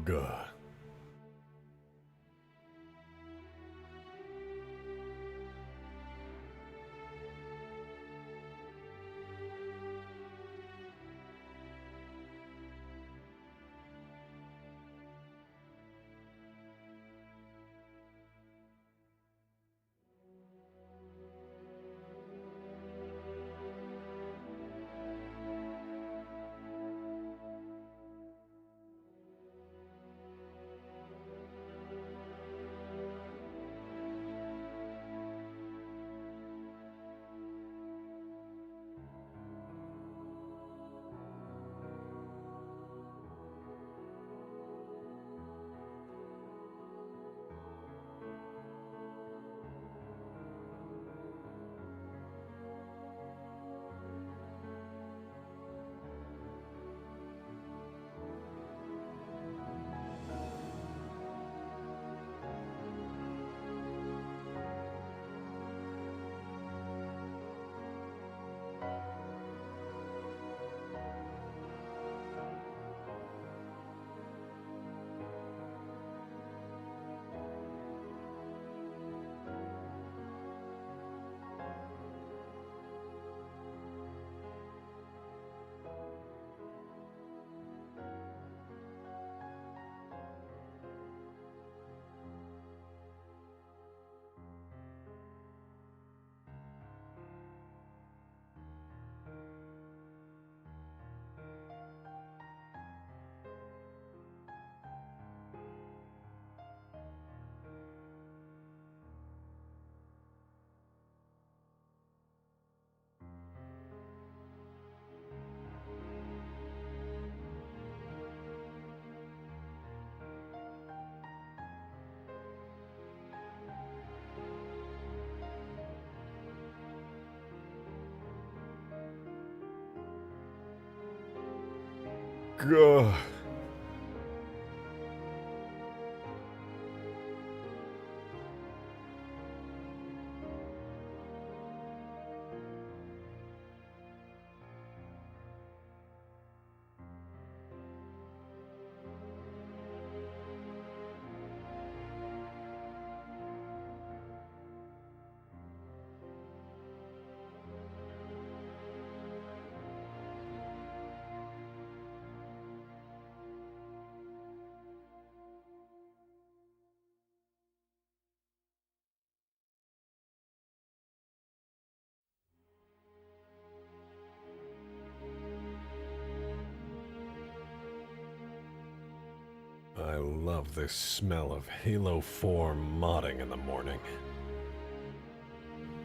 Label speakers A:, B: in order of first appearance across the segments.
A: Gah. Gah. I love this smell of Halo 4 modding in the morning.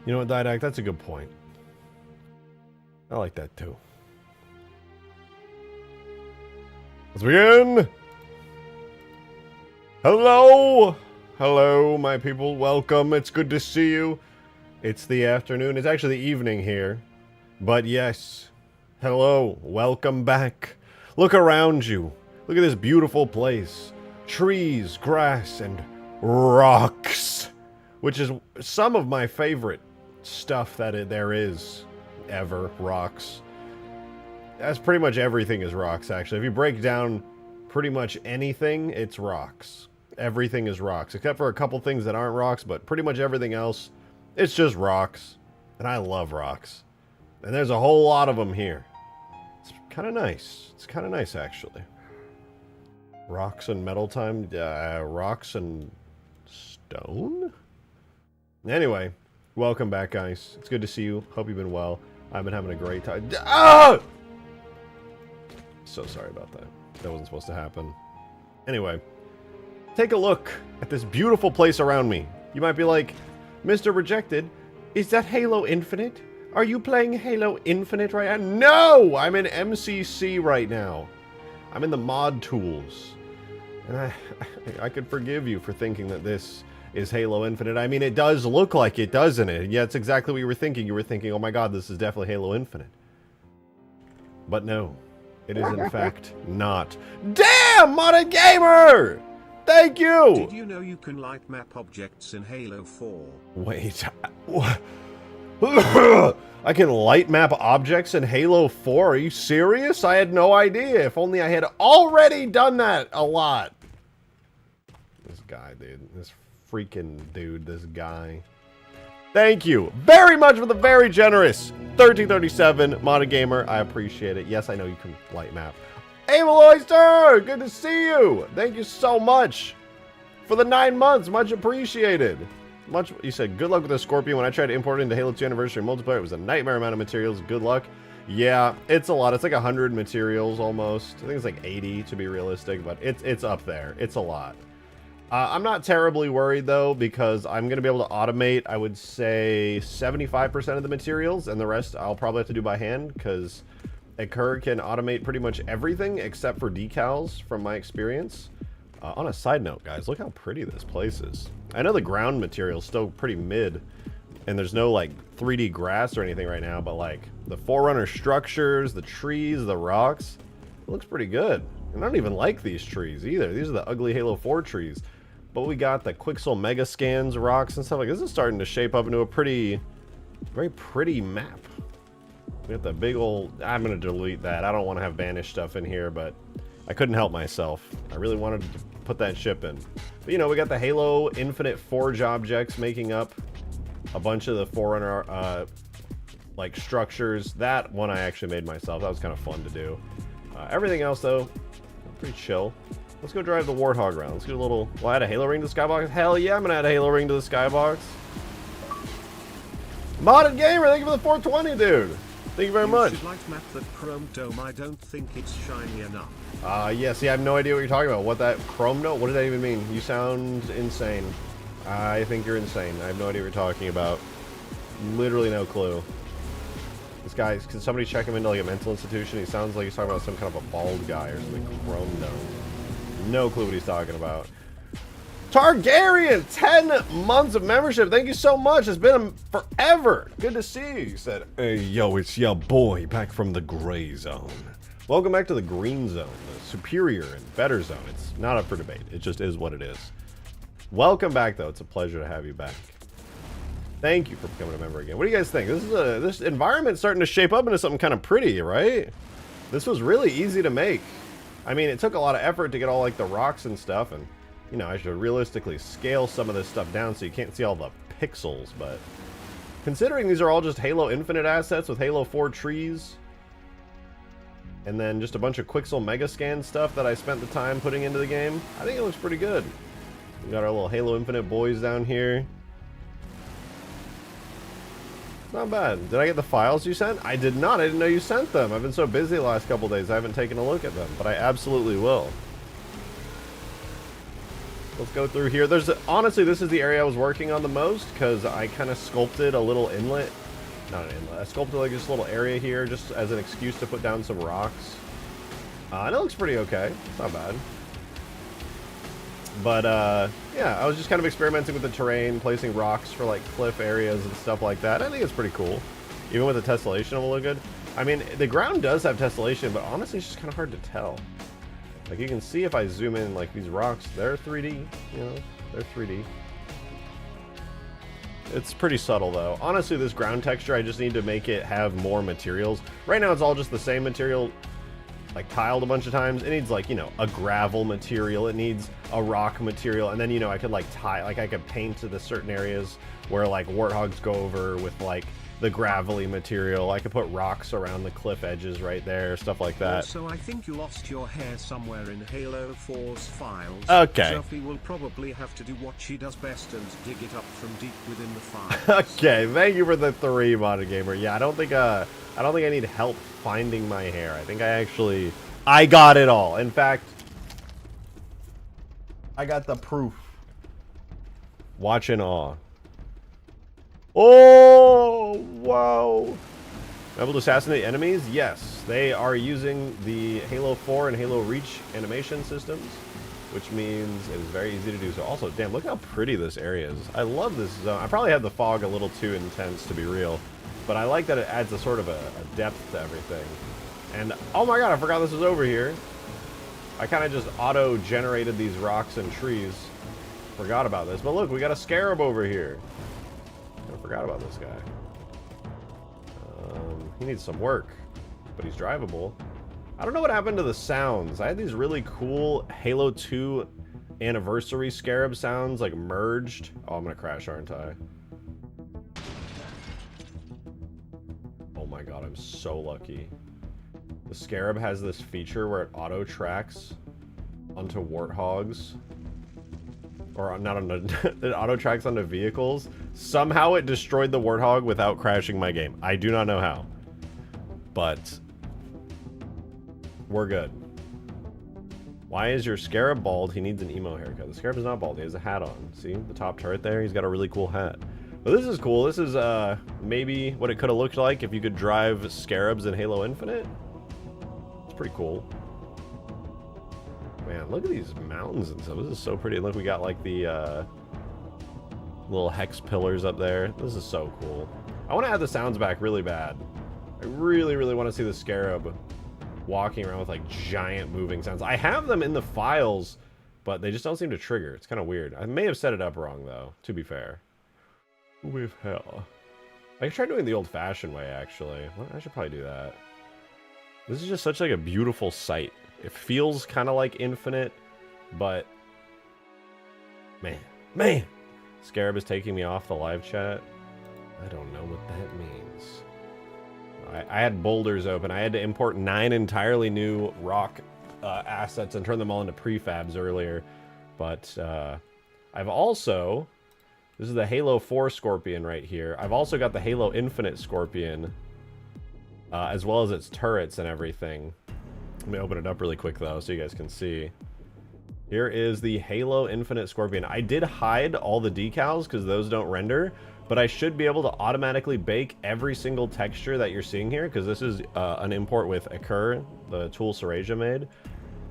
A: You know what, Didac? That's a good point. I like that too. Let's begin! Hello! Hello, my people. Welcome. It's good to see you. It's the afternoon. It's actually the evening here. But yes. Hello. Welcome back. Look around you. Look at this beautiful place. Trees, grass, and rocks. Which is some of my favorite stuff that there is ever. Rocks. That's pretty much everything is rocks, actually. If you break down pretty much anything, it's rocks. Everything is rocks. Except for a couple things that aren't rocks, but pretty much everything else, it's just rocks. And I love rocks. And there's a whole lot of them here. It's kind of nice. It's kind of nice, actually. Rocks and metal time? Rocks and stone? Anyway, welcome back, guys. It's good to see you. Hope you've been well. I've been having a great time. Ah! So sorry about that. That wasn't supposed to happen. Anyway, take a look at this beautiful place around me. You might be like, Mr. Rejected, is that Halo Infinite? Are you playing Halo Infinite right now? No! I'm in MCC right now. I'm in the mod tools. And I could forgive you for thinking that this is Halo Infinite. I mean, it does look like it, doesn't it? Yeah, it's exactly what you were thinking. You were thinking, oh my god, this is definitely Halo Infinite. But no, it is in fact not. Damn, Modded Gamer! Thank you!
B: Did you know you can light map objects in Halo 4?
A: Wait, I can light map objects in Halo 4? Are you serious? I had no idea. If only I had already done that a lot. guy, dude. This freaking dude, this guy. Thank you very much for the very generous 1337 Modded Gamer. I appreciate it. Yes, I know you can light map. Able Oyster, good to see you. Thank you so much for the 9 months. Much appreciated. You said, good luck with the Scorpion. When I tried to import it into Halo 2 Anniversary multiplayer, it was a nightmare amount of materials. Good luck. Yeah, it's a lot. It's like 100 materials almost. I think it's like 80 to be realistic, but it's up there. It's a lot. I'm not terribly worried though, because I'm going to be able to automate, I would say 75% of the materials, and the rest I'll probably have to do by hand, because Occur can automate pretty much everything except for decals from my experience. On a side note, guys, look how pretty this place is. I know the ground material is still pretty mid, and there's no like 3D grass or anything right now, but like the Forerunner structures, the trees, the rocks, it looks pretty good. And I don't even like these trees either. These are the ugly Halo 4 trees. But we got the Quixel Mega Scans, rocks, and stuff like this. Is starting to shape up into a very pretty map. We got the big old, I'm going to delete that. I don't want to have banished stuff in here, but I couldn't help myself. I really wanted to put that ship in. But, you know, we got the Halo Infinite Forge objects making up a bunch of the Forerunner, like, structures. That one I actually made myself. That was kind of fun to do. Everything else, though, pretty chill. Let's go drive the Warthog around. Let's get a little... Well, add a Halo ring to the skybox? Hell yeah, I'm going to add a Halo ring to the skybox. Modded Gamer, thank you for the 420, dude. Thank you very much.
B: Should light map that chrome dome. I don't think it's shiny enough.
A: Yeah, see, I have no idea what you're talking about. What that chrome note? What does that even mean? You sound insane. I think you're insane. I have no idea what you're talking about. Literally no clue. This guy, can somebody check him into like a mental institution? He sounds like he's talking about some kind of a bald guy or something. Chrome dome. No clue what he's talking about. Targaryen, 10 months of membership. Thank you so much. It's been forever. Good to see you. You said, hey, yo, it's your boy back from the gray zone. Welcome back to the green zone, the superior and better zone. It's not up for debate. It just is what it is. Welcome back, though. It's a pleasure to have you back. Thank you for becoming a member again. What do you guys think? This environment's starting to shape up into something kind of pretty, right? This was really easy to make. I mean, it took a lot of effort to get all like the rocks and stuff, and you know, I should realistically scale some of this stuff down so you can't see all the pixels, but considering these are all just Halo Infinite assets with Halo 4 trees, and then just a bunch of Quixel Mega Scan stuff that I spent the time putting into the game, I think it looks pretty good. We got our little Halo Infinite boys down here. Not bad. Did I get the files you sent? I did not. I didn't know you sent them. I've been so busy the last couple days I haven't taken a look at them, but I absolutely will. Let's go through here. Honestly, this is the area I was working on the most because I kind of sculpted a little inlet. Not an inlet. I sculpted like this little area here just as an excuse to put down some rocks. And it looks pretty okay. It's not bad. But, yeah, I was just kind of experimenting with the terrain, placing rocks for, like, cliff areas and stuff like that. I think it's pretty cool. Even with the tessellation, it will look good. I mean, the ground does have tessellation, but honestly, it's just kind of hard to tell. Like, you can see if I zoom in, like, these rocks, they're 3D, you know? They're 3D. It's pretty subtle, though. Honestly, this ground texture, I just need to make it have more materials. Right now, it's all just the same material, like tiled a bunch of times. It needs like, you know, a gravel material, it needs a rock material, and then, you know, I could like I could paint to the certain areas where like warthogs go over with like the gravelly material. I could put rocks around the cliff edges right there, stuff like that.
B: Also, I think you lost your hair somewhere in Halo 4's files.
A: Okay.
B: Sophie will probably have to do what she does best and dig it up from deep within the files.
A: Okay, thank you for the 3, Modded Gamer. Yeah, I don't think I need help finding my hair. I think I got it all. In fact, I got the proof. Watch in awe. Oh, wow. Able to assassinate enemies? Yes. They are using the Halo 4 and Halo Reach animation systems, which means it is very easy to do so. Also, damn, look how pretty this area is. I love this zone. I probably had the fog a little too intense, to be real, but I like that it adds a sort of a depth to everything. And, oh my god, I forgot this was over here. I kind of just auto-generated these rocks and trees. Forgot about this. But look, we got a scarab over here. I forgot about this guy. He needs some work, but he's drivable. I don't know what happened to the sounds. I had these really cool Halo 2 anniversary scarab sounds like merged. Oh, I'm gonna crash, aren't I? Oh my god, I'm so lucky. The scarab has this feature where it auto tracks onto warthogs. Or not on it auto tracks onto vehicles. Somehow it destroyed the warthog without crashing my game. I do not know how. But we're good. Why is your scarab bald? He needs an emo haircut. The scarab is not bald. He has a hat on. See the top turret there? He's got a really cool hat. But this is cool. This is maybe what it could have looked like if you could drive scarabs in Halo Infinite. It's pretty cool. Man, look at these mountains and stuff. This is so pretty. Look, we got like the little hex pillars up there. This is so cool. I want to add the sounds back really bad. I really, really want to see the scarab walking around with like giant moving sounds. I have them in the files, but they just don't seem to trigger. It's kind of weird. I may have set it up wrong though, to be fair. With hell. I could try doing the old-fashioned way, actually. Well, I should probably do that. This is just such like a beautiful sight. It feels kind of like Infinite, but man, Scarab is taking me off the live chat. I don't know what that means. I had boulders open. I had to import 9 entirely new rock assets and turn them all into prefabs earlier. But I've also... This is the Halo 4 Scorpion right here. I've also got the Halo Infinite Scorpion, as well as its turrets and everything. Let me open it up really quick, though, so you guys can see. Here is the Halo Infinite Scorpion. I did hide all the decals, because those don't render, but I should be able to automatically bake every single texture that you're seeing here, because this is an import with Occur, the tool Seraja made.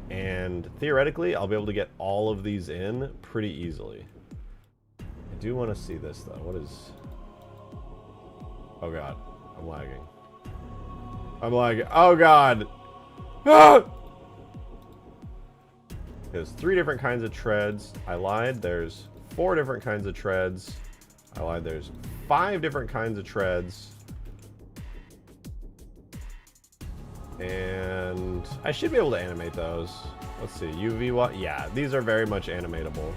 A: And theoretically, I'll be able to get all of these in pretty easily. I do want to see this, though. What is... Oh, God. I'm lagging. I'm lagging. Oh, God! Ah! There's 3 different kinds of treads. I lied. There's 4 different kinds of treads. I lied. There's 5 different kinds of treads. And I should be able to animate those. Let's see. UV... Yeah, these are very much animatable.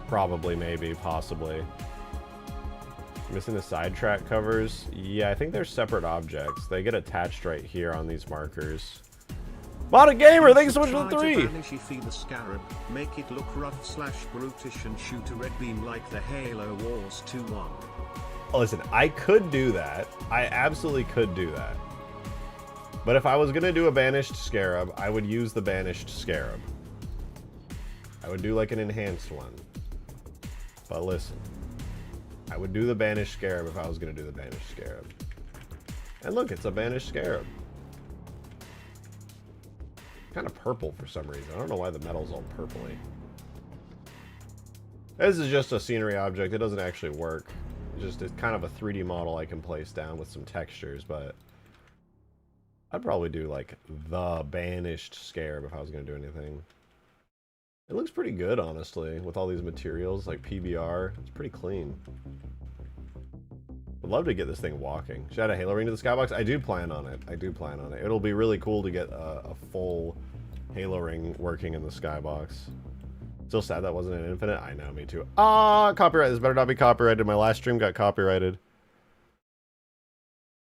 A: Probably, maybe, possibly. Missing the sidetrack covers. Yeah, I think they're separate objects. They get attached right here on these markers. Modern Gamer, thank you so much for the 3!
B: The scarab, make it look rough/brutish and shoot a red beam like the Halo Wars 2-1.
A: Listen, I could do that. I absolutely could do that. But if I was going to do a banished scarab, I would use the banished scarab. I would do like an enhanced one. But listen, I would do the banished scarab if I was going to do the banished scarab. And look, it's a banished scarab. Kind of purple for some reason. I don't know why the metal's all purpley. This is just a scenery object. It doesn't actually work. It's kind of a 3D model I can place down with some textures, but I'd probably do like the banished scarab if I was going to do anything. It looks pretty good, honestly, with all these materials, like PBR. It's pretty clean. I'd love to get this thing walking. Should I add a Halo ring to the skybox? I do plan on it. I do plan on it. It'll be really cool to get a full Halo ring working in the skybox. Still sad that wasn't an Infinite. I know, me too. Ah, copyright. This better not be copyrighted. My last stream got copyrighted.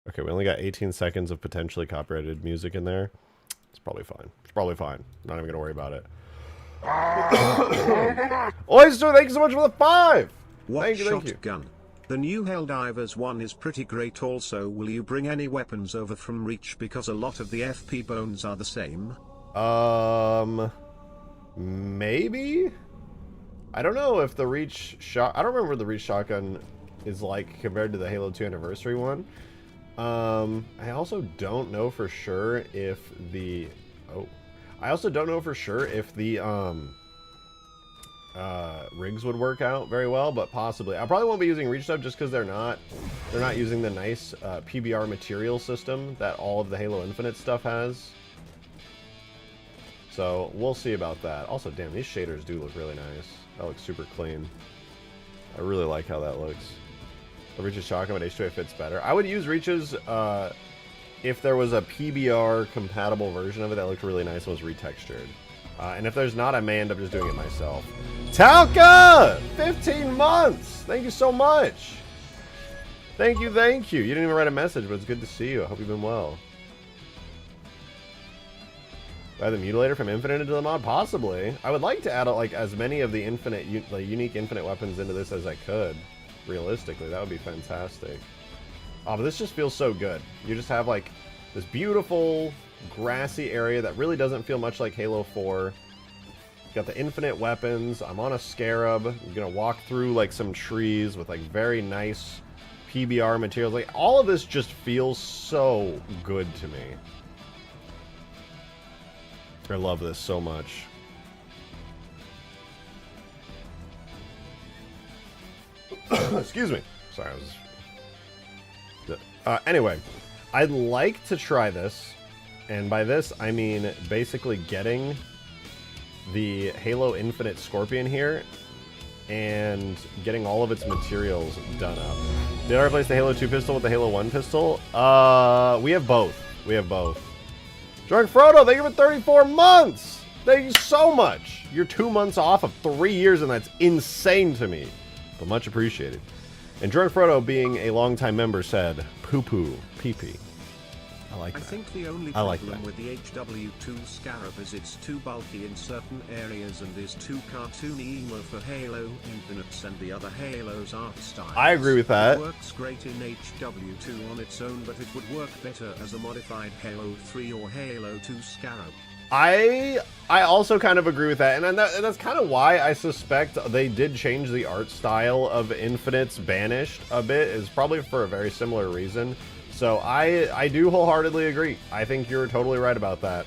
A: Okay, we only got 18 seconds of potentially copyrighted music in there. It's probably fine. It's probably fine. Not even going to worry about it. Oyster, thank you so much for the 5! Thank you, thank you.
B: Shotgun. The new Helldivers one is pretty great. Also, will you bring any weapons over from Reach, because a lot of the FP bones are the same?
A: Maybe? I don't know if the Reach shot... I don't remember what the Reach shotgun is like compared to the Halo 2 Anniversary one. I also don't know for sure if the... Oh. I also don't know for sure if the rigs would work out very well, but possibly. I probably won't be using Reach stuff just because they're not using the nice PBR material system that all of the Halo Infinite stuff has. So we'll see about that. Also, damn, these shaders do look really nice. That looks super clean. I really like how that looks. The Reach's shotgun, but H2A fits better. I would use Reach's if there was a PBR compatible version of it that looked really nice and was retextured. And if there's not, I may end up just doing it myself. Talca! 15 months! Thank you so much! Thank you, thank you. You didn't even write a message, but it's good to see you. I hope you've been well. Buy the Mutilator from Infinite into the mod? Possibly. I would like to add like as many of the infinite, unique infinite weapons into this as I could. Realistically, that would be fantastic. Oh, but this just feels so good. You just have like this beautiful grassy area that really doesn't feel much like Halo 4. Got the infinite weapons. I'm on a scarab. I'm gonna walk through like some trees with like very nice PBR materials. Like all of this just feels so good to me. I love this so much. Excuse me. Sorry, I was... anyway, I'd like to try this. And by this, I mean basically getting the Halo Infinite Scorpion here and getting all of its materials done up. Did I replace the Halo 2 pistol with the Halo 1 pistol? We have both. We have both. Drunk Frodo, thank you for 34 months! Thank you so much! You're 2 months off of 3 years, and that's insane to me. But much appreciated. And Drunk Frodo, being a longtime member, said, poo-poo, pee-pee. I like that.
B: I think the only problem with the HW2 Scarab is it's too bulky in certain areas and is too cartoony emo for Halo Infinite's and the other Halo's art style.
A: I agree with that.
B: It works great in HW2 on its own, but it would work better as a modified Halo 3 or Halo 2 Scarab.
A: I also kind of agree with that, and that's kind of why I suspect they did change the art style of Infinite's Banished a bit, is probably for a very similar reason. So I do wholeheartedly agree. I think you're totally right about that.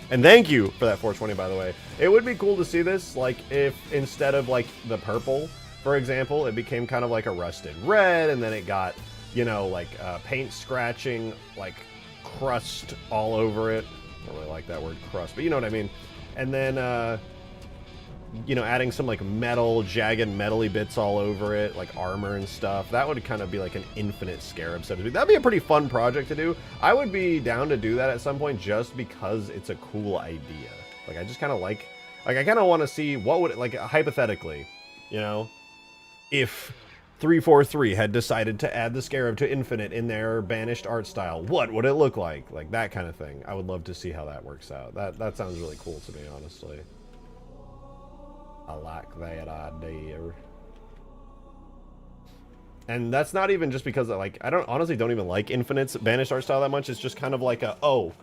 A: And thank you for that 420, by the way. It would be cool to see this, like, if instead of, like, the purple, for example, it became kind of like a rusted red, and then it got, you know, like, paint scratching, like, crust all over it. I don't really like that word, crust, but you know what I mean. And then, you know, adding some, like, metal, jagged, metal-y bits all over it, like armor and stuff. That would kind of be like an Infinite Scarab, so to speak. That'd be a pretty fun project to do. I would be down to do that at some point just because it's a cool idea. Like, I just kind of like, I kind of want to see what would, like, hypothetically, you know, if 343 had decided to add the Scarab to Infinite in their Banished art style, what would it look like? Like, that kind of thing. I would love to see how that works out. That sounds really cool to me, honestly. I like that idea. And that's not even just because I honestly don't even like Infinite's Banished art style that much. It's just kind of like a, oh,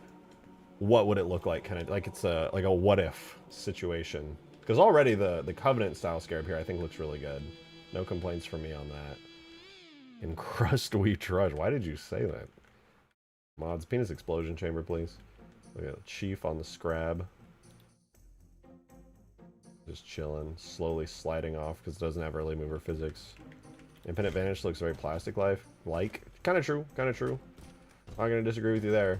A: what would it look like? Kind of like it's a, like a what if situation. Because already the Covenant style Scarab here I think looks really good. No complaints from me on that. In crust we trudge. Why did you say that? Mods, penis explosion chamber, please. We got Chief on the Scrab. Just chilling, slowly sliding off because it doesn't have early mover physics. Infinite Vanish looks very plastic-like. Kind of true, kind of true. I'm not going to disagree with you there.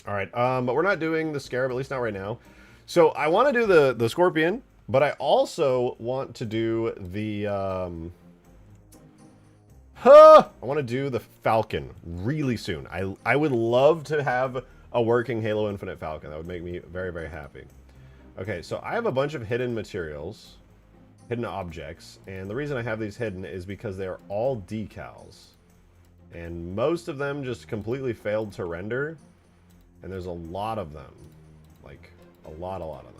A: Alright, but we're not doing the Scarab, at least not right now. So I want to do the Scorpion, but I also want to do the... I want to do the Falcon really soon. I would love to have a working Halo Infinite Falcon. That would make me very, very happy. Okay, so I have a bunch of hidden materials, hidden objects, and the reason I have these hidden is because they're all decals. And most of them just completely failed to render, and there's a lot of them. Like, a lot of them.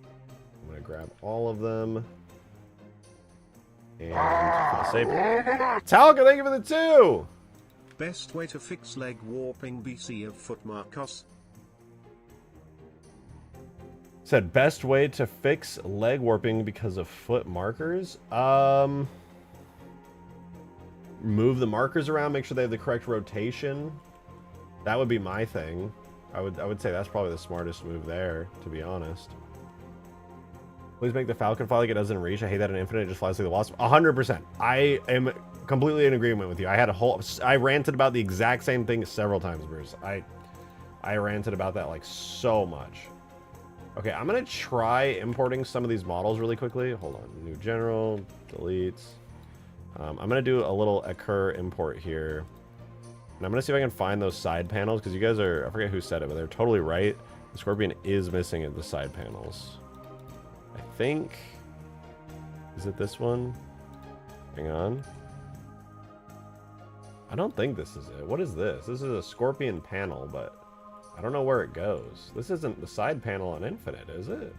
A: I'm gonna grab all of them. And for the sake... Talca, thank you for the 2!
B: Best way to fix leg warping BC of foot markers.
A: Said best way to fix leg warping because of foot markers. Move the markers around, make sure they have the correct rotation. That would be my thing. I would say that's probably the smartest move there, to be honest. Please make the Falcon fly like it doesn't reach. I hate that in Infinite, it just flies like the Wasp. 100%. I am completely in agreement with you. I ranted about the exact same thing several times, Bruce. I ranted about that like so much. Okay, I'm gonna try importing some of these models really quickly. Hold on, new general, delete. I'm gonna do a little occur import here. And I'm gonna see if I can find those side panels, because you guys are, I forget who said it, but they're totally right. The Scorpion is missing at the side panels. I think... Is it this one? Hang on. I don't think this is it. What is this? This is a Scorpion panel, but I don't know where it goes. This isn't the side panel on Infinite, is it?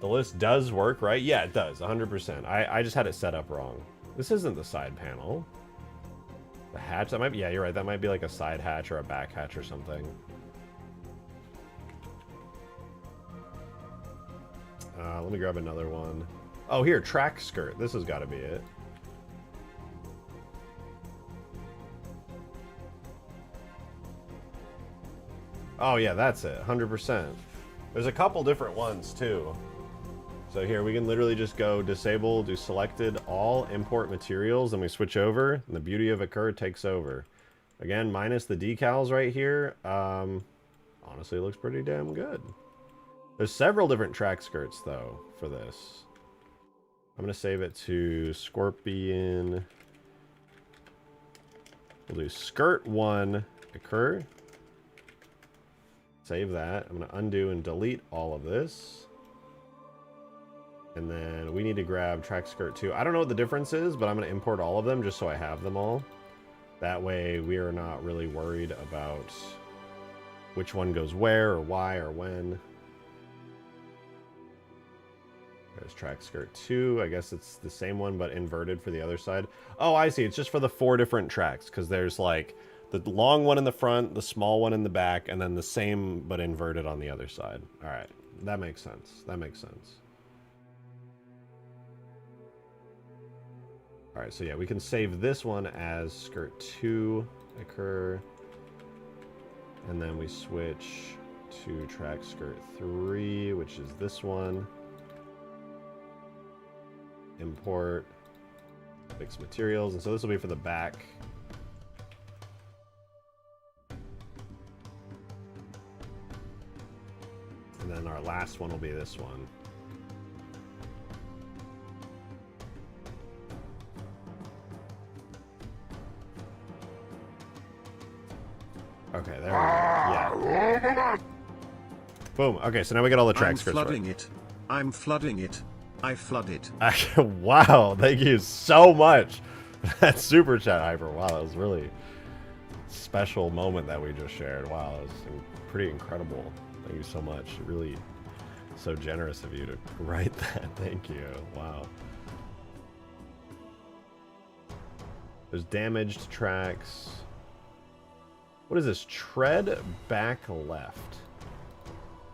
A: The list does work, right? Yeah, it does, 100%. I just had it set up wrong. This isn't the side panel. The hatch, that might be, yeah, you're right. That might be like a side hatch or a back hatch or something. Let me grab another one. Oh, here, track skirt. This has got to be it. Oh, yeah, that's it. 100%. There's a couple different ones, too. So here, we can literally just go disable, do selected, all import materials, and we switch over, and the beauty of Occur takes over. Again, minus the decals right here. Honestly, it looks pretty damn good. There's several different track skirts, though, for this. I'm going to save it to Scorpion. We'll do skirt 1, Occur. Save that. I'm going to undo and delete all of this. And then we need to grab track skirt 2. I don't know what the difference is, but I'm going to import all of them just so I have them all. That way we are not really worried about which one goes where or why or when. There's track skirt 2. I guess it's the same one but inverted for the other side. Oh, I see. It's just for the 4 different tracks because there's like the long one in the front, the small one in the back, and then the same but inverted on the other side. All right. That makes sense. That makes sense. All right, so yeah, we can save this one as skirt 2 Occur. And then we switch to track skirt 3, which is this one. Import, fix materials, and so this will be for the back. And then our last one will be this one. Okay, there we go. Yeah. Boom. Okay, so now we got all the track skirts.
B: I'm flooding it. I'm flooding it. I flood it.
A: Wow, thank you so much. That super chat, Hyper. Wow, that was really special moment that we just shared. Wow, that was pretty incredible. Thank you so much. Really so generous of you to write that. Thank you. Wow. There's damaged tracks. What is this? Tread back left.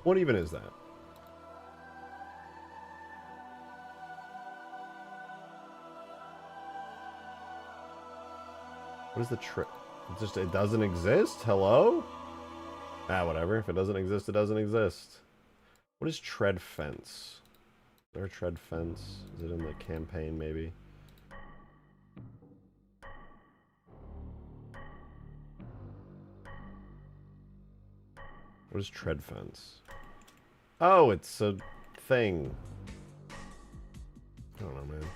A: What even is that? What is the tread? It doesn't exist? Hello? Ah, whatever. If it doesn't exist, it doesn't exist. What is tread fence? Is there a tread fence? Is it in the campaign, maybe? What is tread fence? Oh, it's a thing. I don't know, man.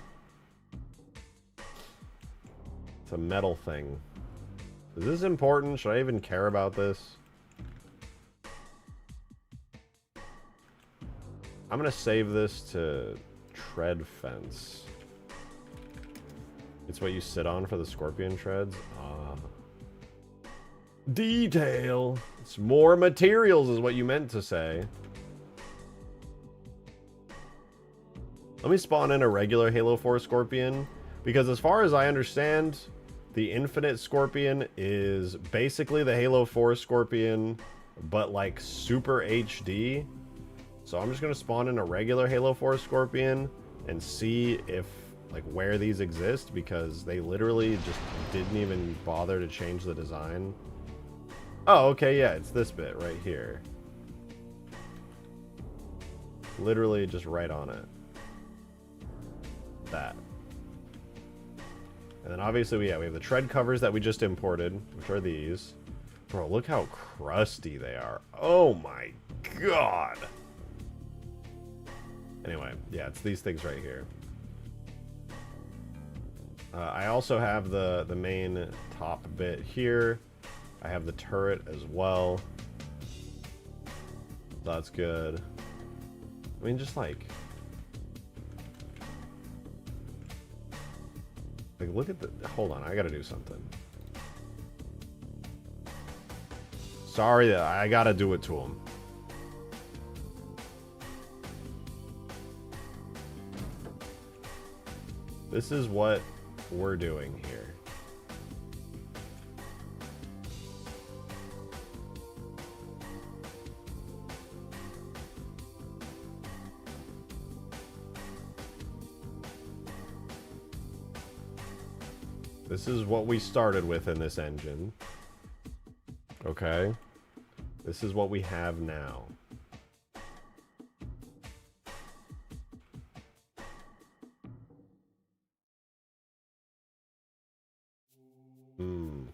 A: It's a metal thing. Is this important? Should I even care about this? I'm gonna save this to tread fence. It's what you sit on for the Scorpion treads. Detail. It's more materials is what you meant to say. Let me spawn in a regular Halo 4 Scorpion, because as far as I understand, the Infinite Scorpion is basically the Halo 4 Scorpion, but like super HD. So I'm just going to spawn in a regular Halo 4 Scorpion and see if, like, where these exist, because they literally just didn't even bother to change the design. Oh, okay, yeah, it's this bit right here. Literally just right on it. That. And then obviously, we have the tread covers that we just imported, which are these. Bro, look how crusty they are. Oh my god. Anyway, yeah, it's these things right here. I also have the main top bit here I have the turret as well. That's good. I mean, just like look at the, hold on, I gotta do something. Sorry, I gotta do it to him. This is what we're doing here. This is what we started with in this engine. Okay. This is what we have now.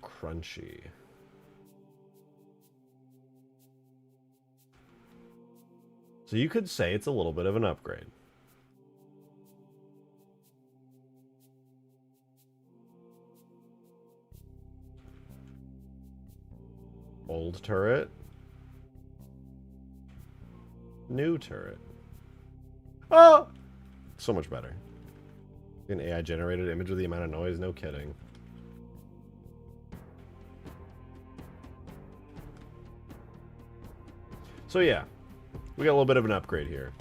A: Crunchy. So you could say it's a little bit of an upgrade. Old turret. New turret. Oh! So much better. An AI generated image with the amount of noise, no kidding. So yeah, we got a little bit of an upgrade here.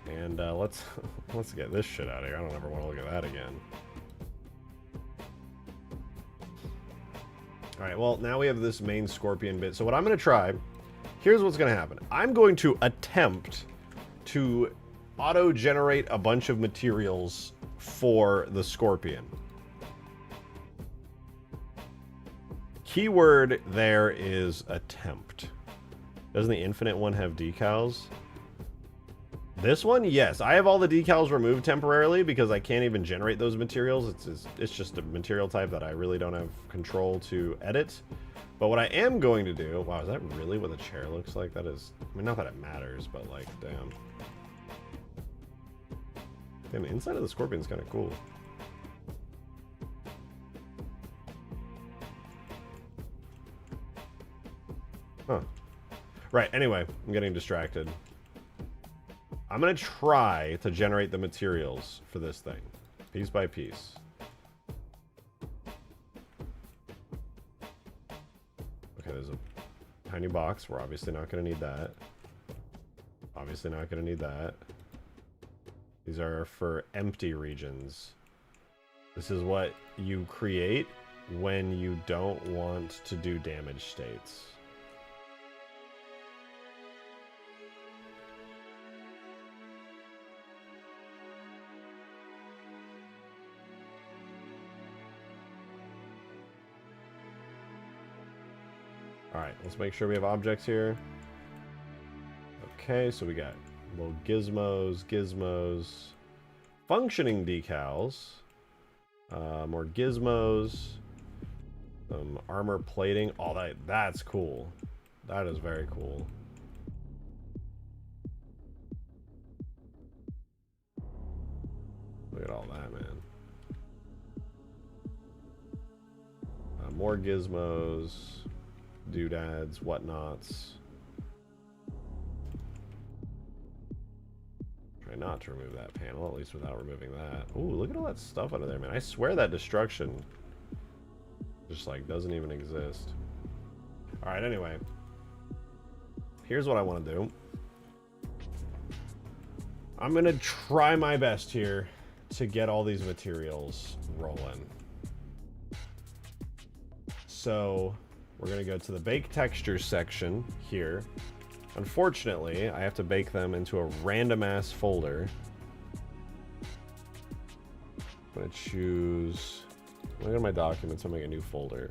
A: And let's get this shit out of here. I don't ever want to look at that again. Alright, well, now we have this main scorpion bit. So what I'm going to try, here's what's going to happen. I'm going to attempt to auto-generate a bunch of materials for the scorpion. Keyword there is attempt. Doesn't the infinite one have decals? This one, yes. I have all the decals removed temporarily because I can't even generate those materials. It's just a material type that I really don't have control to edit. But what I am going to do... Wow, is that really what the chair looks like? That is... I mean, not that it matters, but like, damn. Damn, the inside of the scorpion's kind of cool. Huh. Right, anyway, I'm getting distracted. I'm going to try to generate the materials for this thing, piece by piece. Okay, there's a tiny box. We're obviously not going to need that. Obviously not going to need that. These are for empty regions. This is what you create when you don't want to do damage states. Alright, let's make sure we have objects here. Okay, so we got little gizmos, functioning decals, more gizmos, armor plating. Oh, that's cool. That is very cool. Look at all that, man. More gizmos. Doodads, whatnots. Try not to remove that panel, at least without removing that. Ooh, look at all that stuff under there, man. I swear that destruction just like doesn't even exist. Alright, anyway. Here's what I want to do. I'm gonna try my best here to get all these materials rolling. So we're going to go to the bake textures section here. Unfortunately, I have to bake them into a random ass folder. I'm going to choose... Look at my documents. I'll make a new folder.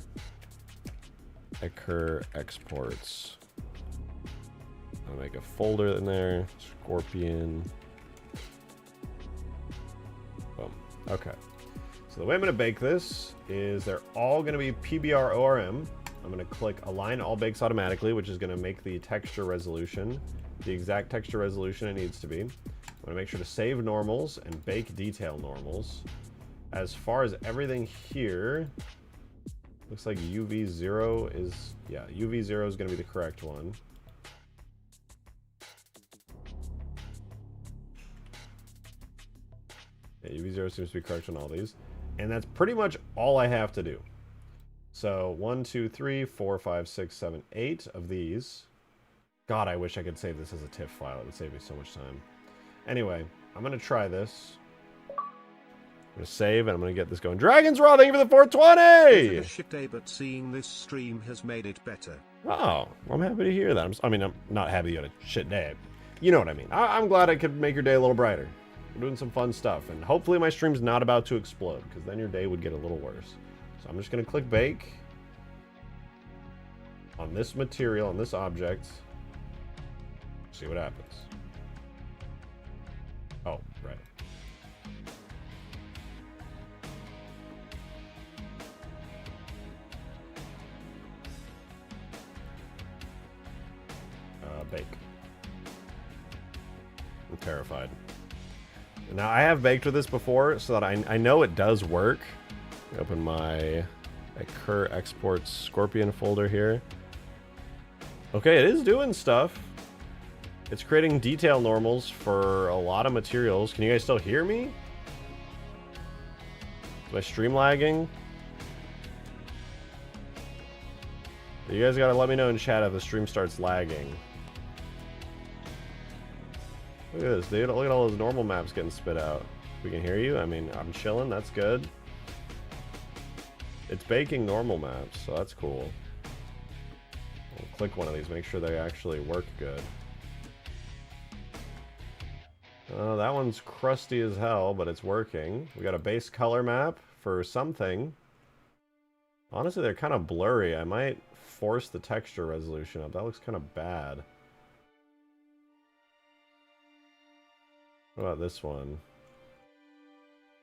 A: Occur exports. I'll make a folder in there. Scorpion. Boom. Okay. So the way I'm going to bake this is they're all going to be PBR ORM. I'm going to click Align All Bakes Automatically, which is going to make the texture resolution the exact texture resolution it needs to be. I'm going to make sure to save normals and bake detail normals. As far as everything here, Looks like UV0 is... Yeah, UV0 is going to be the correct one. Yeah, UV0 seems to be correct on all these. And that's pretty much all I have to do. So 1, 2, 3, 4, 5, 6, 7, 8 of these. God, I wish I could save this as a TIFF file. It would save me so much time. Anyway, I'm going to try this. I'm going to save, and I'm going to get this going. Dragon's Raw, thank you for the 420!
B: It's a shit day, but seeing this stream has made it better.
A: Oh, I'm happy to hear that. I'm not happy you had a shit day. You know what I mean. I'm glad I could make your day a little brighter. We're doing some fun stuff, and hopefully my stream's not about to explode, because then your day would get a little worse. So I'm just going to click bake on this material, on this object. See what happens. Oh, right. Bake. I'm terrified. Now, I have baked with this before, so that I know it does work. Open my Occur Exports Scorpion folder here. Okay, it is doing stuff. It's creating detail normals for a lot of materials. Can you guys still hear me? Is my stream lagging? You guys gotta let me know in chat if the stream starts lagging. Look at this, dude. Look at all those normal maps getting spit out. We can hear you. I mean, I'm chilling. That's good. It's baking normal maps, so that's cool. We'll click one of these, make sure they actually work good. That one's crusty as hell, but it's working. We got a base color map for something. Honestly, they're kind of blurry. I might force the texture resolution up. That looks kind of bad. What about this one?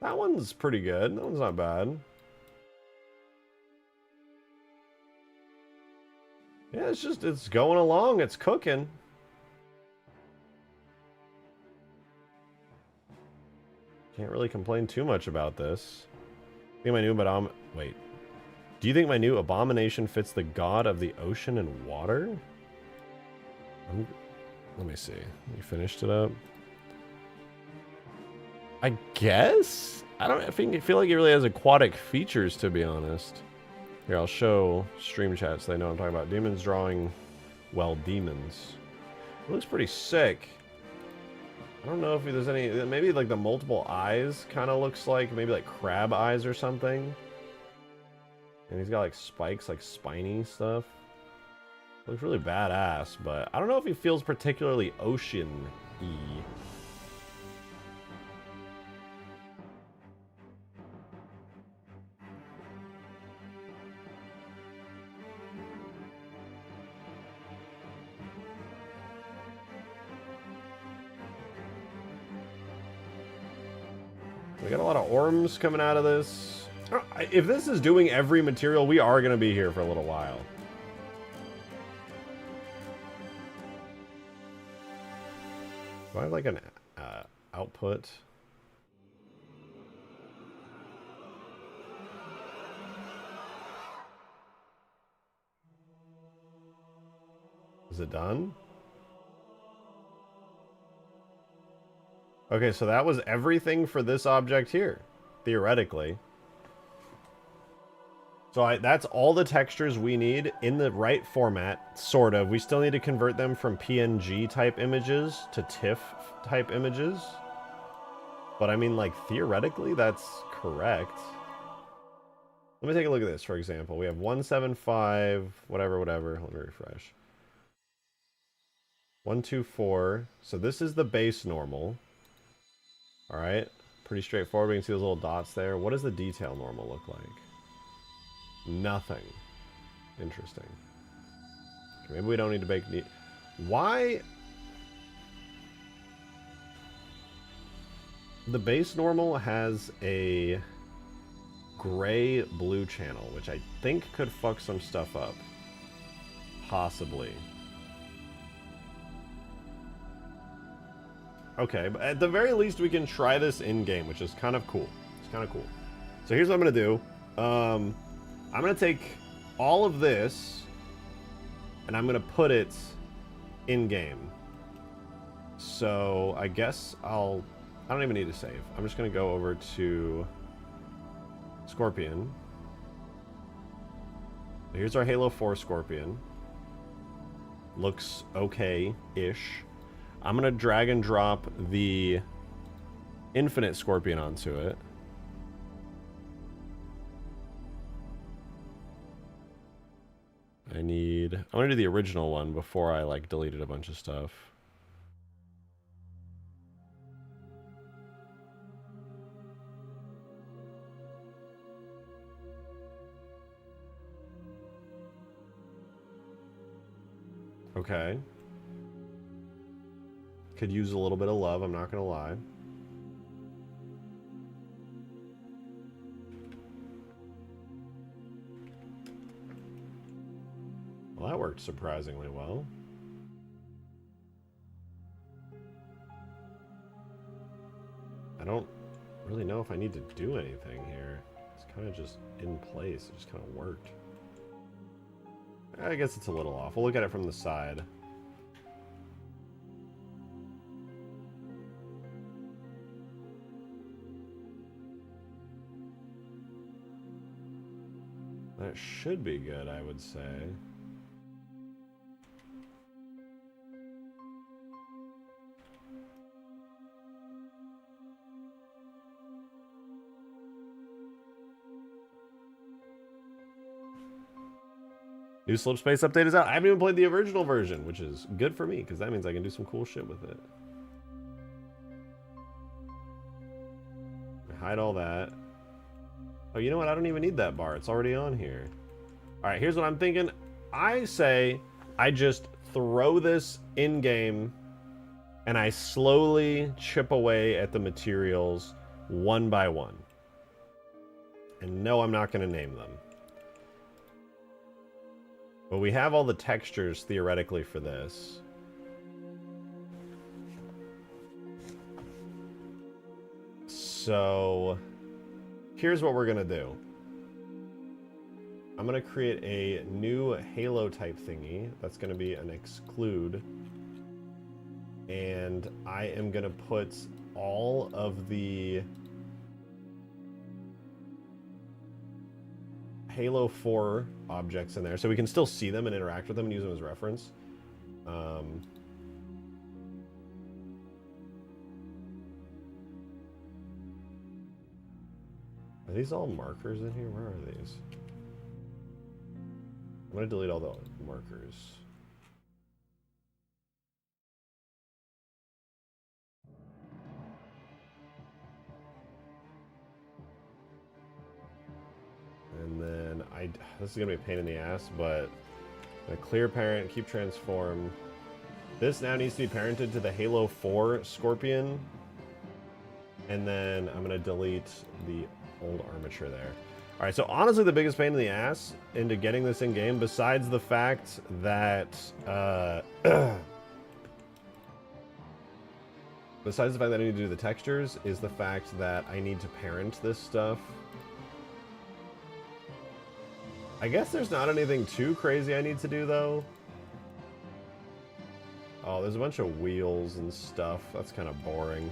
A: That one's pretty good. That one's not bad. Yeah, it's going along. It's cooking. Can't really complain too much about this. I think my new wait. Do you think my new abomination fits the god of the ocean and water? Let me see. You finished it up? I guess? I feel like it really has aquatic features, to be honest. Here, I'll show stream chat so they know what I'm talking about. Demons drawing, well, demons. It looks pretty sick. I don't know if there's any... Maybe, like, the multiple eyes kind of looks like... Maybe, like, crab eyes or something. And he's got, like, spikes, like, spiny stuff. Looks really badass, but I don't know if he feels particularly ocean-y. We got a lot of orms coming out of this. If this is doing every material, we are going to be here for a little while. Do I have like an output? Is it done? Okay, so that was everything for this object here, theoretically. So that's all the textures we need in the right format, sort of. We still need to convert them from PNG type images to TIFF type images. But I mean, like, theoretically, that's correct. Let me take a look at this, for example. We have 175, whatever. Let me refresh. 124. So this is the base normal. All right, pretty straightforward. We can see those little dots there. What does the detail normal look like? Nothing. Interesting. Okay, maybe we don't need to bake... Why? The base normal has a gray-blue channel, which I think could fuck some stuff up. Possibly. Okay, but at the very least we can try this in-game, which is kind of cool. It's kind of cool. So here's what I'm going to do. I'm going to take all of this, and I'm going to put it in-game. So I guess I don't even need to save. I'm just going to go over to Scorpion. Here's our Halo 4 Scorpion. Looks okay-ish. I'm going to drag and drop the Infinite Scorpion onto it. I'm going to do the original one before I, like, deleted a bunch of stuff. Okay. Could use a little bit of love, I'm not gonna lie. Well, that worked surprisingly well. I don't really know if I need to do anything here. It's kind of just in place. It just kind of worked. I guess it's a little off. We'll look at it from the side. That should be good, I would say. New Slip Space update is out. I haven't even played the original version, which is good for me, because that means I can do some cool shit with it. Hide all that. Oh, you know what? I don't even need that bar. It's already on here. Alright, here's what I'm thinking. I say I just throw this in-game, and I slowly chip away at the materials one by one. And no, I'm not going to name them. But we have all the textures, theoretically, for this. So, here's what we're going to do. I'm going to create a new Halo type thingy. That's going to be an exclude. And I am going to put all of the Halo 4 objects in there, so we can still see them and interact with them and use them as reference. Are these all markers in here? Where are these? I'm going to delete all the markers. And then this is gonna be a pain in the ass, but a clear parent, keep transform. This now needs to be parented to the Halo 4 Scorpion. And then I'm gonna delete the old armature there. Alright, so honestly the biggest pain in the ass into getting this in game, besides the fact that besides the fact that I need to do the textures, is the fact that I need to parent this stuff. I guess there's not anything too crazy I need to do, though. Oh, there's a bunch of wheels and stuff. That's kind of boring.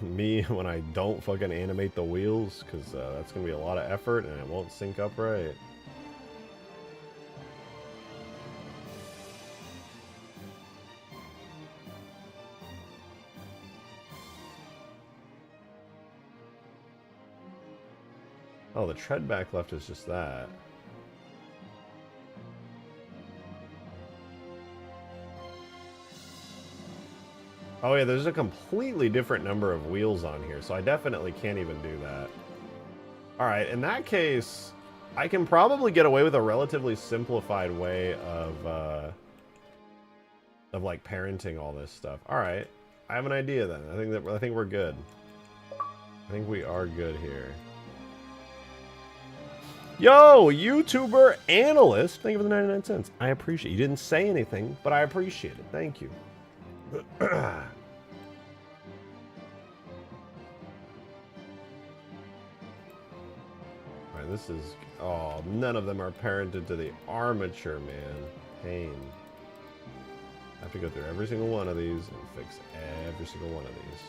A: Me, when I don't fucking animate the wheels, because that's going to be a lot of effort and it won't sync up right. Oh, the tread back left is just that. Oh yeah, there's a completely different number of wheels on here, so I definitely can't even do that. Alright, in that case, I can probably get away with a relatively simplified way of like parenting all this stuff. Alright, I have an idea then. I think we're good. I think we are good here. Yo, YouTuber analyst. Thank you for the 99 cents. I appreciate it. You didn't say anything, but I appreciate it. Thank you. Alright, this is... Oh, none of them are parented to the armature, man. Pain. I have to go through every single one of these and fix every single one of these.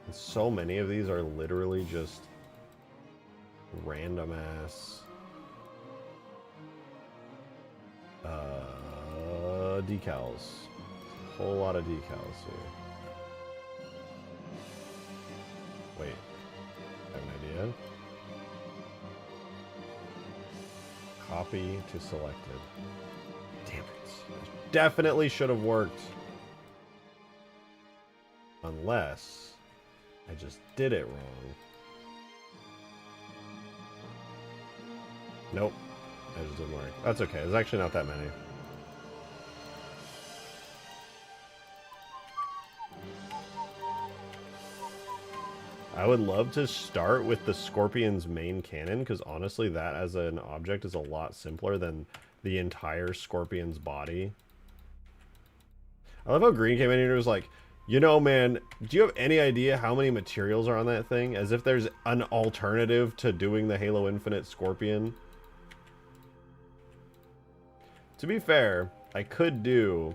A: And so many of these are literally just random ass decals. A whole lot of decals here. Wait, I have an idea. Copy to selected. Damn it. Definitely should have worked. Unless I just did it wrong. Nope. That just didn't work. That's okay. There's actually not that many. I would love to start with the Scorpion's main cannon, because honestly that as an object is a lot simpler than the entire Scorpion's body. I love how Green came in here and was like, you know, man, do you have any idea how many materials are on that thing? As if there's an alternative to doing the Halo Infinite Scorpion. To be fair, I could do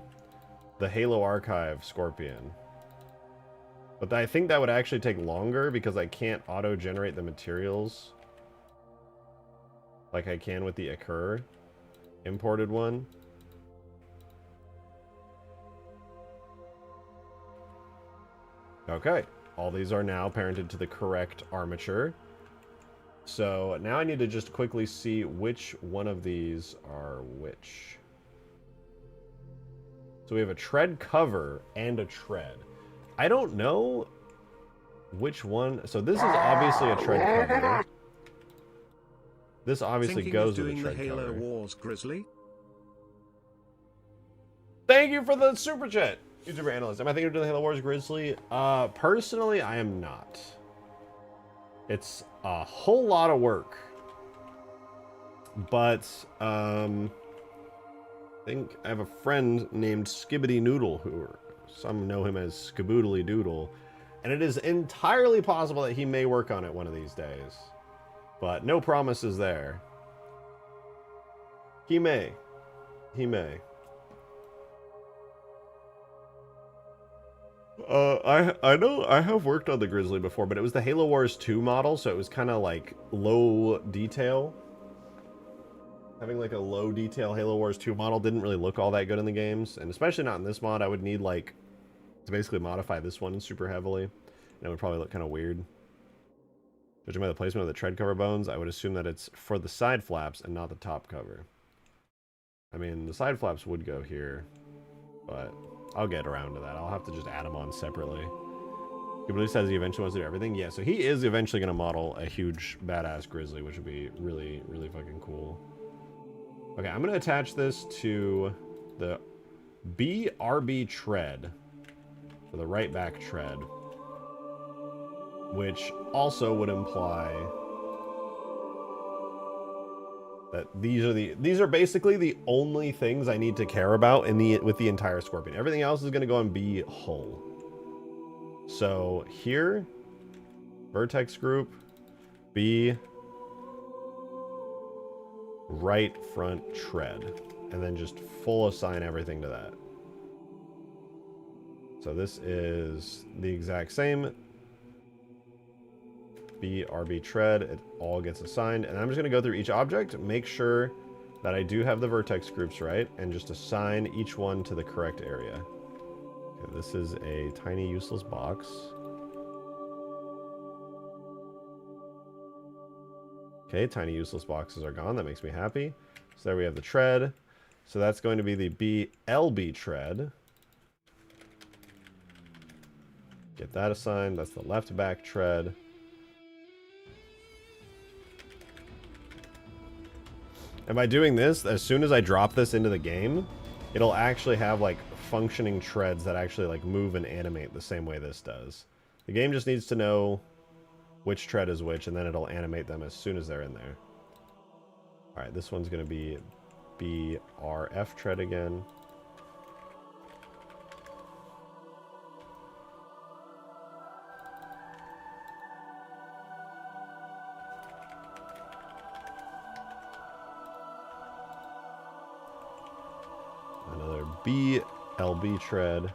A: the Halo Archive Scorpion. But I think that would actually take longer because I can't auto-generate the materials like I can with the Occur imported one. Okay, all these are now parented to the correct armature. So now I need to just quickly see which one of these are which. So we have a tread cover and a tread. I don't know which one. So this is obviously a tread cover. This obviously goes with the tread cover.
B: Halo Wars Grizzly?
A: Thank you for the super chat, YouTuber analyst. Am I thinking of doing the Halo Wars Grizzly? Personally, I am not. It's a whole lot of work. But, I think I have a friend named Skibbity Noodle, who some know him as Skaboodly Doodle, and it is entirely possible that he may work on it one of these days. But no promises there. He may. He may. I know I have worked on the Grizzly before, but it was the Halo Wars 2 model, so it was kind of like low detail. Having like a low detail Halo Wars 2 model didn't really look all that good in the games, and especially not in this mod. I would need like to basically modify this one super heavily, and it would probably look kind of weird. Judging by the placement of the tread cover bones, I would assume that it's for the side flaps and not the top cover. I mean, the side flaps would go here, but I'll get around to that. I'll have to just add them on separately. He really says he eventually wants to do everything. Yeah, so he is eventually going to model a huge badass Grizzly, which would be really, really fucking cool. Okay, I'm going to attach this to the BRB tread, for the right back tread, which also would imply that these are basically the only things I need to care about with the entire Scorpion. Everything else is going to go on B hull. So here, vertex group, B, right front tread, and then just full assign everything to that. So this is the exact same. BRB tread, it all gets assigned, and I'm just going to go through each object, make sure that I do have the vertex groups right, and just assign each one to the correct area. Okay, this is a tiny useless box. Okay, tiny useless boxes are gone. That makes me happy. So there we have the tread. So that's going to be the BLB tread. Get that assigned. That's the left back tread. And by doing this, as soon as I drop this into the game, it'll actually have like functioning treads that actually like move and animate the same way this does. The game just needs to know which tread is which, and then it'll animate them as soon as they're in there. Alright, this one's going to be BRF tread again. BLB tread.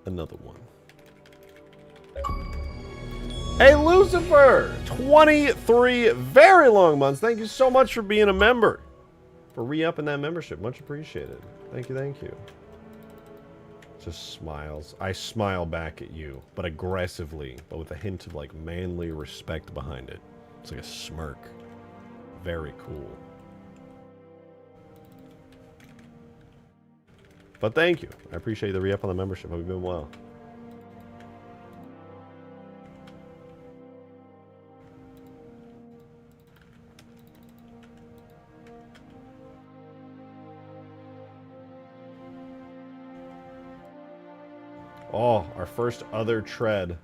A: Another one. Hey, Lucifer! 23 very long months. Thank you so much for being a member. For re-upping that membership. Much appreciated. Thank you, thank you. Just smiles. I smile back at you, but aggressively, but with a hint of like manly respect behind it. It's like a smirk. Very cool. But thank you. I appreciate the re-up on the membership. Hope you've been well. Oh, our first other tread.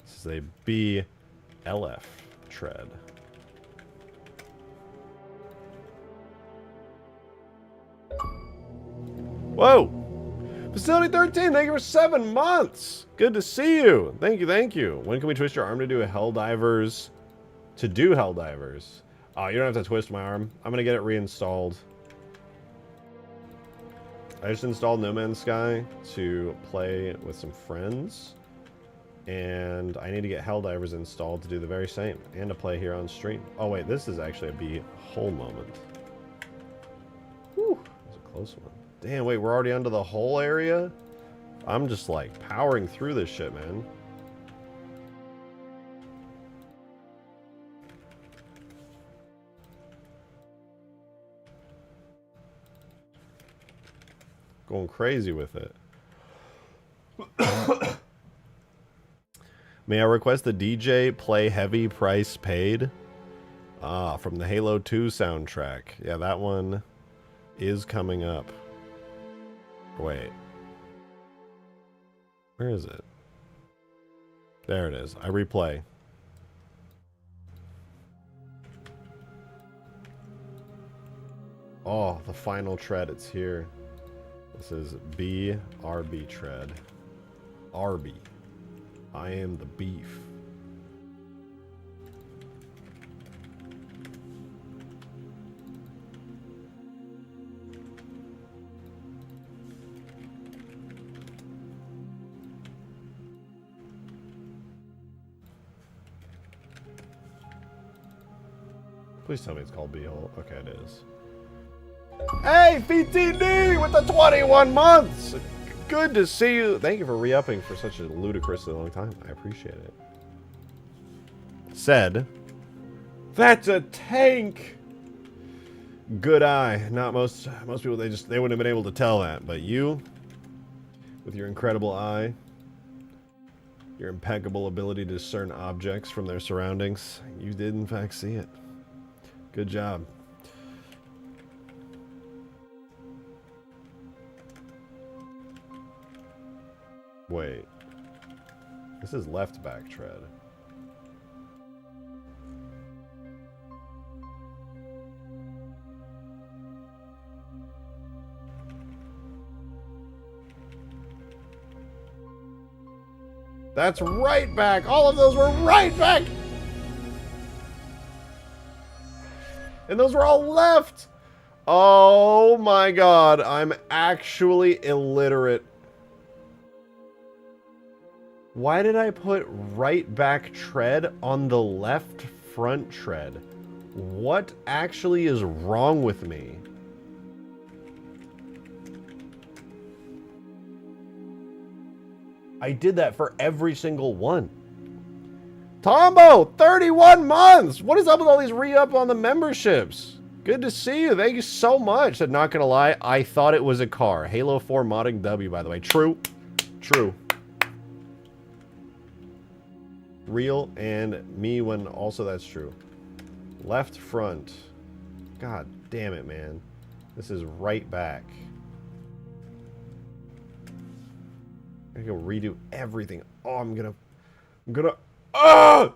A: This is a BLF tread. Whoa! Facility 13, thank you for 7 months! Good to see you! Thank you, thank you. When can we twist your arm to do Helldivers? To do Helldivers? Oh, you don't have to twist my arm. I'm gonna get it reinstalled. I just installed No Man's Sky to play with some friends. And I need to get Helldivers installed to do the very same. And to play here on stream. Oh wait, this is actually a B-hole moment. Whew, that was a close one. Damn, wait, we're already under the whole area? I'm just like powering through this shit, man. Going crazy with it. May I request the DJ play Heavy Price Paid? Ah, from the Halo 2 soundtrack. Yeah, that one is coming up. Wait. Where is it? There it is. I replay. Oh, the final tread. It's here. This is BRB tread. Arby. I am the beef. Please tell me it's called B-hole. Okay, it is. Hey, VTD with the 21 months! Good to see you. Thank you for re-upping for such a ludicrously long time. I appreciate it. Said, that's a tank! Good eye. Not most people, they wouldn't have been able to tell that. But you, with your incredible eye, your impeccable ability to discern objects from their surroundings, you did in fact see it. Good job. Wait. This is left back tread. That's right back! All of those were right back! And those were all left! Oh my god, I'm actually illiterate. Why did I put right back tread on the left front tread? What actually is wrong with me? I did that for every single one. Tombo, 31 months! What is up with all these re-up on the memberships? Good to see you. Thank you so much. I'm not gonna lie, I thought it was a car. Halo 4 modding W, by the way. True. True. Real and me when also that's true. Left front. God damn it, man. This is right back. I gotta go redo everything. Oh, I'm gonna ah!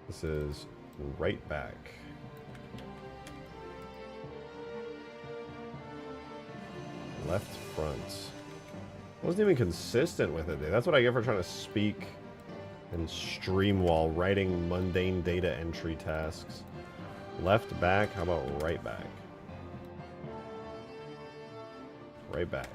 A: This is right back. Left front. Wasn't even consistent with it. That's what I get for trying to speak and stream while writing mundane data entry tasks. Left back, how about right back? Right back.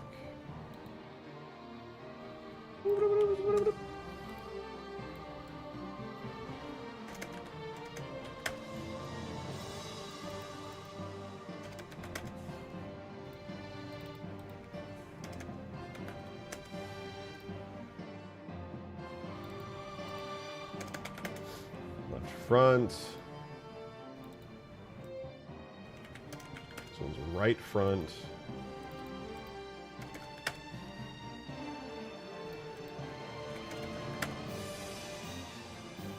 A: Left front. This one's right front.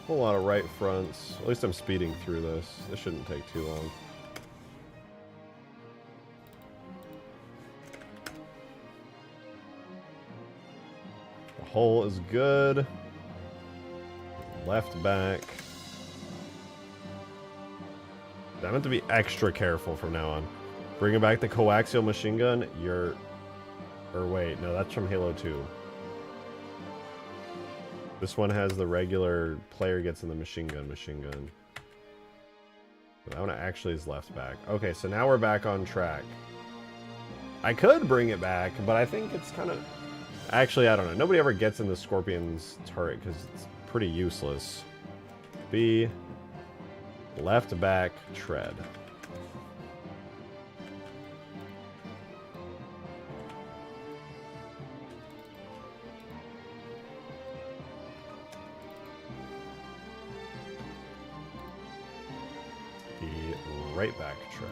A: Whole lot of right fronts. At least I'm speeding through this. This shouldn't take too long. The hole is good. Left back. I meant to be extra careful from now on. Bringing back the coaxial machine gun, you're... Or wait, no, that's from Halo 2. This one has the regular player gets in the machine gun. But that one actually is left back. Okay, so now we're back on track. I could bring it back, but I think it's kind of... Actually, I don't know. Nobody ever gets in the Scorpion's turret because it's pretty useless. B. Left back tread. Right back tread.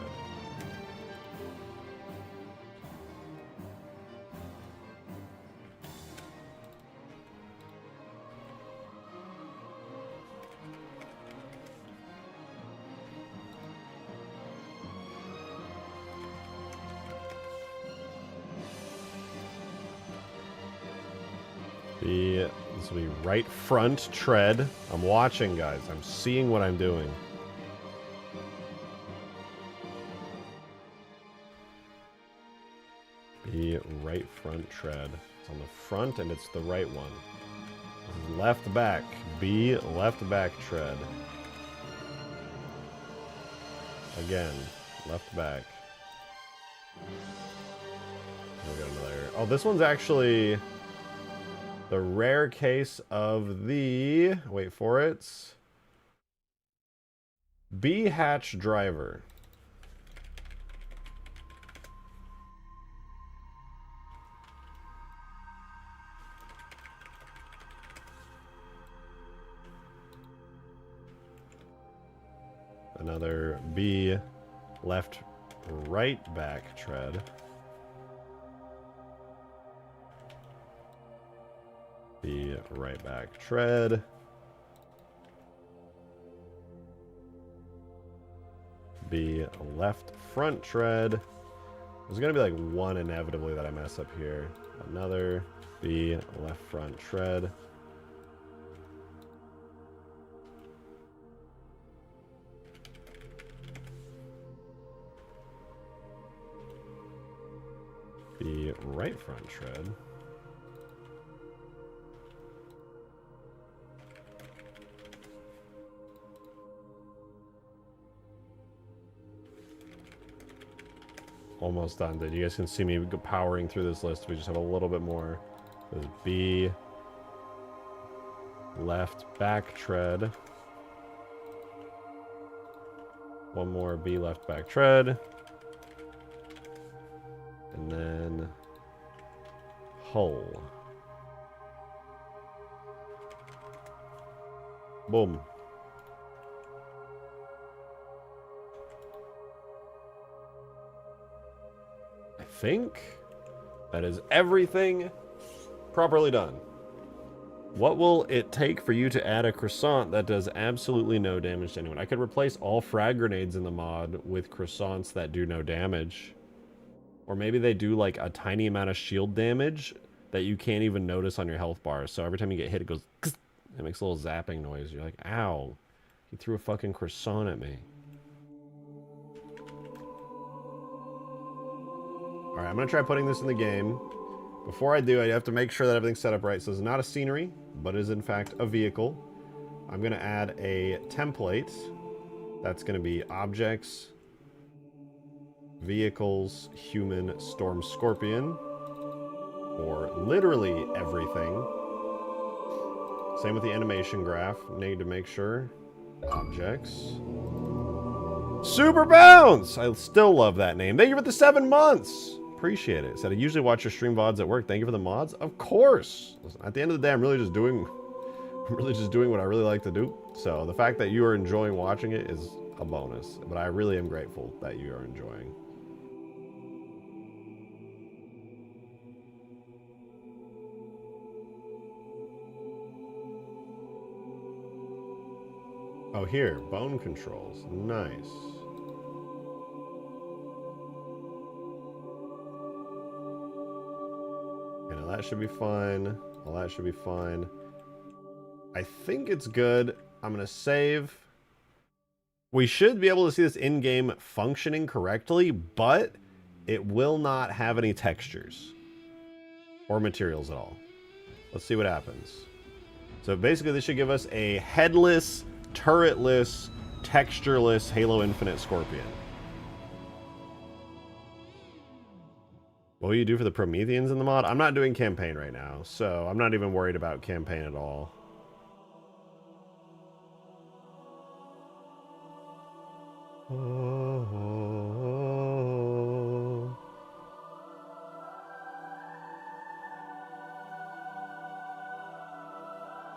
A: This will be right front tread. I'm watching, guys. I'm seeing what I'm doing. Right front tread. It's on the front and it's the right one. This is left back. B, left back tread. Again, left back. We got another. Oh, this one's actually the rare case of the, wait for it, B hatch driver. Another B left right back tread. B right back tread. B left front tread. There's gonna be like one inevitably that I mess up here. Another B left front tread. B right front tread. Almost done, dude. You guys can see me powering through this list. We just have a little bit more. There's B left back tread. One more B left back tread. And then hull. Boom. I think that is everything properly done. What will it take for you to add a croissant that does absolutely no damage to anyone? I could replace all frag grenades in the mod with croissants that do no damage. Or maybe they do like a tiny amount of shield damage that you can't even notice on your health bar. So every time you get hit, it goes, it makes a little zapping noise. You're like, ow, he threw a fucking croissant at me. All right, I'm gonna try putting this in the game. Before I do, I have to make sure that everything's set up right. So it's not a scenery, but it is in fact a vehicle. I'm going to add a template. That's going to be objects, vehicles, human, storm, scorpion, for literally everything. Same with the animation graph. Need to make sure. Objects. Super Bounce! I still love that name. Thank you for the 7 months. Appreciate it. Said I usually watch your stream VODs at work. Thank you for the mods. Of course. Listen, at the end of the day, I'm really just doing what I really like to do. So the fact that you are enjoying watching it is a bonus. But I really am grateful that you are enjoying. Oh, here, bone controls. Nice. Okay, now that should be fine. All that should be fine. I think it's good. I'm gonna save. We should be able to see this in-game functioning correctly, but it will not have any textures or materials at all. Let's see what happens. So basically this should give us a headless, turretless, textureless Halo Infinite Scorpion. What will you do for the Prometheans in the mod? I'm not doing campaign right now, so I'm not even worried about campaign at all.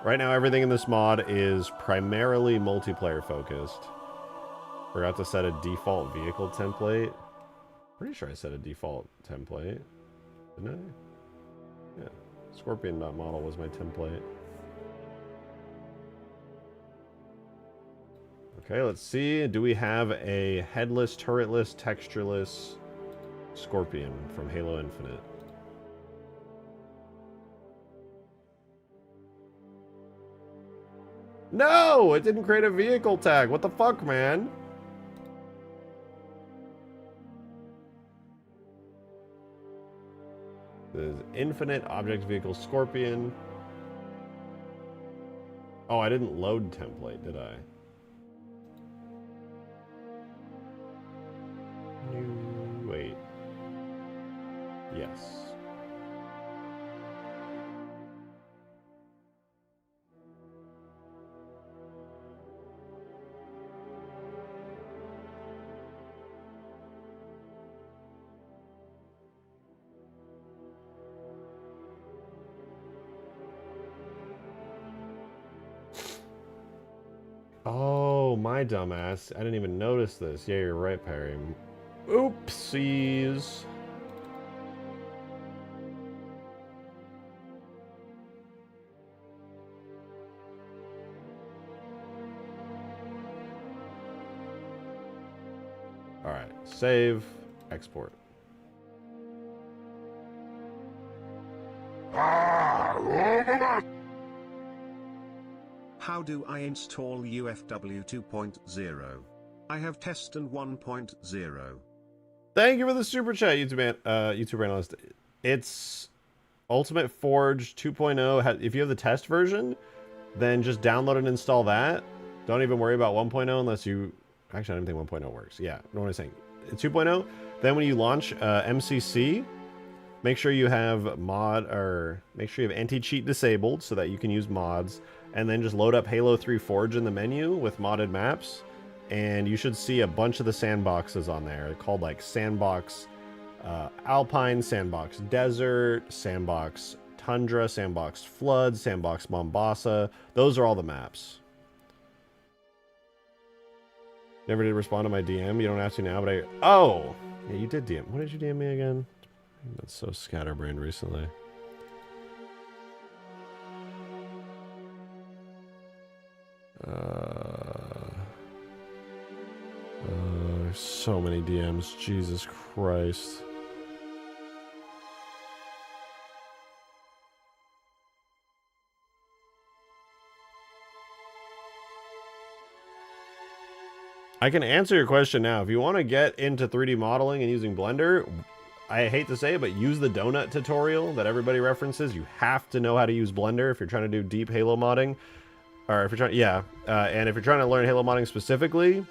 A: Right now, everything in this mod is primarily multiplayer focused. Forgot to set a default vehicle template. Pretty sure I set a default template. Didn't I? Yeah. Scorpion.model was my template. Okay, let's see. Do we have a headless, turretless, textureless Scorpion from Halo Infinite? No! It didn't create a vehicle tag. What the fuck, man? This is Infinite Object Vehicle Scorpion. Oh, I didn't load template, did I? Wait. Yes. Oh, my dumbass. I didn't even notice this. Yeah, you're right, Perry. Oopsies. Alright, save, export.
B: How do I install UFW 2.0? I have test and 1.0.
A: Thank you for the super chat, YouTube analyst. It's Ultimate Forge 2.0. If you have the test version, then just download and install that. Don't even worry about 1.0 unless you... Actually, I don't think 1.0 works. Yeah, know what I'm saying. 2.0, then when you launch MCC, make sure you have make sure you have anti-cheat disabled so that you can use mods, and then just load up Halo 3 Forge in the menu with modded maps, and you should see a bunch of the sandboxes on there. They're called like Sandbox Alpine, Sandbox Desert, Sandbox Tundra, Sandbox Flood, Sandbox Mombasa. Those are all the maps. Never did respond to my DM. You don't have to now, but Oh! Yeah, you did DM. What did you DM me again? That's so scatterbrained recently. There's so many DMs. Jesus Christ. I can answer your question now. If you want to get into 3D modeling and using Blender, I hate to say it, but use the donut tutorial that everybody references. You have to know how to use Blender if you're trying to do deep Halo modding. Or if you're trying, yeah. And if you're trying to learn Halo modding specifically,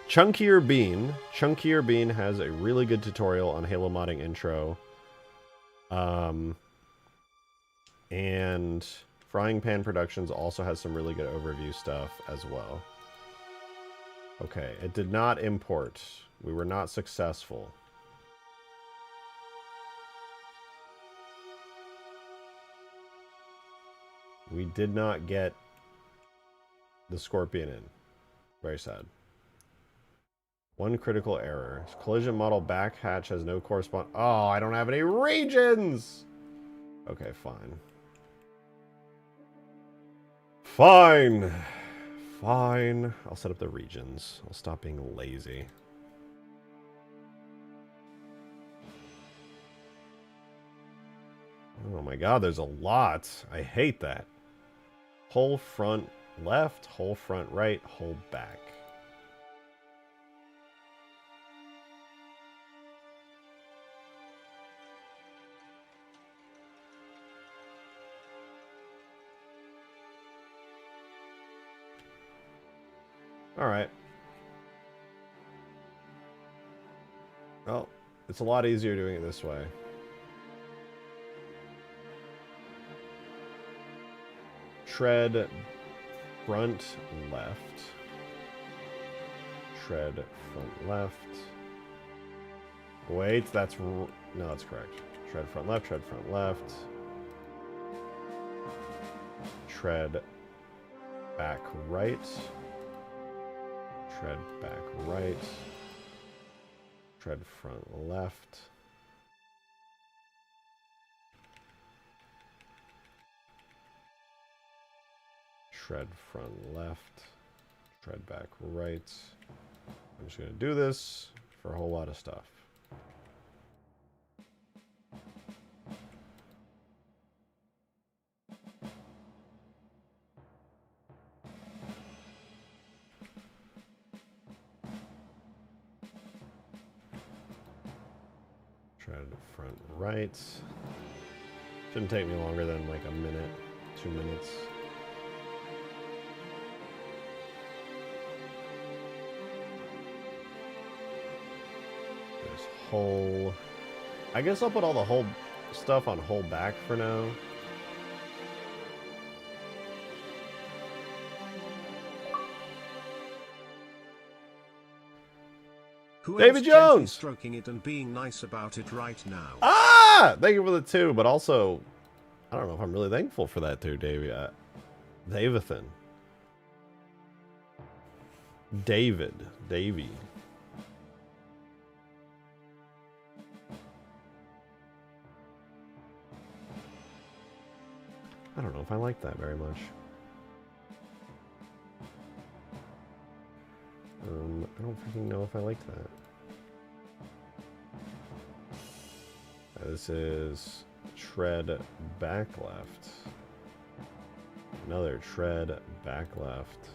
A: Chunkier Bean has a really good tutorial on Halo modding intro. And Frying Pan Productions also has some really good overview stuff as well. Okay, it did not import. We were not successful. We did not get the Scorpion in. Very sad. One critical error. Collision model back hatch has no correspond. Oh, I don't have any regions! Okay, fine. Fine. Fine. I'll set up the regions. I'll stop being lazy. Oh my god, there's a lot. I hate that. Whole front left, whole front right, whole back. Alright. Well, it's a lot easier doing it this way. Tread front left. Tread front left. Wait, that's... No, that's correct. Tread front left, tread front left. Tread back right. Tread back right. Tread front left. Tread front left. Tread back right. I'm just going to do this for a whole lot of stuff. Tread front right. Shouldn't take me longer than like a minute, 2 minutes. There's whole... I guess I'll put all the whole stuff on whole back for now. David Jones!
B: Stroking it and being nice about it right now.
A: Ah! Thank you for the 2, but also, I don't know if I'm really thankful for that too, Davey. Davathan. Davey. I don't know if I like that very much. I don't freaking know if I like that. This is tread back left. Another tread back left.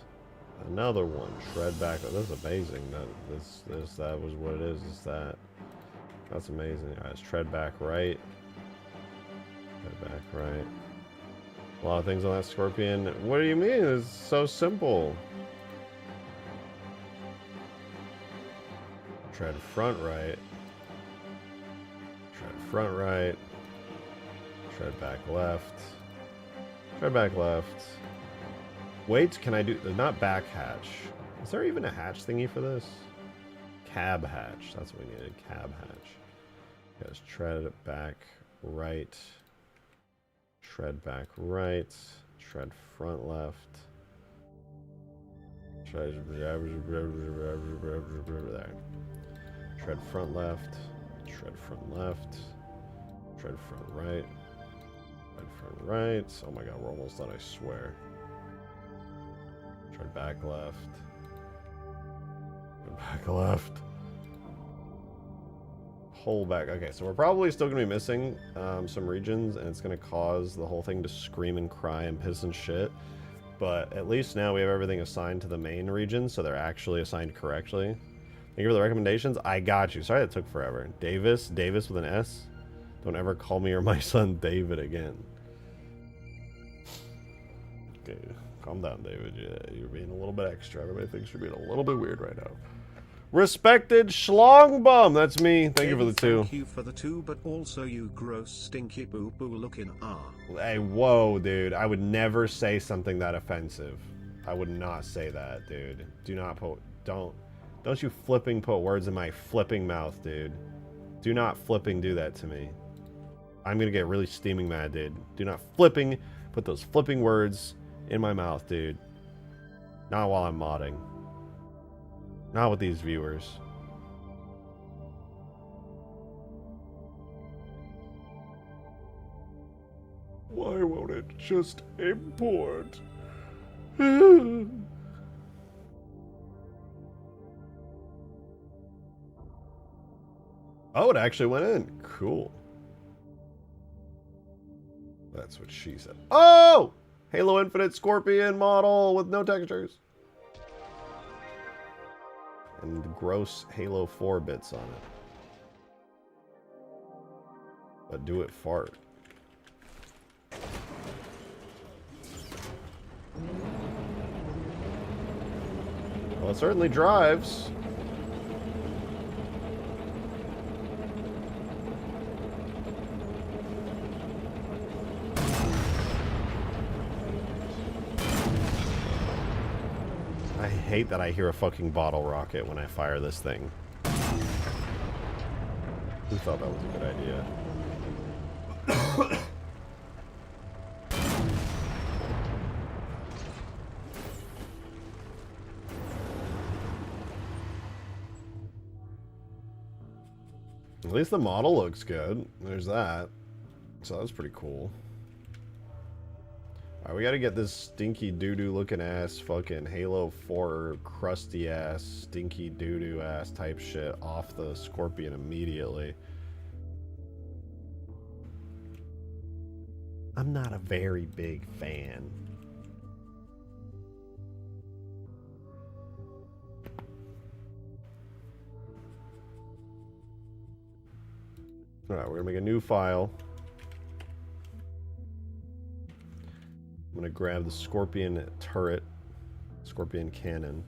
A: Another one tread back. This is amazing. That was what it is. Is that? That's amazing, guys. Tread back right. Tread back right. A lot of things on that Scorpion. What do you mean? It's so simple. Tread front right. Tread front right. Tread back left. Tread back left. Wait, can I do... Not back hatch. Is there even a hatch thingy for this? Cab hatch. That's what we needed. Cab hatch. Yes, tread back right. Tread back right. Tread front left. Tread... There. Tread front left. Tread front left. Tread front right. Tread front right. Oh my god, we're almost done, I swear. Tread back left. Tread back left. Whole back. Okay, so we're probably still going to be missing some regions, and it's going to cause the whole thing to scream and cry and piss and shit. But at least now we have everything assigned to the main region, so they're actually assigned correctly. Thank you for the recommendations. I got you. Sorry that took forever. Davis with an S. Don't ever call me or my son David again. Okay, calm down, David. Yeah, you're being a little bit extra. Everybody thinks you're being a little bit weird right now. Respected Schlongbum, that's me. Thank you for the 2.
B: Thank you for the 2, but also you gross stinky boo boo looking
A: Hey, whoa, dude. I would never say something that offensive. I would not say that, dude. Do not put, don't you flipping put words in my flipping mouth, dude. Do not flipping do that to me. I'm gonna get really steaming mad, dude. Do not flipping put those flipping words in my mouth, dude. Not while I'm modding. Not with these viewers. Why won't it just import? Oh, it actually went in. Cool. That's what she said. Oh! Halo Infinite Scorpion model with no textures. And gross Halo 4 bits on it. But do it fart. Well, it certainly drives. I hate that I hear a fucking bottle rocket when I fire this thing. Who thought that was a good idea? At least the model looks good. There's that. So that was pretty cool. Alright, we gotta get this stinky doo-doo looking ass fucking Halo 4 crusty ass, stinky doo-doo ass type shit off the Scorpion immediately. I'm not a very big fan. Alright, we're gonna make a new file. I'm gonna grab the Scorpion turret, Scorpion cannon.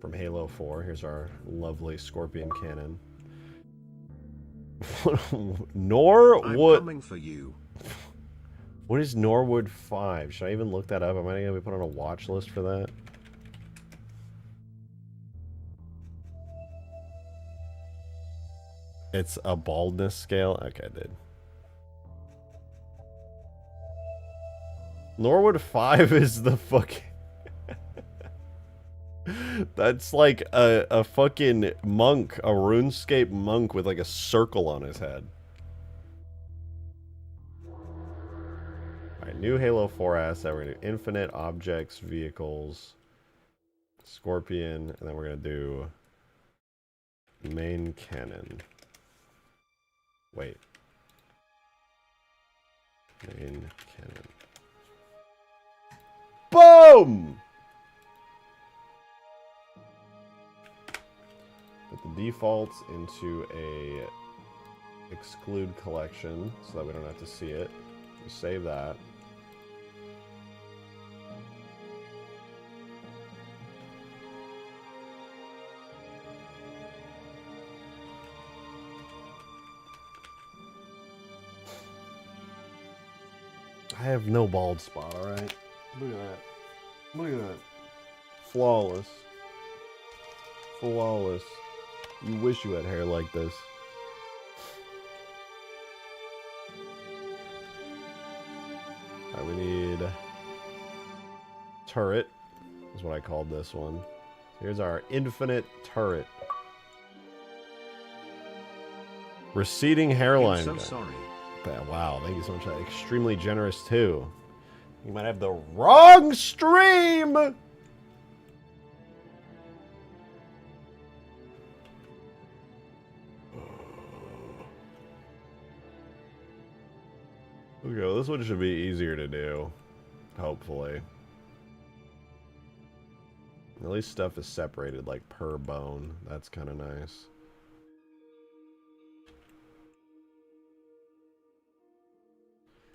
A: From Halo 4. Here's our lovely Scorpion cannon. Norwood.
B: I'm coming for you.
A: What is Norwood 5? Should I even look that up? Am I gonna be put on a watch list for that? It's a baldness scale? Okay, dude. Norwood 5 is the fucking... That's like a fucking monk, a RuneScape monk with like a circle on his head. Alright, new Halo 4 asset. We're gonna do infinite objects, vehicles, Scorpion, and then we're gonna do main cannon. Wait. Main cannon. Boom! Put the defaults into a exclude collection so that we don't have to see it. We save that. I have no bald spot, alright? Look at that. Look at that. Flawless. Flawless. You wish you had hair like this. Alright, we need... turret, is what I called this one. Here's our infinite turret. Receding hairline.
B: I'm so sorry.
A: Wow, thank you so much. Extremely generous too. You might have the wrong stream. Okay, well, this one should be easier to do, hopefully. At least stuff is separated, like, per bone. That's kind of nice.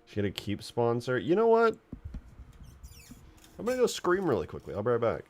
A: She gonna keep sponsor? You know what? I'm gonna go scream really quickly. I'll be right back.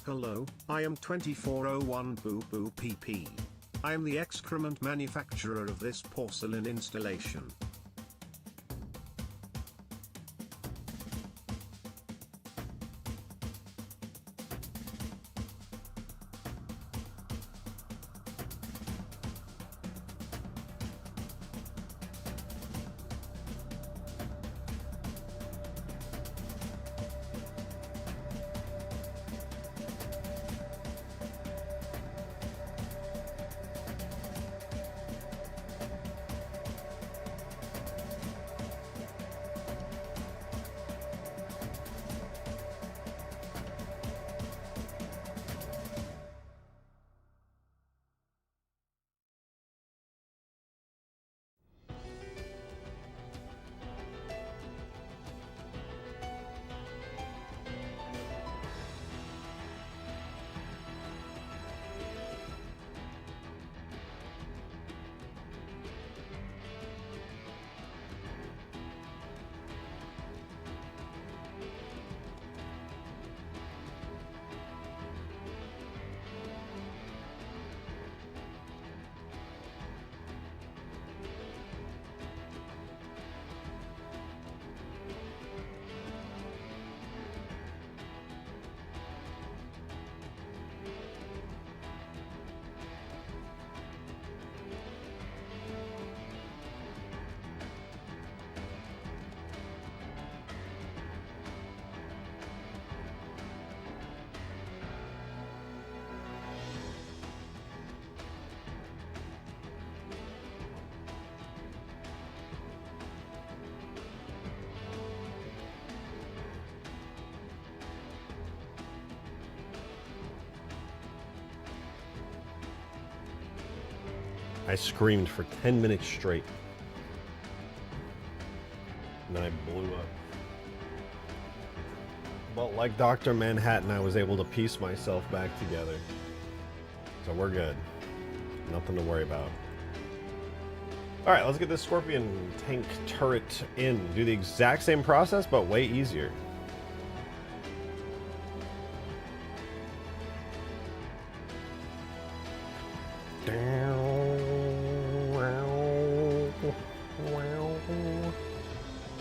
B: Hello, I am 2401 Boo Boo PP. I am the excrement manufacturer of this porcelain installation.
A: I screamed for 10 minutes straight. And then I blew up. But like Dr. Manhattan, I was able to piece myself back together. So we're good. Nothing to worry about. Alright, let's get this Scorpion tank turret in. Do the exact same process, but way easier.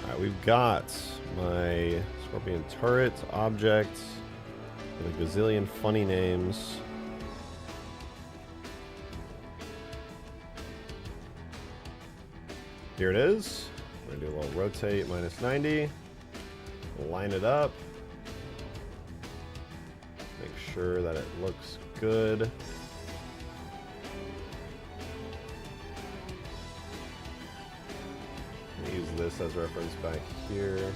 A: Alright, we've got my Scorpion turret object with a gazillion funny names. Here it is. I'm gonna do a little rotate minus 90. Line it up. Make sure that it looks good. Use this as reference back here.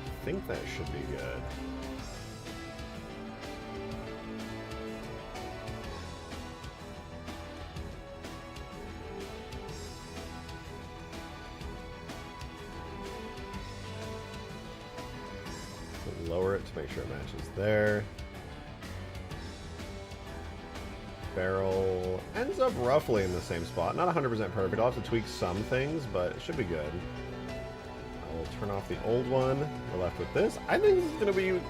A: I think that should be good. So lower it to make sure it matches there. Barrel ends up roughly in the same spot. Not 100% perfect. I'll have to tweak some things, but it should be good. I will turn off the old one. We're left with this. I think this is going to be good.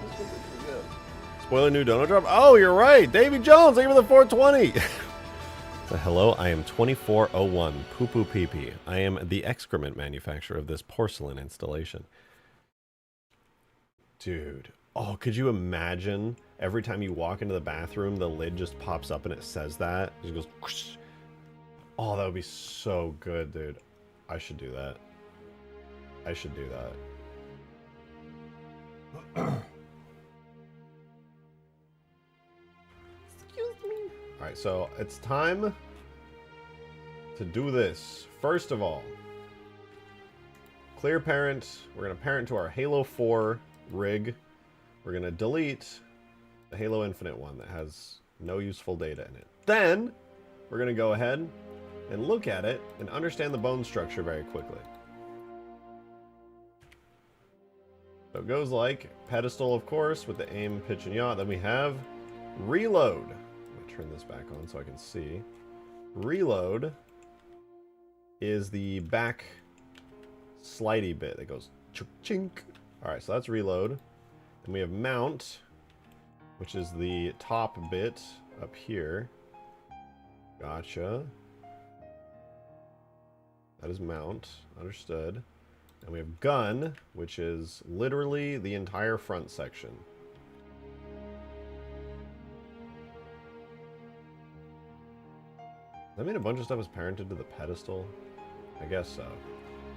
A: Spoiler, new dono drop. Oh, you're right. Davy Jones, thank you for the 420. So, hello, I am 2401 Poo Poo Pee Pee. I am the excrement manufacturer of this porcelain installation. Dude. Oh, could you imagine every time you walk into the bathroom, the lid just pops up and it says that? It just goes, whoosh. Oh, that would be so good, dude. I should do that. I should do that. Excuse me. All right, so it's time to do this. First of all, clear parent. We're going to parent to our Halo 4 rig. We're going to delete the Halo Infinite one that has no useful data in it. Then, we're going to go ahead and look at it and understand the bone structure very quickly. So it goes like pedestal, of course, with the aim, pitch, and yaw. Then we have reload. I'm going to turn this back on so I can see. Reload is the back slidey bit that goes chink. All right, so that's reload. And we have mount, which is the top bit up here. Gotcha. That is mount. Understood. And we have gun, which is literally the entire front section. Does that mean a bunch of stuff is parented to the pedestal? I guess so. All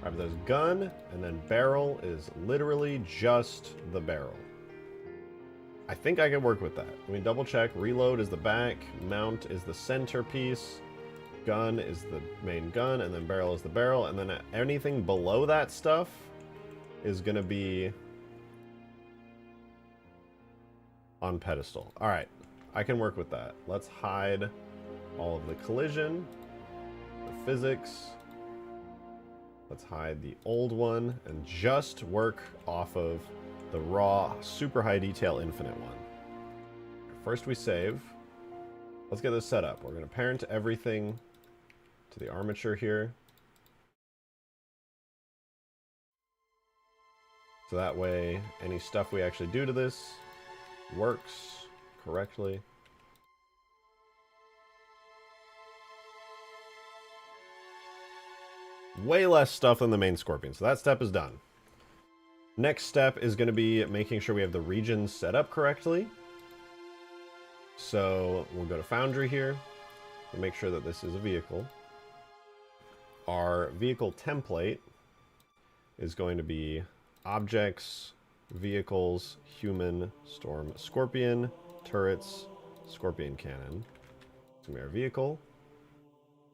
A: right, but there's gun, and then barrel is literally just the barrel. I think I can work with that. Let me double check. Reload is the back, mount is the centerpiece, gun is the main gun, and then barrel is the barrel, and then anything below that stuff is going to be on pedestal. All right, I can work with that. Let's hide all of the collision, the physics. Let's hide the old one and just work off of the raw, super high detail infinite one. First we save. Let's get this set up. We're going to parent everything to the armature here. So that way, any stuff we actually do to this works correctly. Way less stuff than the main Scorpion. So that step is done. Next step is going to be making sure we have the regions set up correctly. So we'll go to Foundry here and make sure that this is a vehicle. Our vehicle template is going to be objects, vehicles, human, storm, Scorpion, turrets, Scorpion cannon. It's going to be our vehicle.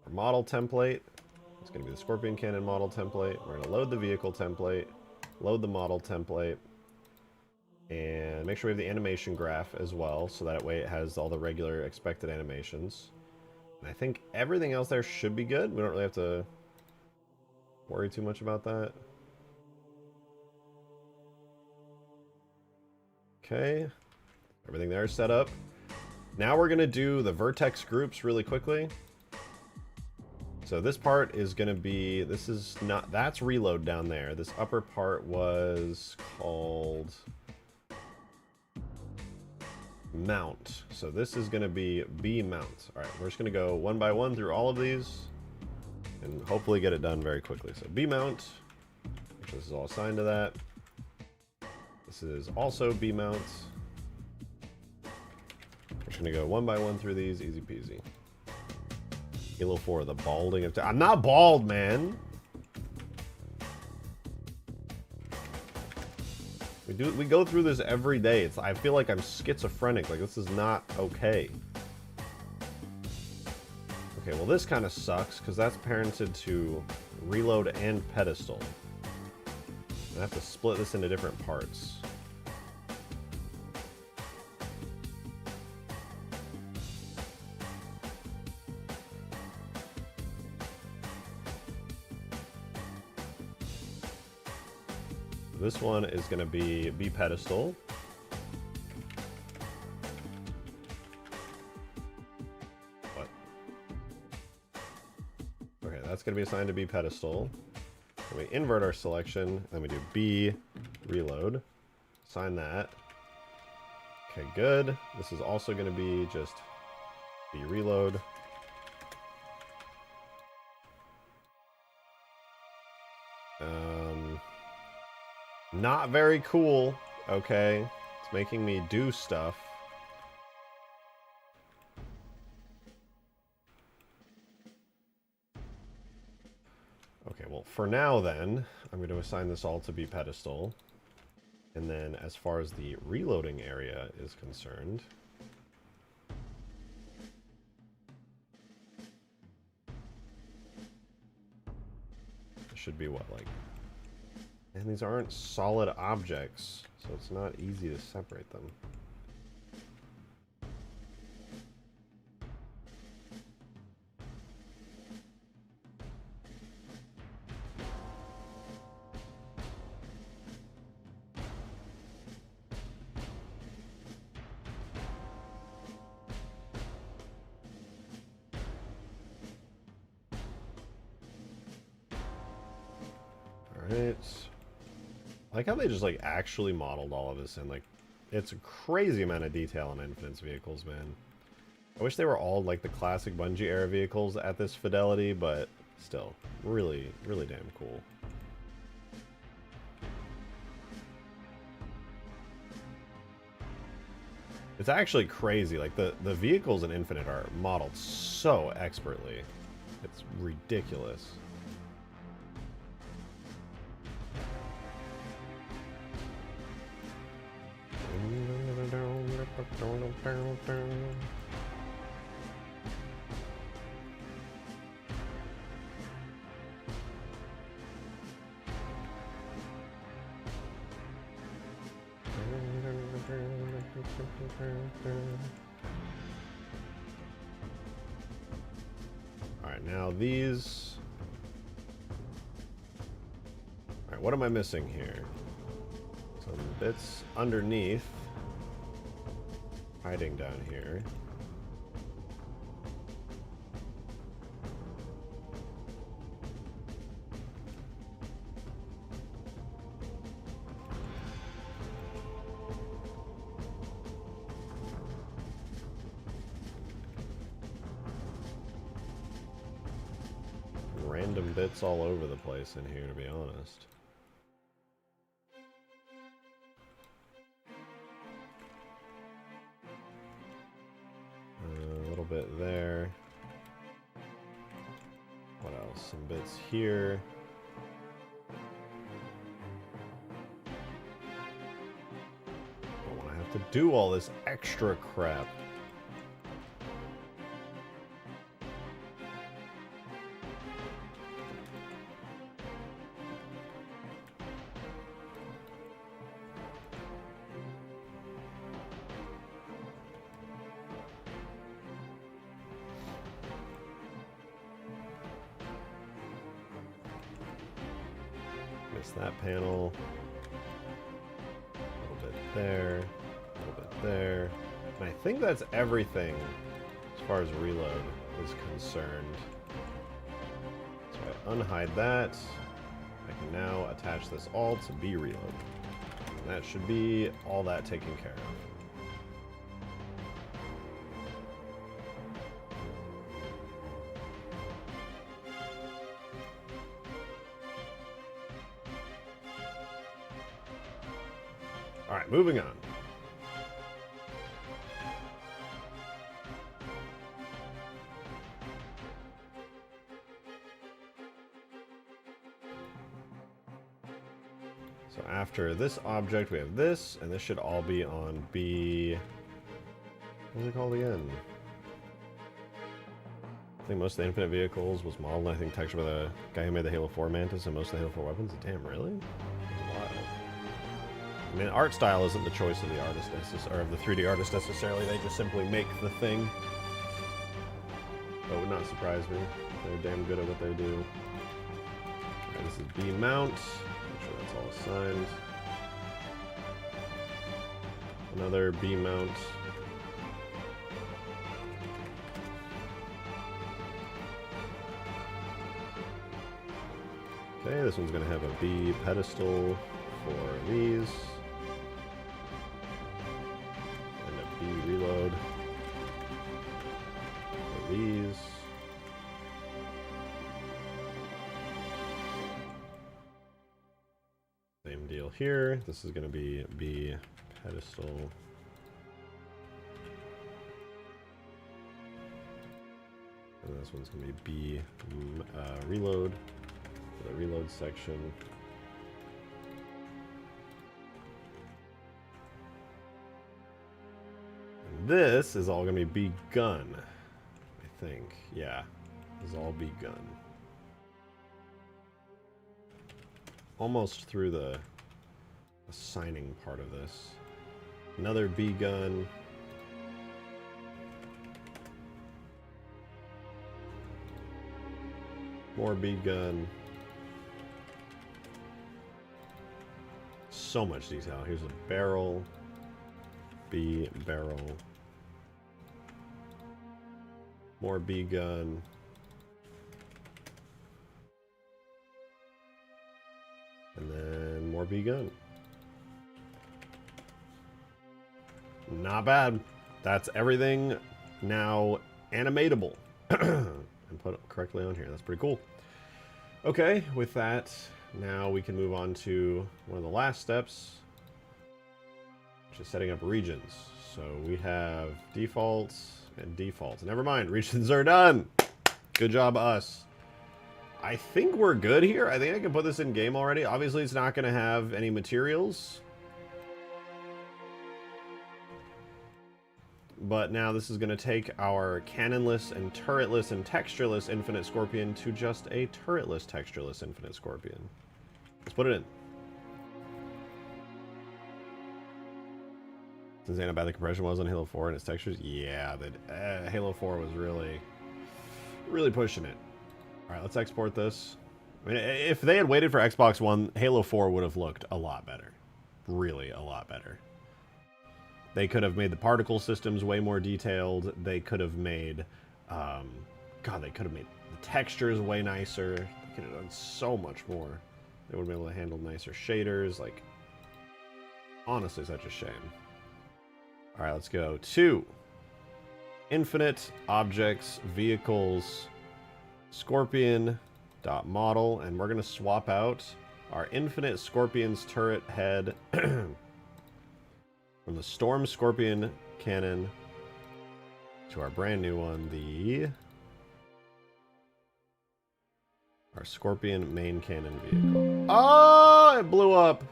A: Our model template is going to be the Scorpion cannon model template. We're going to load the vehicle template. Load the model template, and make sure we have the animation graph as well, so that way it has all the regular expected animations. And I think everything else there should be good. We don't really have to worry too much about that. Okay. Everything there is set up. Now we're going to do the vertex groups really quickly. So this part is going to be, this is not, that's reload down there. This upper part was called mount. So this is going to be B mount. All right, we're just going to go one by one through all of these and hopefully get it done very quickly. So B mount, this is all assigned to that. This is also B mount. We're just going to go one by one through these, easy peasy. Halo 4, the balding of... I'm not bald, man! We go through this every day. I feel like I'm schizophrenic. Like, this is not okay. Okay, well, this kind of sucks, because that's parented to reload and pedestal. I have to split this into different parts. This one is going to be B pedestal. What? Okay, that's going to be assigned to B pedestal. Then we invert our selection, then we do B reload. Assign that. Okay, good. This is also going to be just B reload. Not very cool, okay? It's making me do stuff. Okay, well, for now then, I'm going to assign this all to B pedestal. And then as far as the reloading area is concerned, it should be what, like... And these aren't solid objects, so it's not easy to separate them. All right. I like how they just, like, actually modeled all of this in, like, it's a crazy amount of detail on Infinite's vehicles, man. I wish they were all, like, the classic Bungie era vehicles at this fidelity, but still, really, really damn cool. It's actually crazy, like, the vehicles in Infinite are modeled so expertly. It's ridiculous. Alright, now these... Alright, what am I missing here? Some bits underneath. Hiding down here. Random bits all over the place in here, to be honest. A little bit there. What else? Some bits here. Don't want to have to do all this extra crap. Erase that panel. A little bit there. A little bit there. And I think that's everything as far as reload is concerned. So I unhide that. I can now attach this all to B reload. And that should be all that taken care of. Alright, moving on. So after this object, we have this, and this should all be on B... What is it called again? I think most of the Infinite Vehicles was modeled, I think, textured by the guy who made the Halo 4 Mantis and most of the Halo 4 weapons. Damn, really? I mean, art style isn't the choice of the artist, or of the 3D artist necessarily. They just simply make the thing. That would not surprise me. They're damn good at what they do. Alright, this is B mount. Make sure that's all assigned. Another B mount. Okay, this one's going to have a B pedestal for these. Reload for these. Same deal here. This is going to be B pedestal. And this one's going to be B reload for the reload section. This is all going to be gun, I think. Yeah, this is all B gun. Almost through the assigning part of this. Another B gun. More B gun. So much detail. Here's a barrel. B barrel. More B gun. And then more B gun. Not bad. That's everything now animatable. And put it correctly on here. That's pretty cool. Okay, with that, now we can move on to one of the last steps, which is setting up regions. So we have defaults and defaults. Never mind, regions are done. Good job, us. I think we're good here. I think I can put this in game already. Obviously, it's not going to have any materials. But now this is going to take our cannonless and turretless and textureless Infinite Scorpion to just a turretless, textureless Infinite Scorpion. Let's put it in. Since how bad the compression was on Halo 4 and its textures, yeah, Halo 4 was really pushing it. All right, let's export this. I mean, if they had waited for Xbox One, Halo 4 would have looked a lot better. Really, a lot better. They could have made the particle systems way more detailed. They could have made, God, they could have made the textures way nicer. They could have done so much more. They would have been able to handle nicer shaders. Like, honestly, such a shame. All right, let's go to Infinite Objects, Vehicles, Scorpion.model, and we're going to swap out our Infinite Scorpion's turret head from the Storm Scorpion cannon to our brand new one, our Scorpion main cannon vehicle. Oh, it blew up.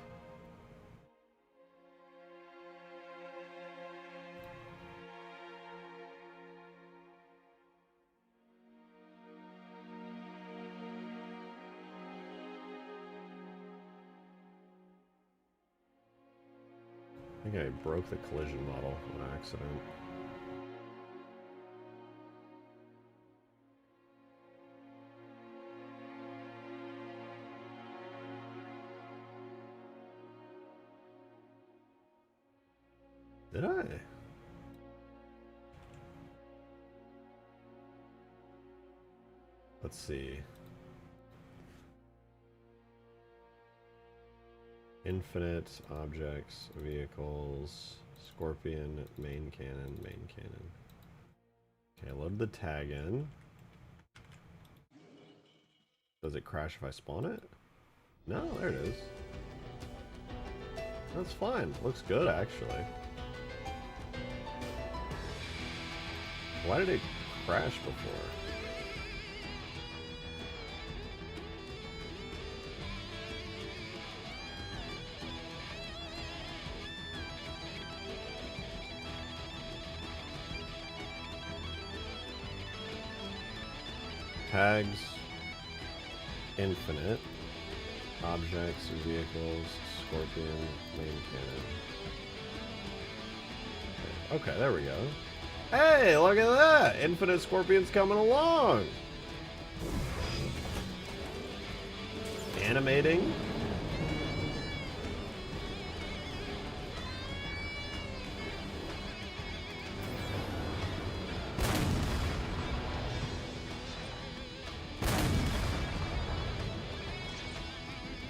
A: I think I broke the collision model on accident. Did I? Let's see. Infinite objects, vehicles, Scorpion, main cannon, main cannon. Okay, load the tag in. Does it crash if I spawn it? No, there it is. That's fine. Looks good, actually. Why did it crash before? Tags, infinite, objects, vehicles, Scorpion, main cannon. Okay, there we go. Hey, look at that! Infinite Scorpion's coming along! Animating.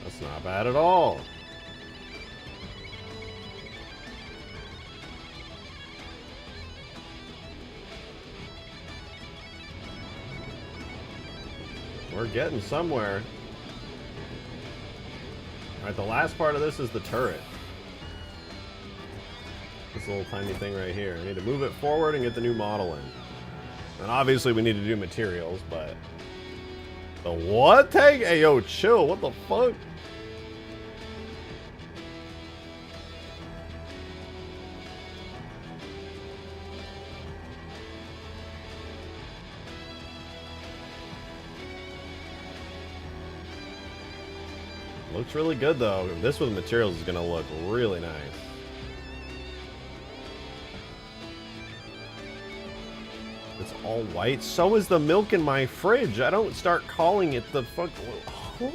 A: That's not bad at all. We're getting somewhere. Alright, the last part of this is the turret. This little tiny thing right here. I need to move it forward and get the new model in. And obviously we need to do materials, but... The what tag? Hey, yo, chill. What the fuck? Looks really good though. This with materials is gonna look really nice. It's all white. So is the milk in my fridge. I don't start calling it the fuck. Huh?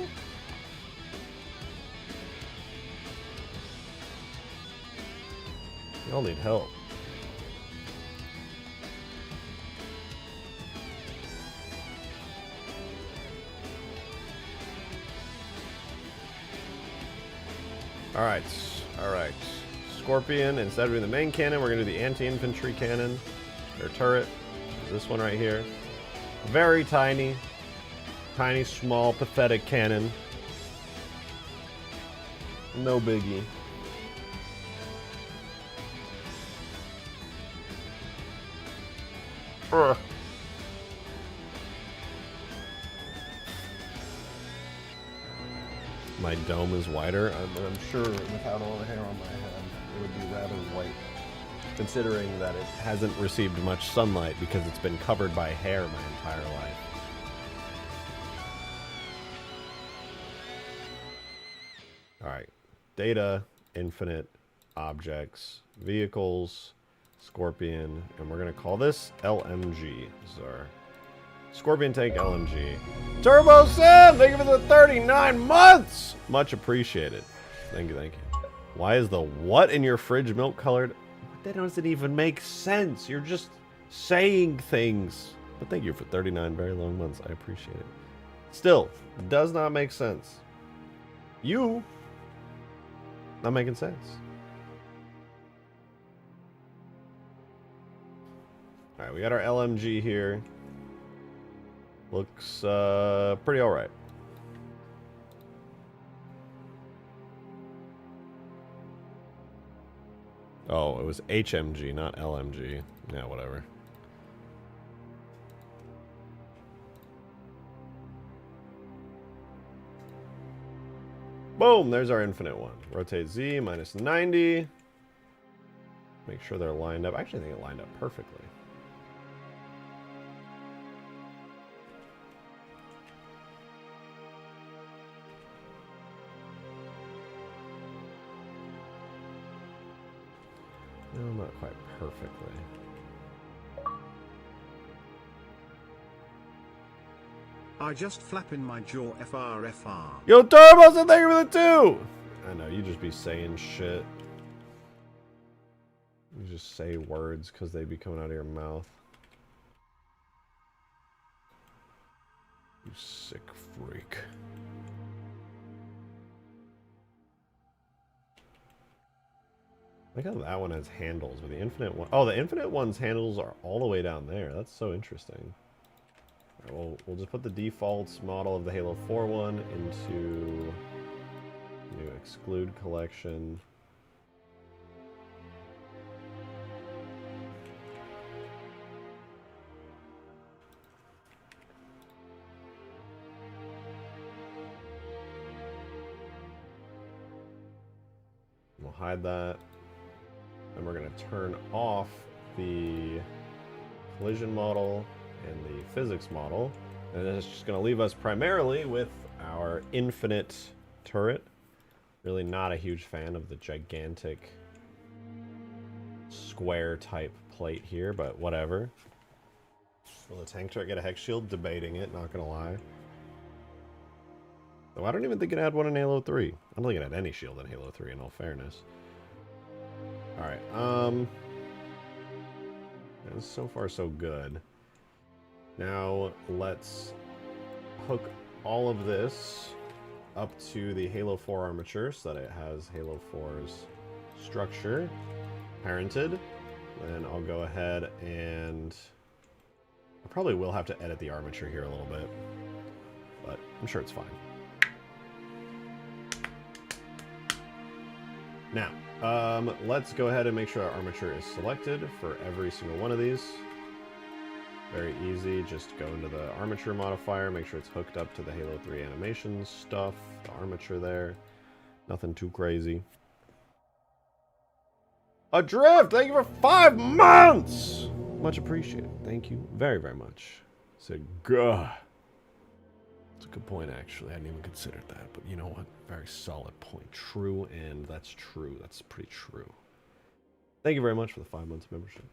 A: Y'all need help. Alright, alright. Scorpion, instead of doing the main cannon, we're going to do the anti-infantry cannon, or turret. This one right here. Very tiny. Tiny, small, pathetic cannon. No biggie. Ugh. My dome is whiter. I'm sure without all the hair on my head, it would be rather white. Considering that it hasn't received much sunlight because it's been covered by hair my entire life. Alright. Data, infinite, objects, vehicles, Scorpion, and we're going to call this LMG. This is our Scorpion tank LMG. Turbo Sam! Thank you for the 39 months! Much appreciated. Thank you, thank you. Why is the what in your fridge milk colored? That doesn't even make sense. You're just saying things. But thank you for 39 very long months. I appreciate it. Still, does not make sense. You not making sense. Alright, we got our LMG here. Looks pretty alright. Oh, it was HMG, not LMG. Yeah, whatever. Boom! There's our infinite one. Rotate Z, minus 90. Make sure they're lined up. I actually think it lined up perfectly. No, not quite perfectly.
B: I just flap in my jaw FRFR.
A: Yo, Turbos, and thank you for the 2! I know, you just be saying shit. You just say words because they be coming out of your mouth. You sick freak. Look how that one has handles, but the infinite one... Oh, the infinite one's handles are all the way down there. That's so interesting. All right, we'll just put the default model of the Halo 4 one into new exclude collection. We'll hide that. And we're going to turn off the collision model and the physics model. And it's just going to leave us primarily with our infinite turret. Really not a huge fan of the gigantic square type plate here, but whatever. Will the tank turret get a hex shield? Debating it, not going to lie. Though I don't even think it had one in Halo 3. I don't think it had any shield in Halo 3 in all fairness. Alright, so far so good. Now let's hook all of this up to the Halo 4 armature so that it has Halo 4's structure parented. Then I'll go ahead and I probably will have to edit the armature here a little bit, but I'm sure it's fine. Now, let's go ahead and make sure our armature is selected for every single one of these. Very easy, just go into the armature modifier, make sure it's hooked up to the Halo 3 animation stuff, the armature there. Nothing too crazy. Adrift, thank you for 5 months! Much appreciated. Thank you very, very much. Said, gah. That's a good point, actually. I hadn't even considered that, but you know what? Very solid point. True, and that's true. That's pretty true. Thank you very much for the 5 months membership.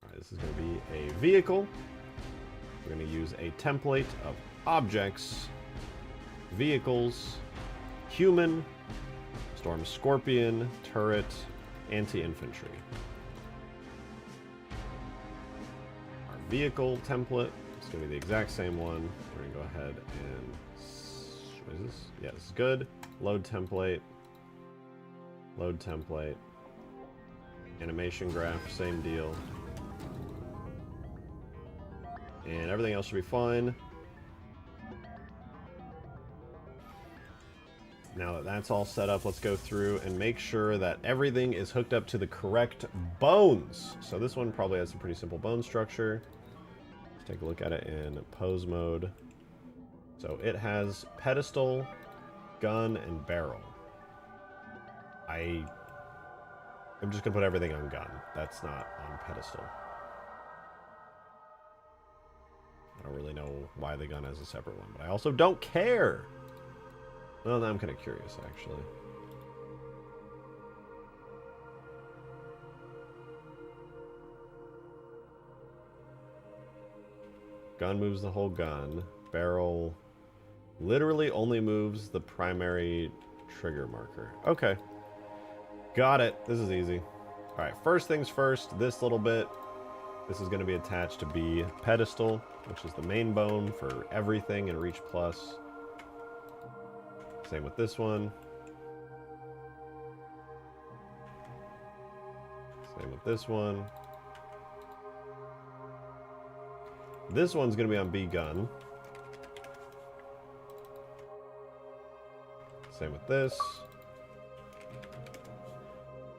A: Alright, this is going to be a vehicle. We're going to use a template of objects, vehicles, human, storm scorpion, turret, anti-infantry. Our vehicle template is going to be the exact same one. We're going to go ahead and... What is this? Yeah, this is good. Load template. Load template. Animation graph, same deal. And everything else should be fine. Now that that's all set up, let's go through and make sure that everything is hooked up to the correct bones. So this one probably has a pretty simple bone structure. Let's take a look at it in pose mode. So it has pedestal, gun, and barrel. I'm just gonna put everything on gun. That's not on pedestal. I don't really know why the gun has a separate one, but I also don't care. Well, now I'm kind of curious, actually. Gun moves the whole gun. Barrel literally only moves the primary trigger marker. Okay. Got it. This is easy. Alright, first things first, this little bit. This is going to be attached to B pedestal, which is the main bone for everything in Reach Plus. Same with this one. Same with this one. This one's going to be on B gun. Same with this.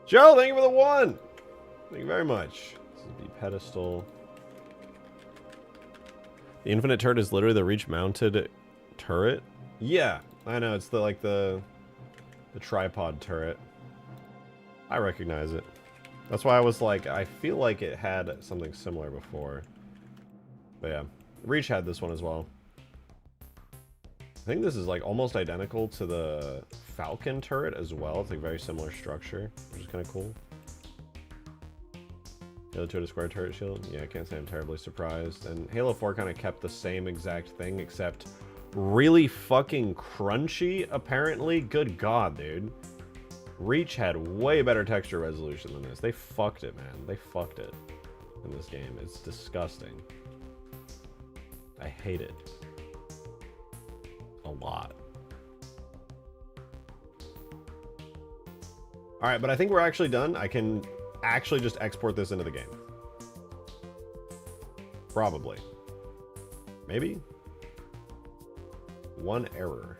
A: Joe, thank you for the 1! Thank you very much. This is B pedestal. The infinite turret is literally the reach mounted turret. Yeah, I know, it's the tripod turret. I recognize it. That's why I was like, I feel like it had something similar before. But yeah, Reach had this one as well. I think this is like almost identical to the Falcon turret as well. It's like very similar structure, which is kind of cool. Halo 2 had a square turret shield. Yeah, I can't say I'm terribly surprised. And Halo 4 kind of kept the same exact thing, except really fucking crunchy, apparently. Good God, dude. Reach had way better texture resolution than this. They fucked it, man. They fucked it in this game. It's disgusting. I hate it. A lot. Alright, but I think we're actually done. I can actually just export this into the game. Probably. Maybe? One error.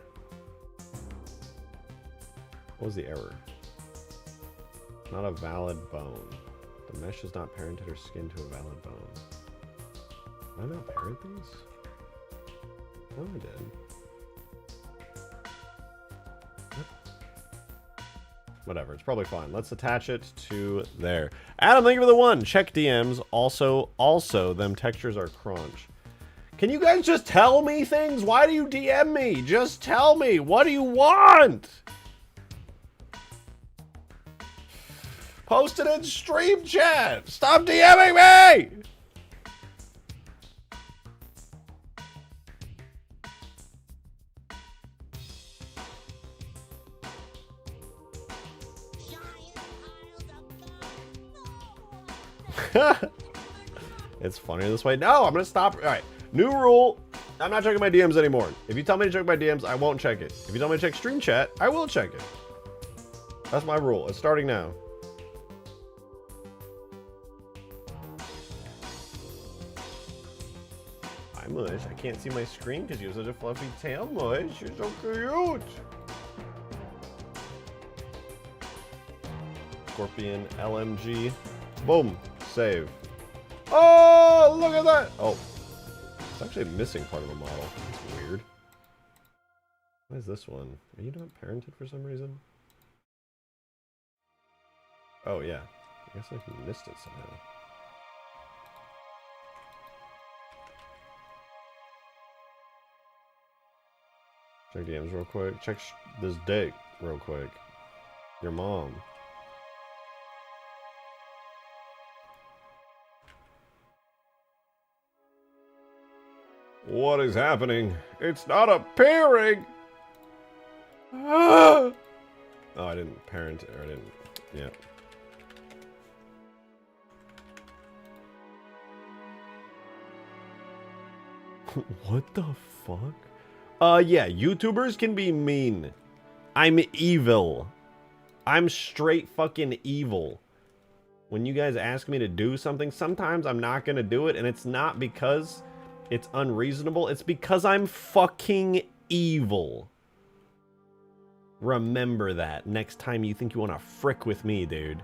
A: What was the error? Not a valid bone. The mesh is not parented or skinned to a valid bone. Did I not parent these? No, I did. Whatever, it's probably fine. Let's attach it to there. Adam, thank you for the 1. Check DMs. Also, them textures are crunch. Can you guys just tell me things? Why do you DM me? Just tell me. What do you want? Post it in stream chat. Stop DMing me! It's funnier this way. No, I'm gonna stop. All right, new rule. I'm not checking my DMs anymore. If you tell me to check my DMs, I won't check it. If you tell me to check stream chat, I will check it. That's my rule. It's starting now. Hi, Mush. I can't see my screen because you have such a fluffy tail, Mush. You're so cute. Scorpion LMG. Boom. Save. Oh, look at that! Oh. It's actually missing part of a model. That's weird. What is this one? Are you not parented for some reason? Oh, yeah. I guess I missed it somehow. Check DMs real quick. Check this dick real quick. Your mom. What is happening? It's not appearing! Ah! Oh, I didn't parent, or I didn't, yeah. What the fuck? Yeah, YouTubers can be mean. I'm evil. I'm straight fucking evil. When you guys ask me to do something, sometimes I'm not gonna do it, and it's not because it's unreasonable. It's because I'm fucking evil. Remember that next time you think you want to frick with me, dude.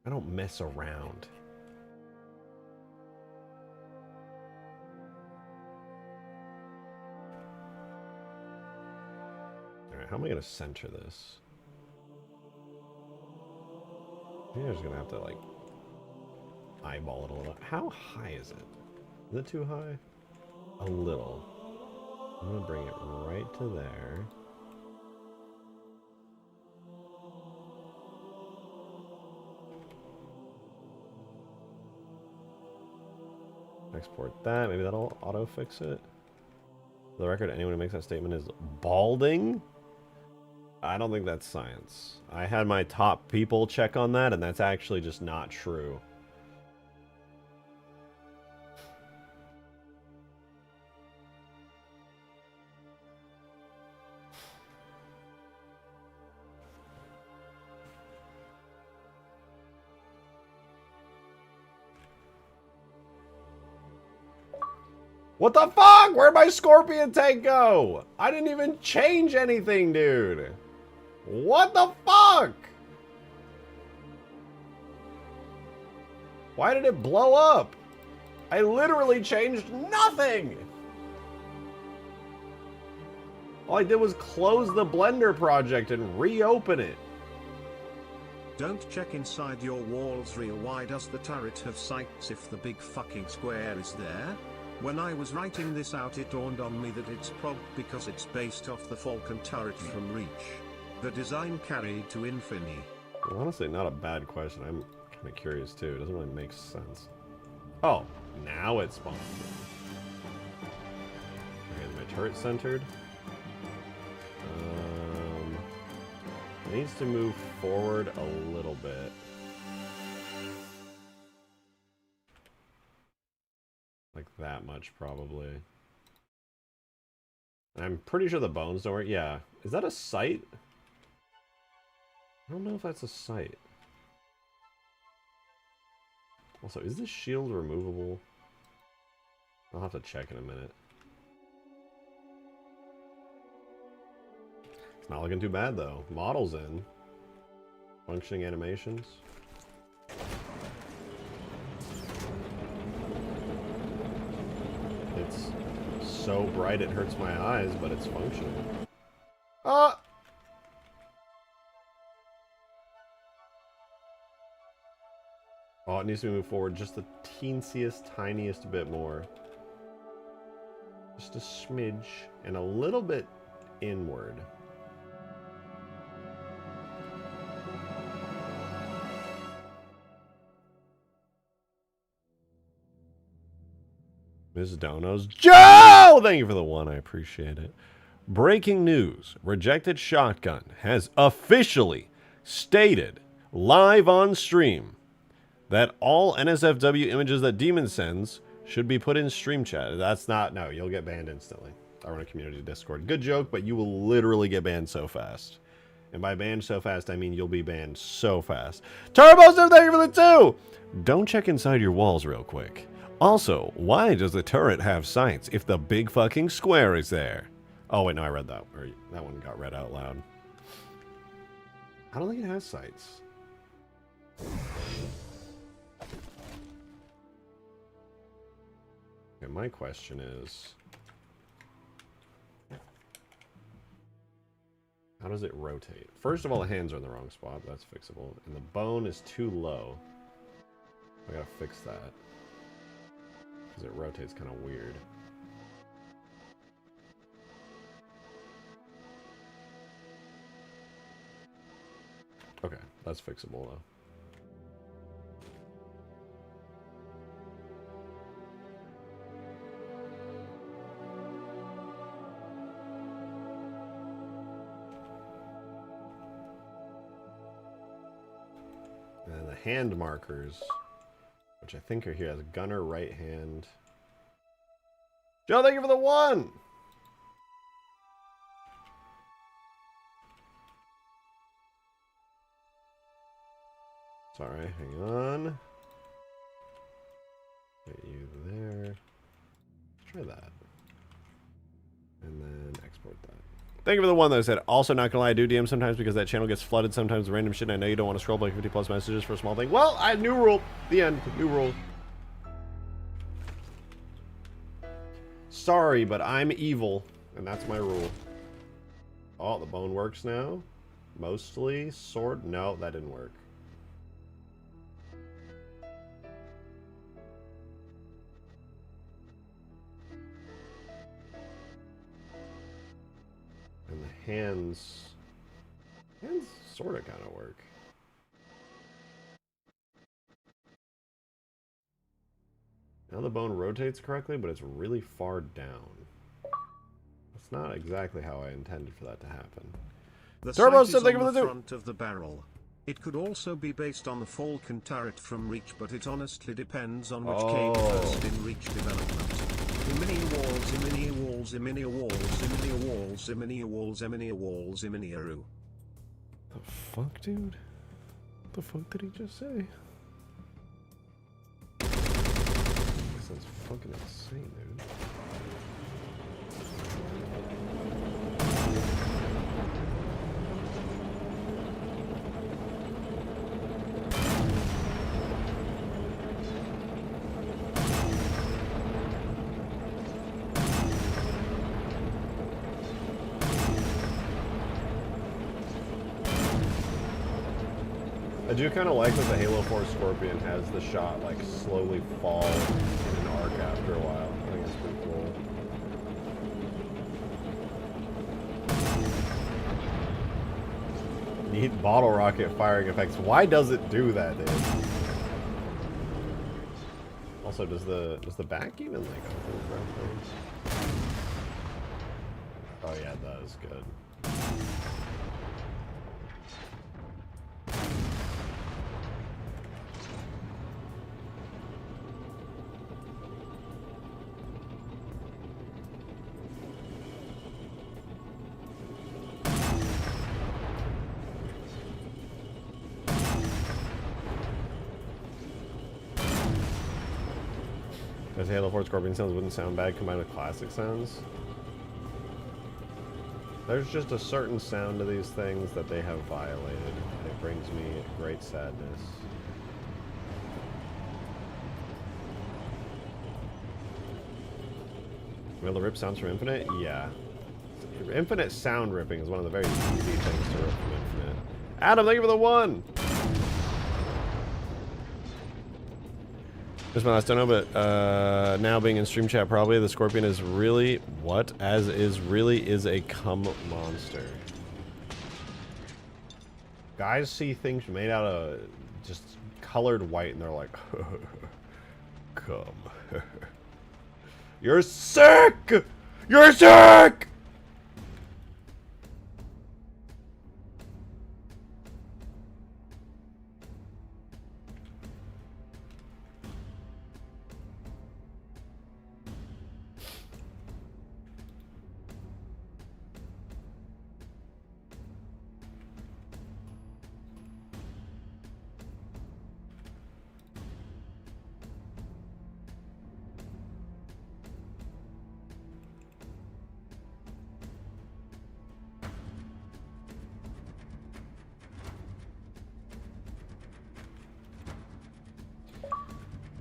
A: I don't mess around. Alright, how am I going to center this? I think I'm just going to have to, like, eyeball it a little. How high is it? Is it too high? A little. I'm gonna bring it right to there. Export that. Maybe that'll auto fix it. For the record, anyone who makes that statement is balding. I don't think that's science. I had my top people check on that, and that's actually just not true. What the fuck? Where'd my scorpion tank go? I didn't even change anything, dude. What the fuck? Why did it blow up? I literally changed nothing. All I did was close the Blender project and reopen it.
B: Don't check inside your walls real. Why does the turret have sights if the big fucking square is there? When I was writing this out, it dawned on me that it's probably because it's based off the Falcon turret from Reach. The design carried to Infinity.
A: Honestly, not a bad question. I'm kind of curious too. It doesn't really make sense. Oh, now it's spawned. Okay, is my turret centered? It needs to move forward a little bit. Like that much, probably. I'm pretty sure the bones don't work. Yeah. Is that a sight? I don't know if that's a sight. Also, is this shield removable? I'll have to check in a minute. It's not looking too bad, though. Models in. Functioning animations. It's so bright it hurts my eyes, but it's functioning. Ah! Oh, it needs to move forward just the teensiest, tiniest bit more. Just a smidge. And a little bit inward. Ms. Dono's Joe! Thank you for the one. I appreciate it. Breaking news. Rejected Shotgun has officially stated live on stream that all NSFW images that Demon sends should be put in stream chat. That's not... No, you'll get banned instantly. I run a community Discord. Good joke, but you will literally get banned so fast. And by banned so fast, I mean you'll be banned so fast. TurboSim, thank you for the 2! Don't check inside your walls real quick. Also, why does the turret have sights if the big fucking square is there? Oh, wait, no, I read that. Or that one got read out loud. I don't think it has sights. Okay, my question is... how does it rotate? First of all, the hands are in the wrong spot. That's fixable. And the bone is too low. I gotta fix that. Because it rotates kind of weird. Okay, that's fixable though. And the hand markers, which I think are here, as gunner right hand. Joe, thank you for the 1! Sorry, hang on. Get you there. Let's try that. And then export that. Thank you for the 1 that said, also not gonna lie, I do DM sometimes because that channel gets flooded sometimes with random shit and I know you don't want to scroll like 50 plus messages for a small thing. Well, new rule. The end. New rule. Sorry, but I'm evil, and that's my rule. Oh, the bone works now. Mostly. Sword. No, that didn't work. And the hands sort of kind of work. Now the bone rotates correctly, but it's really far down. That's not exactly how I intended for that to happen.
B: The sight is on the front of the barrel. It could also be based on the Falcon turret from Reach, but it honestly depends on which came first in Reach development. Eminia walls, Eminia walls, Eminia walls, Eminia walls, Eminia walls, Eminia walls, Eminia-ru.
A: The fuck, dude? What the fuck did he just say? This sounds fucking insane, dude. I do kind of like that the Halo 4 Scorpion has the shot like slowly fall in an arc after a while. I think it's pretty cool. Neat bottle rocket firing effects. Why does it do that, dude? Also, does the back even like open? Oh yeah, it does. Good. Because Halo 4 Scorpion sounds wouldn't sound bad combined with classic sounds. There's just a certain sound to these things that they have violated, and it brings me great sadness. Will the rip sounds from Infinite? Yeah. Infinite sound ripping is one of the very easy things to rip from Infinite. Adam, thank you for the 1! Just my last don't know, but now being in stream chat, probably the Scorpion is really is a cum monster. Guys see things made out of just colored white and they're like, cum. You're sick! You're sick!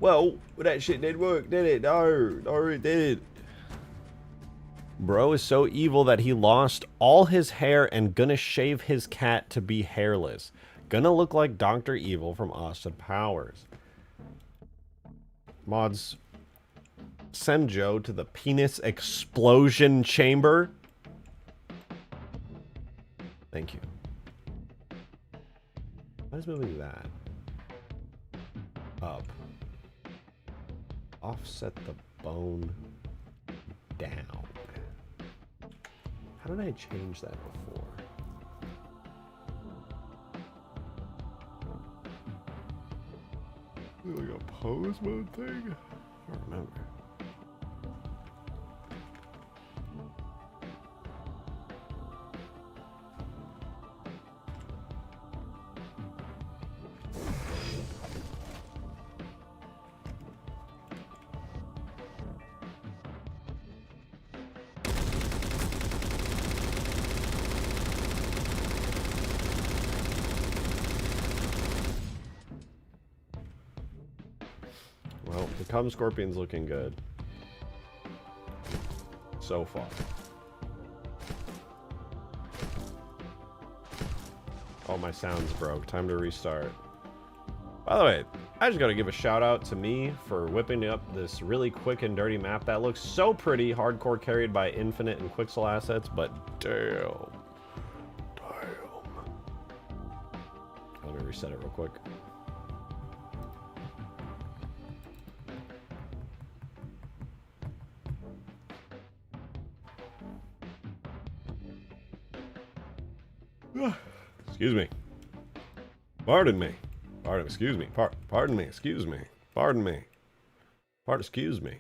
A: Well, that shit did work, did it? No, it did. Bro is so evil that he lost all his hair and gonna shave his cat to be hairless. Gonna look like Dr. Evil from Austin Powers. Mods, send Joe to the penis explosion chamber. Thank you. Why is moving that? Up. Offset the bone down. How did I change that before? Like a pose mode thing? I don't remember. Well, the Cum Scorpion's looking good. So far. Oh, my sound's broke. Time to restart. By the way, I just gotta give a shout out to me for whipping up this really quick and dirty map that looks so pretty, hardcore carried by Infinite and Quixel assets, but damn. Let me reset it real quick. Excuse me. Pardon me. Pardon, excuse me. Pardon me. Excuse me. Pardon me. Excuse me.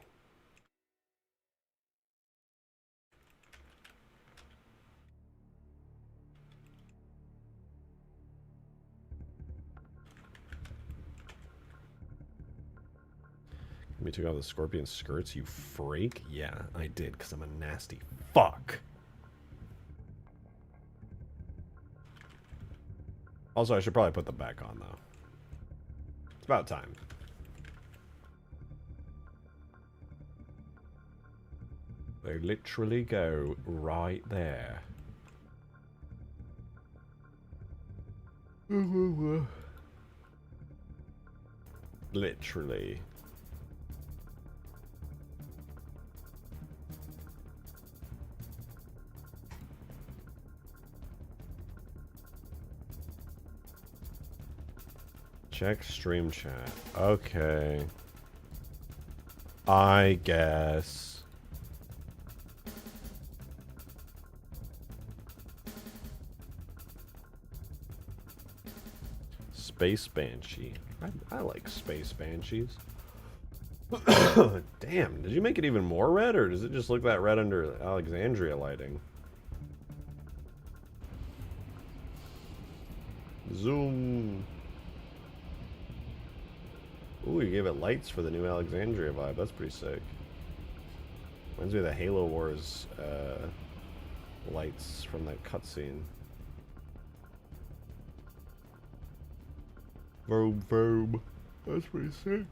A: You took off the Scorpion skirts, you freak? Yeah, I did, because I'm a nasty fuck. Also, I should probably put them back on, though. It's about time. They literally go right there. Literally. Check stream chat. Okay. I guess. Space Banshee. I like Space Banshees. Damn, did you make it even more red, or does it just look that red under Alexandria lighting? Zoom. Ooh, you gave it lights for the new Alexandria vibe. That's pretty sick. Reminds me of the Halo Wars lights from that cutscene. Verb. That's pretty sick. Is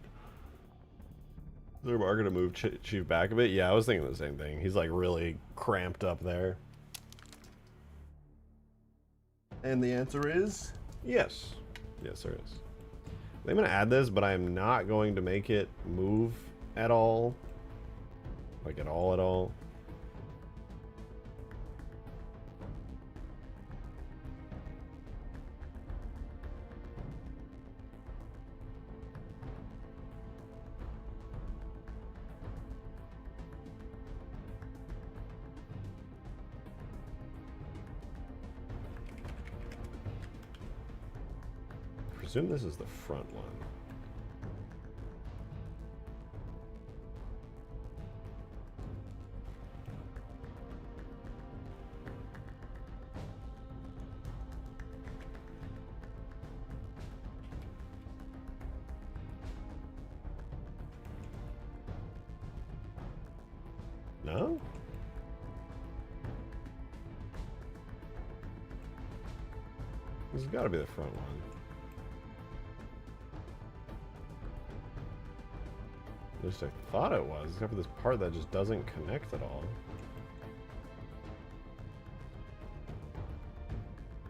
A: there a marker to move Chief back a bit? Yeah, I was thinking the same thing. He's like really cramped up there. And the answer is yes. Yes, there is. I'm going to add this, but I'm not going to make it move at all. Like at all. I presume this is the front one. No? This has got to be the front one. At least I thought it was, except for this part that just doesn't connect at all.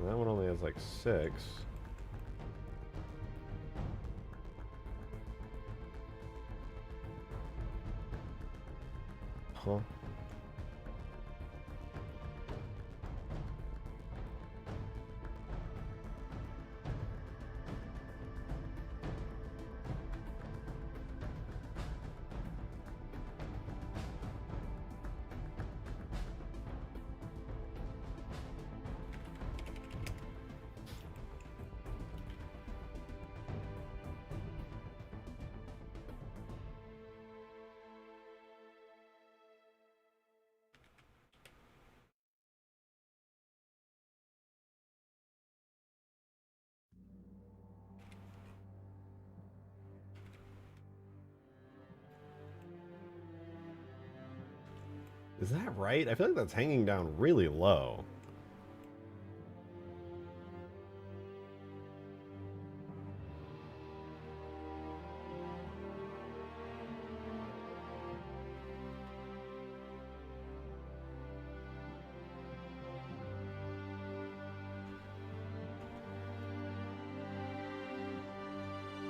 A: And that one only has like 6. Huh. Is that right? I feel like that's hanging down really low.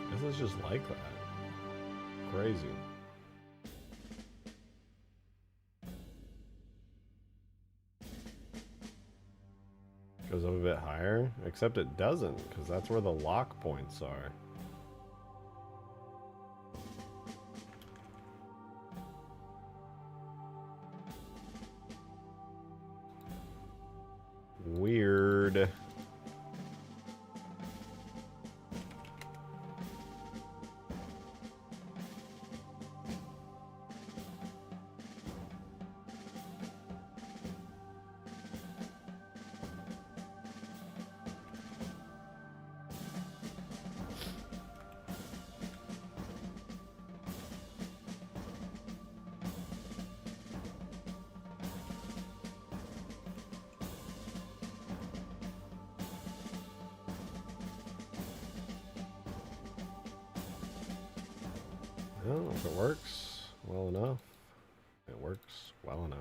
A: I guess it's just like that. Crazy. Goes up a bit higher, except it doesn't, because that's where the lock points are. Weird. Well, if it works well enough, it works well enough.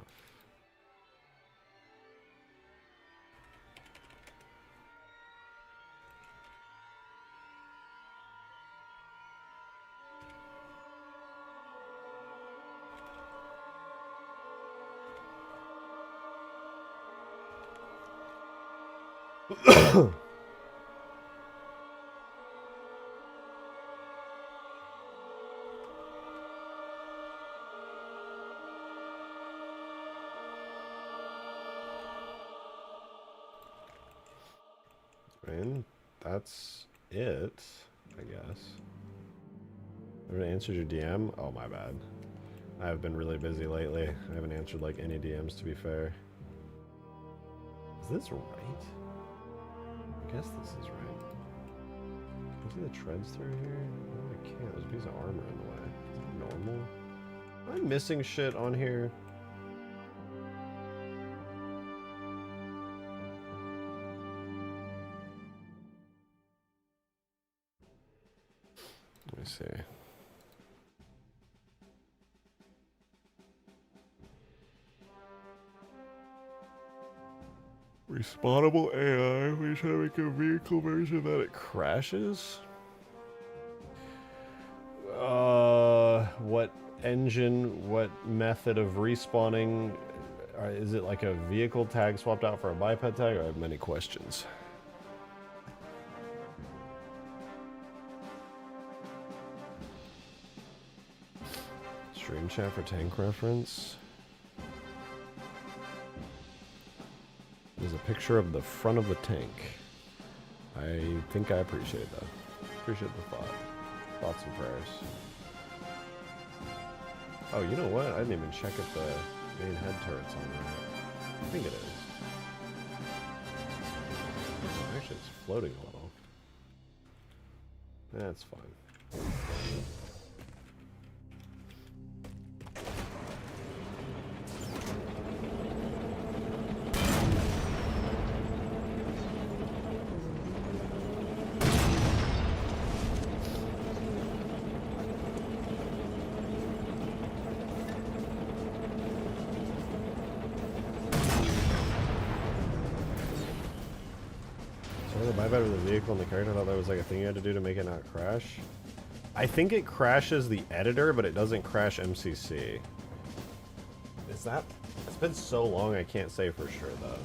A: And that's it, I guess. I haven't answered your DM? Oh, my bad. I have been really busy lately. I haven't answered, like, any DMs, to be fair. Is this right? I guess this is right. Can I see the treads through here? No, I can't. There's a piece of armor in the way. Is that normal? Am I missing shit on here? Let me see. Respawnable AI. We try to make a vehicle version that it crashes. What engine? What method of respawning? Is it like a vehicle tag swapped out for a biped tag? I have many questions. Stream chat for tank reference. There's a picture of the front of the tank. I think I appreciate that. Appreciate the thought. Thoughts and prayers. Oh, you know what? I didn't even check if the main head turret's on there. I think it is. Oh, actually, it's floating a little. That's fine. The buyback of the vehicle and the character, I thought that was like a thing you had to do to make it not crash. I think it crashes the editor, but it doesn't crash MCC. Is that? It's been so long I can't say for sure though.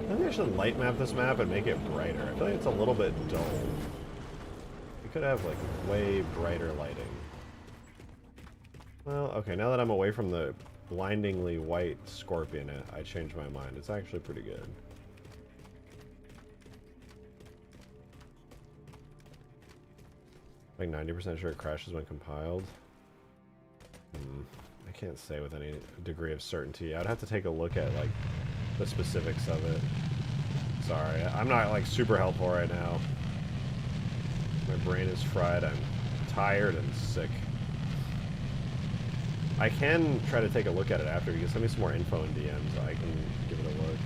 A: I think I should light map this map and make it brighter. I feel like it's a little bit dull. We could have like way brighter lighting. Well, okay, now that I'm away from the blindingly white scorpion, I changed my mind. It's actually pretty good. Like 90% sure it crashes when compiled. I can't say with any degree of certainty. I'd have to take a look at like the specifics of it. Sorry, I'm not like super helpful right now. My brain is fried. I'm tired and sick. I can try to take a look at it after. You can send me some more info in DMs. I can give it a look.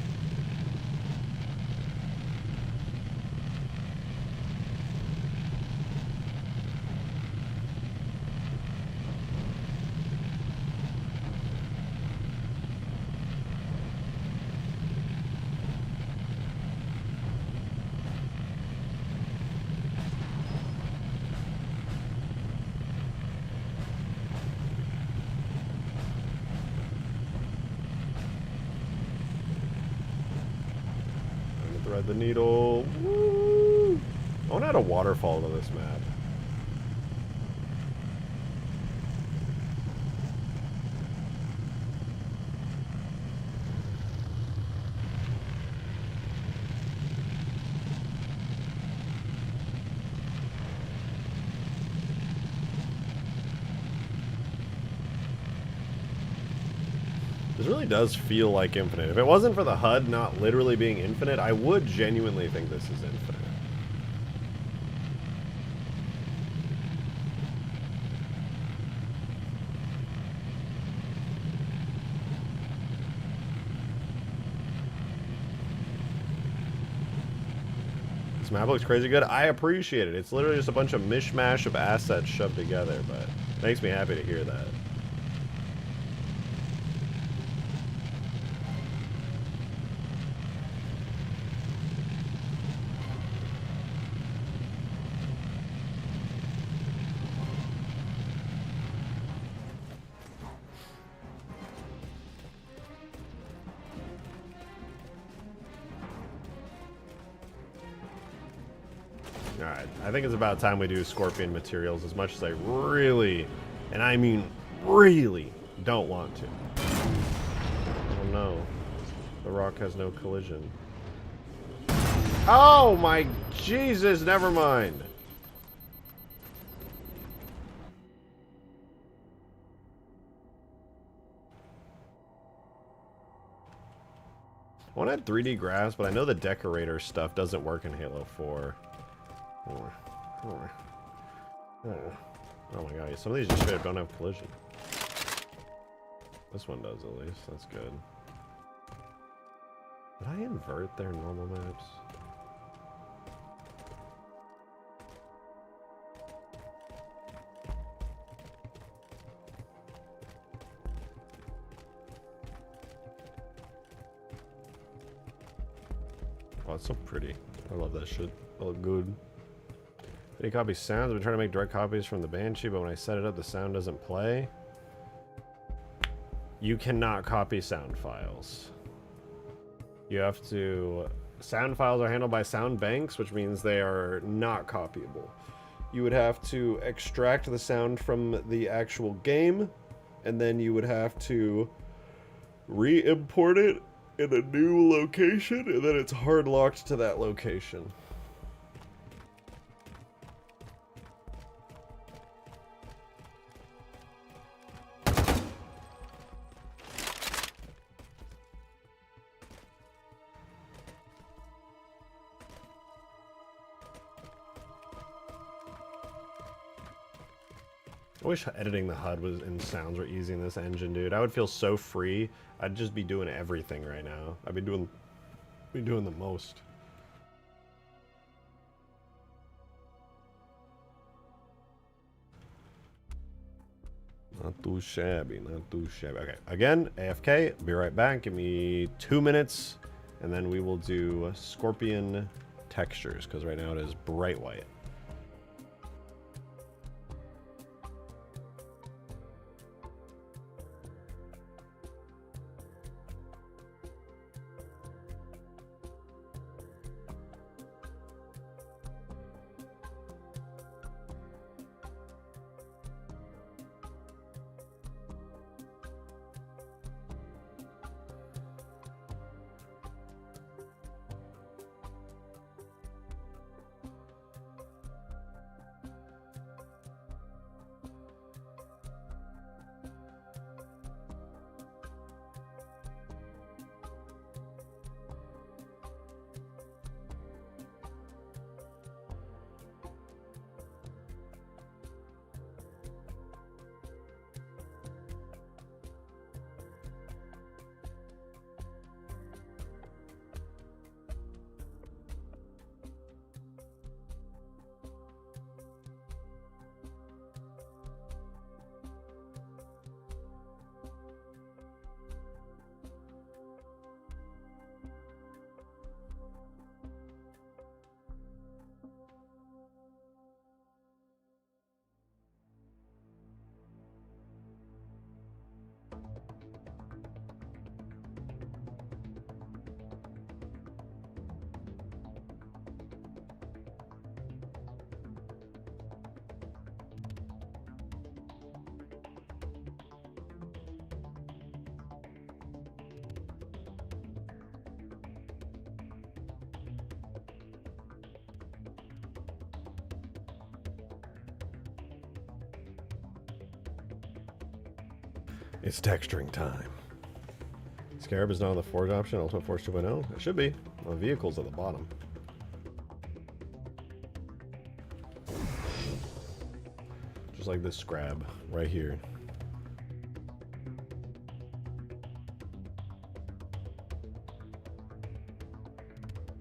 A: Thread the needle. Woo! I want to add a waterfall to this map. This really does feel like Infinite. If it wasn't for the HUD not literally being infinite, I would genuinely think this is Infinite. This map looks crazy good. I appreciate it. It's literally just a bunch of mishmash of assets shoved together, but it makes me happy to hear that. Alright, I think it's about time we do Scorpion materials as much as I really, and I mean really don't want to. Oh no. The rock has no collision. Oh my Jesus, never mind. I want to add 3D graphs, but I know the decorator stuff doesn't work in Halo 4. Oh my god, some of these just straight up don't have collision. This one does at least, that's good. Did I invert their normal maps? Oh, it's so pretty. I love that shit. They look good. Any copy sounds? I've been trying to make direct copies from the Banshee, but when I set it up, the sound doesn't play. You cannot copy sound files. You have to... Sound files are handled by sound banks, which means they are not copyable. You would have to extract the sound from the actual game, and then you would have to re-import it in a new location, and then it's hard locked to that location. I wish editing the HUD was and sounds were easy in this engine, dude. I would feel so free. I'd just be doing everything right now. I'd be doing the most. Not too shabby, not too shabby. Okay, again, AFK. Be right back. Give me 2 minutes, and then we will do Scorpion textures, because right now it is bright white. It's texturing time. Scarab is not on the Forge option, Ultimate Forge 2.0. It should be. The vehicle's at the bottom. Just like this Scrab right here.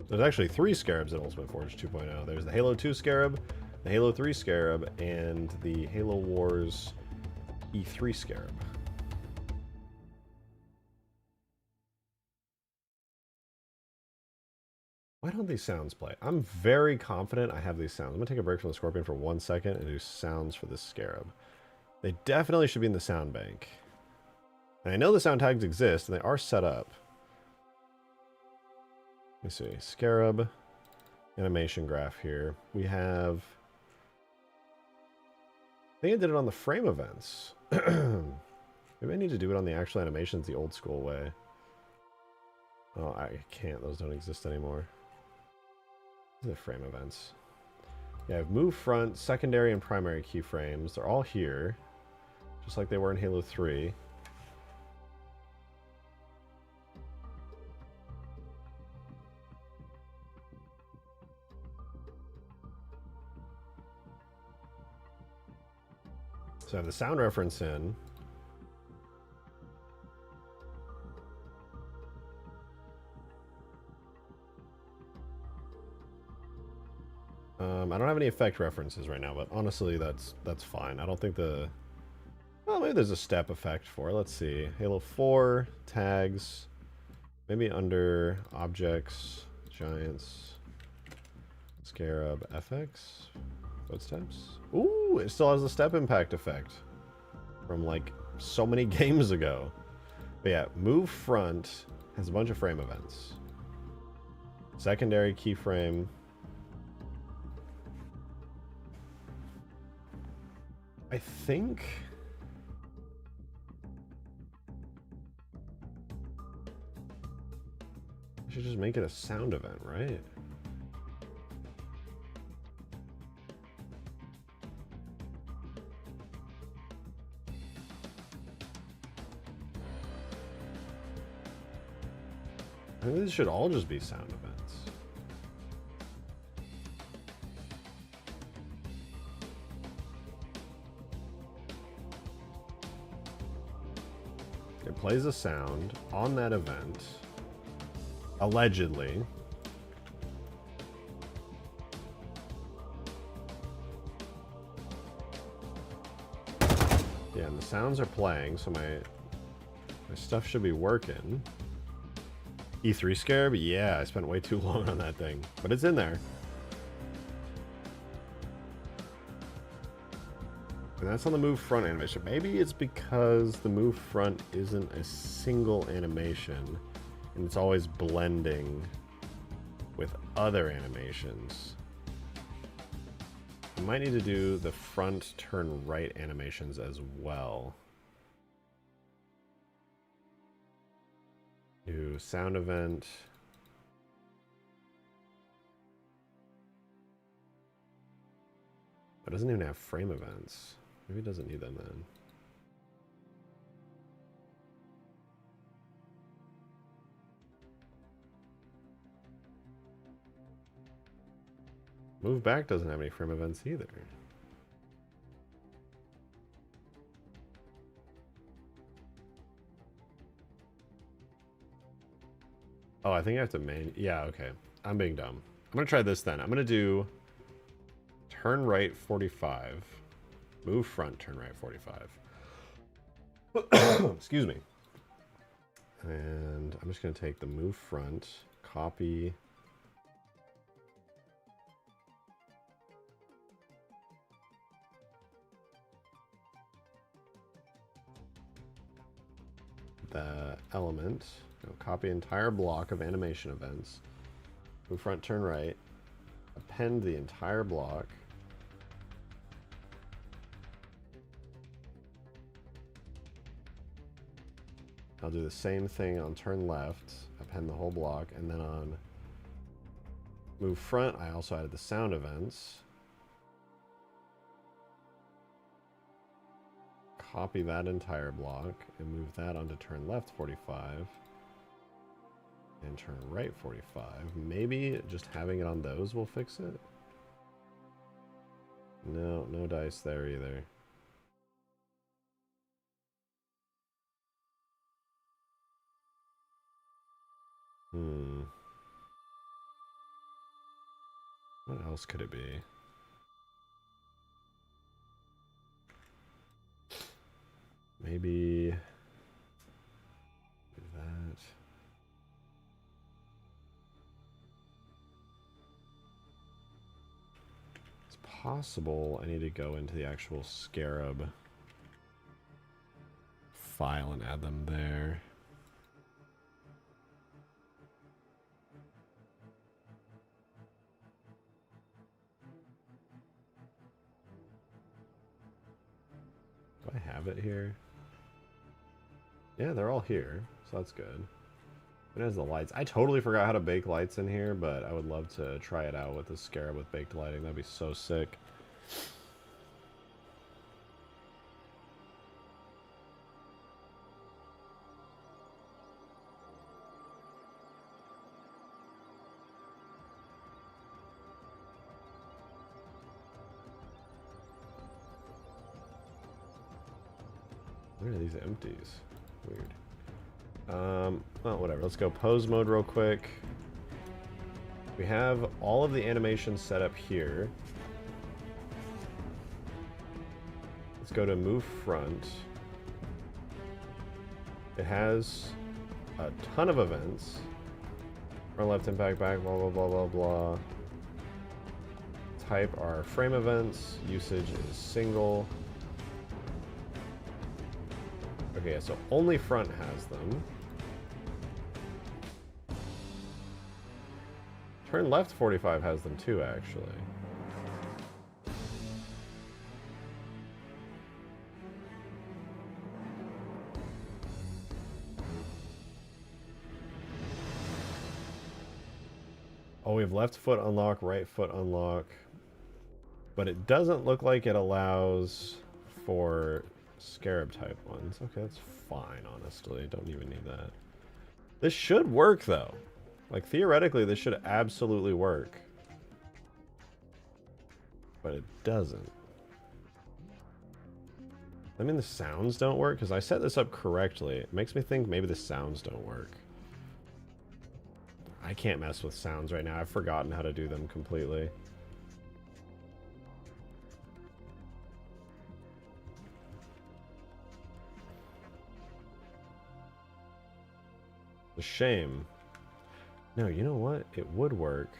A: There's actually 3 Scarabs in Ultimate Forge 2.0. There's the Halo 2 Scarab, the Halo 3 Scarab, and the Halo Wars E3 Scarab. Why don't these sounds play? I'm very confident I have these sounds. I'm going to take a break from the Scorpion for 1 second and do sounds for this Scarab. They definitely should be in the sound bank. And I know the sound tags exist, and they are set up. Let me see. Scarab. Animation graph here. We have... I think I did it on the frame events. Maybe I need to do it on the actual animations the old school way. Oh, I can't. Those don't exist anymore. These are the frame events. Yeah, I've moved front, secondary, and primary keyframes. They're all here, just like they were in Halo 3. So I have the sound reference in. I don't have any effect references right now, but honestly, that's fine. I don't think the... Well, maybe there's a step effect for it. Let's see. Halo 4, tags, maybe under objects, giants, scarab, FX, footsteps. Ooh, it still has the step impact effect from like so many games ago. But yeah, move front has a bunch of frame events. Secondary keyframe. I think I should just make it a sound event, right? I think these should all just be sound events. It plays a sound on that event, allegedly. Yeah, and the sounds are playing, so my stuff should be working. E3 Scarab? Yeah, I spent way too long on that thing, but it's in there. And that's on the move front animation. Maybe it's because the move front isn't a single animation, and it's always blending with other animations. I might need to do the front turn right animations as well. Do sound event. It doesn't even have frame events. Maybe it doesn't need them then. Move back doesn't have any frame events either. Oh, I think I have to yeah, okay. I'm being dumb. I'm gonna try this then. I'm gonna do turn right 45. Move front, turn right 45. Excuse me. And I'm just going to take the move front, copy. The element, copy entire block of animation events, move front, turn right, append the entire block. I'll do the same thing on turn left, append the whole block, and then on move front, I also added the sound events. Copy that entire block and move that onto turn left 45 and turn right 45. Maybe just having it on those will fix it. No, no dice there either. What else could it be? Maybe that. It's possible I need to go into the actual Scarab file and add them there. have it here. Yeah, they're all here, so that's good. It has the lights. I totally forgot how to bake lights in here, but I would love to try it out with the Scarab with baked lighting. That'd be so sick. Where are these empties? Weird. Well, whatever. Let's go pose mode real quick. We have all of the animations set up here. Let's go to move front. It has a ton of events. Front, left, impact, back, blah, blah, blah, blah, blah. Type are frame events. Usage is single. Okay, so only front has them. Turn left 45 has them too, actually. Oh, we have left foot unlock, right foot unlock. But it doesn't look like it allows for Scarab type ones. Okay, that's fine, honestly. Don't even need that. This should work, though. Like, theoretically, this should absolutely work. But it doesn't. I mean, the sounds don't work, because I set this up correctly. It makes me think maybe the sounds don't work. I can't mess with sounds right now. I've forgotten how to do them completely. A shame. No, you know what? It would work.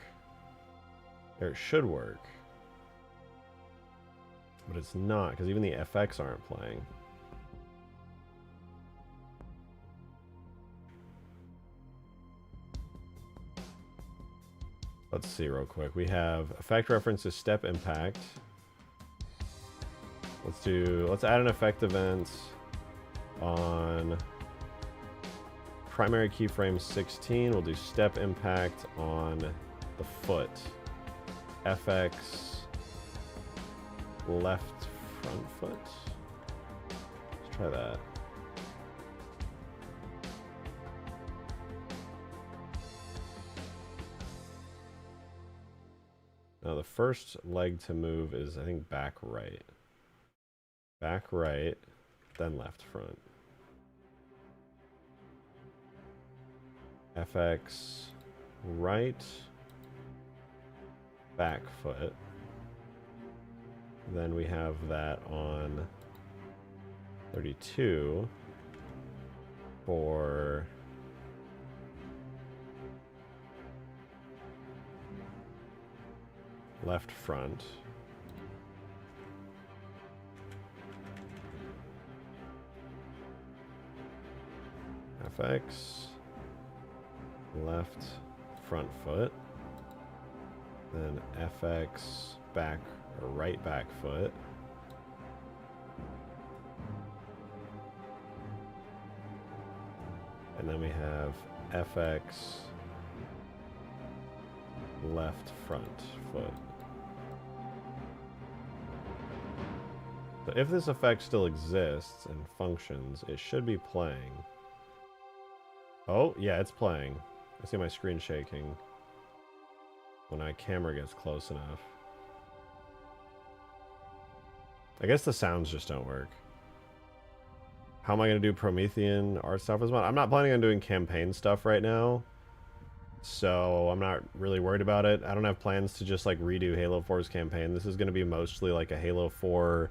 A: Or it should work. But it's not, because even the FX aren't playing. Let's see real quick. We have effect references, step impact. Let's add an effect event on primary keyframe 16. We'll do step impact on the foot. FX left front foot. Let's try that. Now the first leg to move is, I think, back right. Back right, then left front. FX right, back foot. Then we have that on 32 for left front. FX left front foot. Then FX back or right back foot. And then we have FX left front foot. So if this effect still exists and functions, it should be playing. Oh, yeah, it's playing. I see my screen shaking when my camera gets close enough. I guess the sounds just don't work. How am I going to do Promethean art stuff as well? I'm not planning on doing campaign stuff right now, so I'm not really worried about it. I don't have plans to just like redo Halo 4's campaign. This is going to be mostly like a Halo 4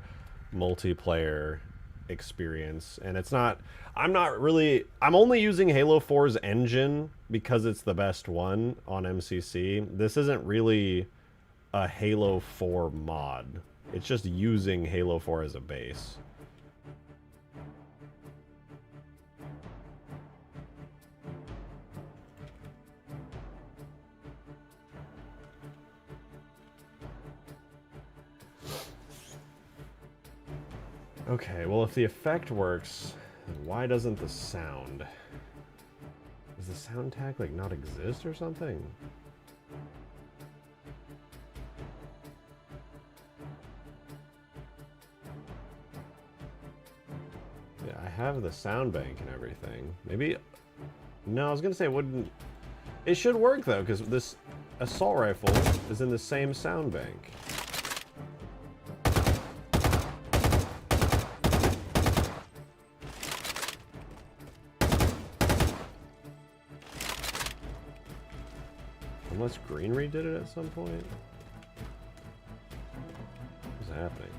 A: multiplayer experience, and it's not, I'm only using Halo 4's engine because it's the best one on MCC. This isn't really a Halo 4 mod. It's just using Halo 4 as a base. Okay, well, if the effect works, then why doesn't the sound? Does the sound tag, like, not exist or something? Yeah, I have the sound bank and everything. Maybe... No, I was gonna say it wouldn't... It should work, though, because this assault rifle is in the same sound bank. Unless Green redid it at some point? What's happening?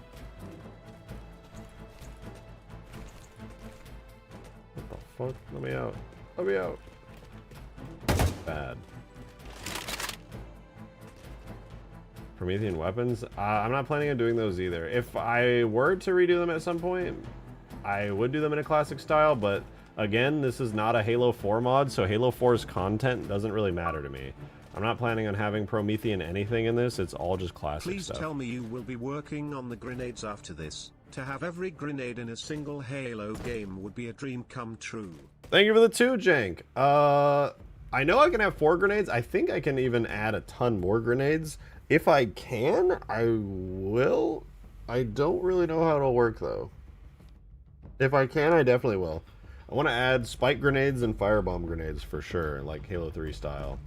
A: What the fuck? Let me out. Let me out. Bad. Promethean weapons? I'm not planning on doing those either. If I were to redo them at some point, I would do them in a classic style, but again, this is not a Halo 4 mod, so Halo 4's content doesn't really matter to me. I'm not planning on having Promethean anything in this, it's all just classic
B: Please
A: stuff.
B: tell me you will be working on the grenades after this. To have every grenade in a single Halo game would be a dream come true.
A: Thank you for the 2, Jank. I know I can have 4 grenades. I think I can even add a ton more grenades. If I can, I will. I don't really know how it'll work, though. If I can, I definitely will. I want to add spike grenades and firebomb grenades for sure, like Halo 3 style.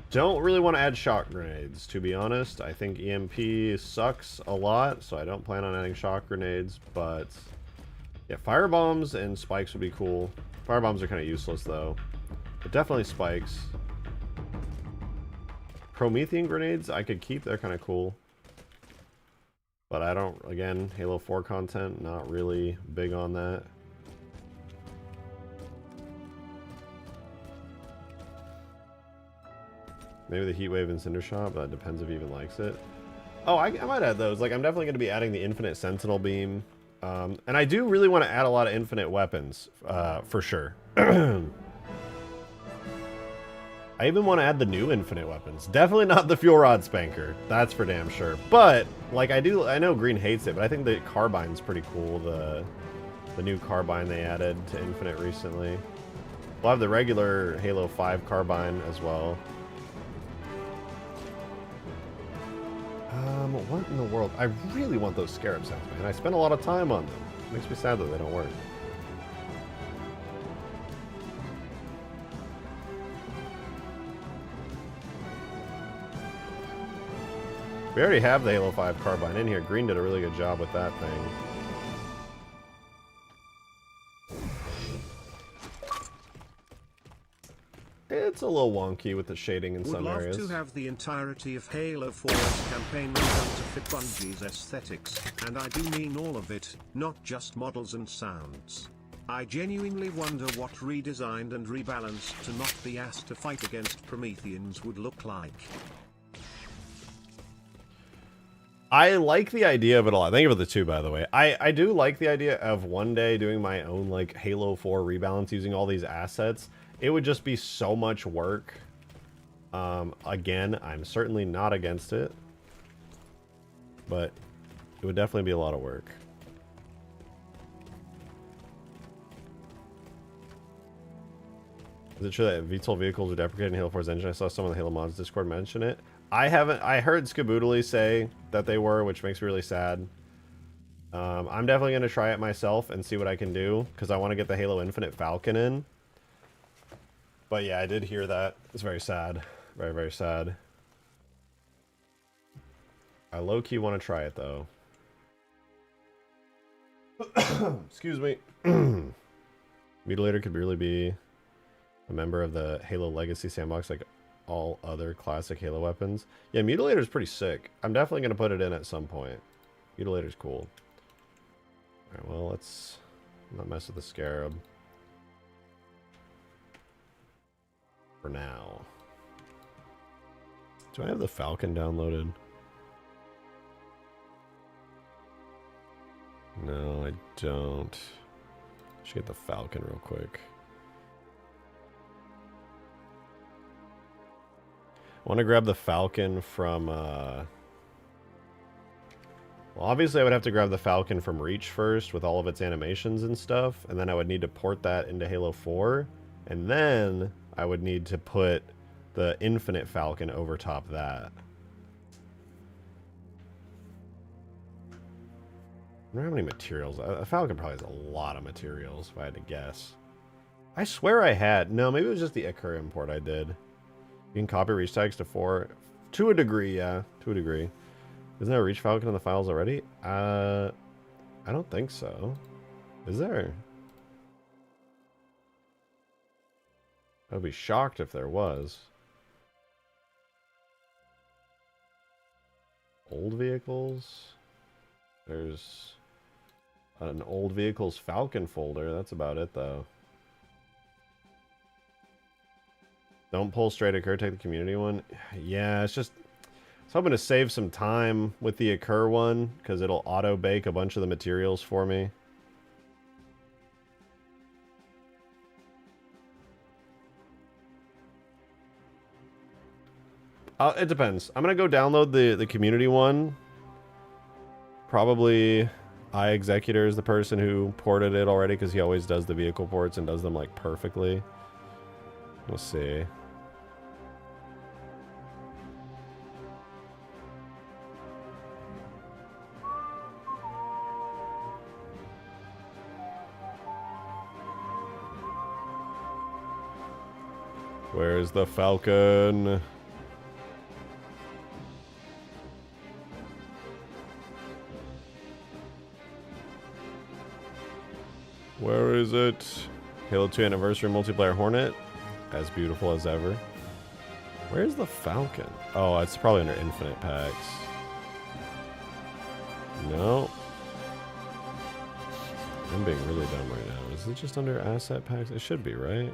A: Don't really want to add shock grenades, to be honest. I think EMP sucks a lot, so I don't plan on adding shock grenades, but yeah, firebombs and spikes would be cool. Firebombs are kind of useless, though, but definitely spikes. Promethean grenades I could keep, they're kind of cool. But I don't, again, Halo 4 content, not really big on that. Maybe the Heatwave and Cinder Shot, but it depends if he even likes it. Oh, I might add those. Like, I'm definitely going to be adding the Infinite Sentinel Beam. And I do really want to add a lot of infinite weapons, for sure. I even want to add the new infinite weapons. Definitely not the Fuel Rod Spanker. That's for damn sure. But, like, I know Green hates it, but I think the Carbine's pretty cool. The new Carbine they added to Infinite recently. We'll have the regular Halo 5 Carbine as well. What in the world? I really want those Scarab sounds, man. I spent a lot of time on them. It makes me sad that they don't work. We already have the Halo 5 Carbine in here. Green did a really good job with that thing. It's a little wonky with the shading in some areas.
B: Would love to have the entirety of Halo 4's campaign redone to fit Bungie's aesthetics, and I do mean all of it, not just models and sounds. I genuinely wonder what redesigned and rebalanced to not be asked to fight against Prometheans would look like.
A: I like the idea of it a lot. Thank you for the 2, by the way. I do like the idea of one day doing my own, like, Halo 4 rebalance using all these assets. It would just be so much work. Again, I'm certainly not against it. But it would definitely be a lot of work. Is it true that VTOL vehicles are deprecated in Halo 4's engine? I saw someone on the Halo Mods Discord mention it. I heard Skaboodly say that they were, which makes me really sad. I'm definitely going to try it myself and see what I can do, because I want to get the Halo Infinite Falcon in. But yeah, I did hear that. It's very sad. Very, very sad. I low-key want to try it, though. Excuse me. Mutilator could really be a member of the Halo Legacy sandbox like all other classic Halo weapons. Yeah, Mutilator's pretty sick. I'm definitely going to put it in at some point. Mutilator's cool. Alright, well, let's not mess with the Scarab. For now. Do I have the Falcon downloaded? No, I don't. Should get the Falcon real quick. I want to grab the Falcon from Well, obviously I would have to grab the Falcon from Reach first with all of its animations and stuff, and then I would need to port that into Halo 4, and then I would need to put the Infinite Falcon over top that. I wonder how many materials. A Falcon probably has a lot of materials, if I had to guess. I swear I had. No, maybe it was just the Icar import I did. You can copy Reach tags to 4. To a degree, yeah. To a degree. Isn't there a Reach Falcon in the files already? I don't think so. Is there? I'd be shocked if there was. Old vehicles? There's an old vehicles Falcon folder. That's about it, though. Don't pull straight occur, take the community one. Yeah, it's just... I was hoping to save some time with the occur one, because it'll auto-bake a bunch of the materials for me. It depends. I'm going to go download the community one. Probably iExecutor is the person who ported it already, because he always does the vehicle ports and does them, like, perfectly. We'll see. Where's the Falcon? Where is it? Halo 2 Anniversary Multiplayer Hornet. As beautiful as ever. Where's the Falcon? Oh, it's probably under Infinite Packs. No. I'm being really dumb right now. Is it just under Asset Packs? It should be, right?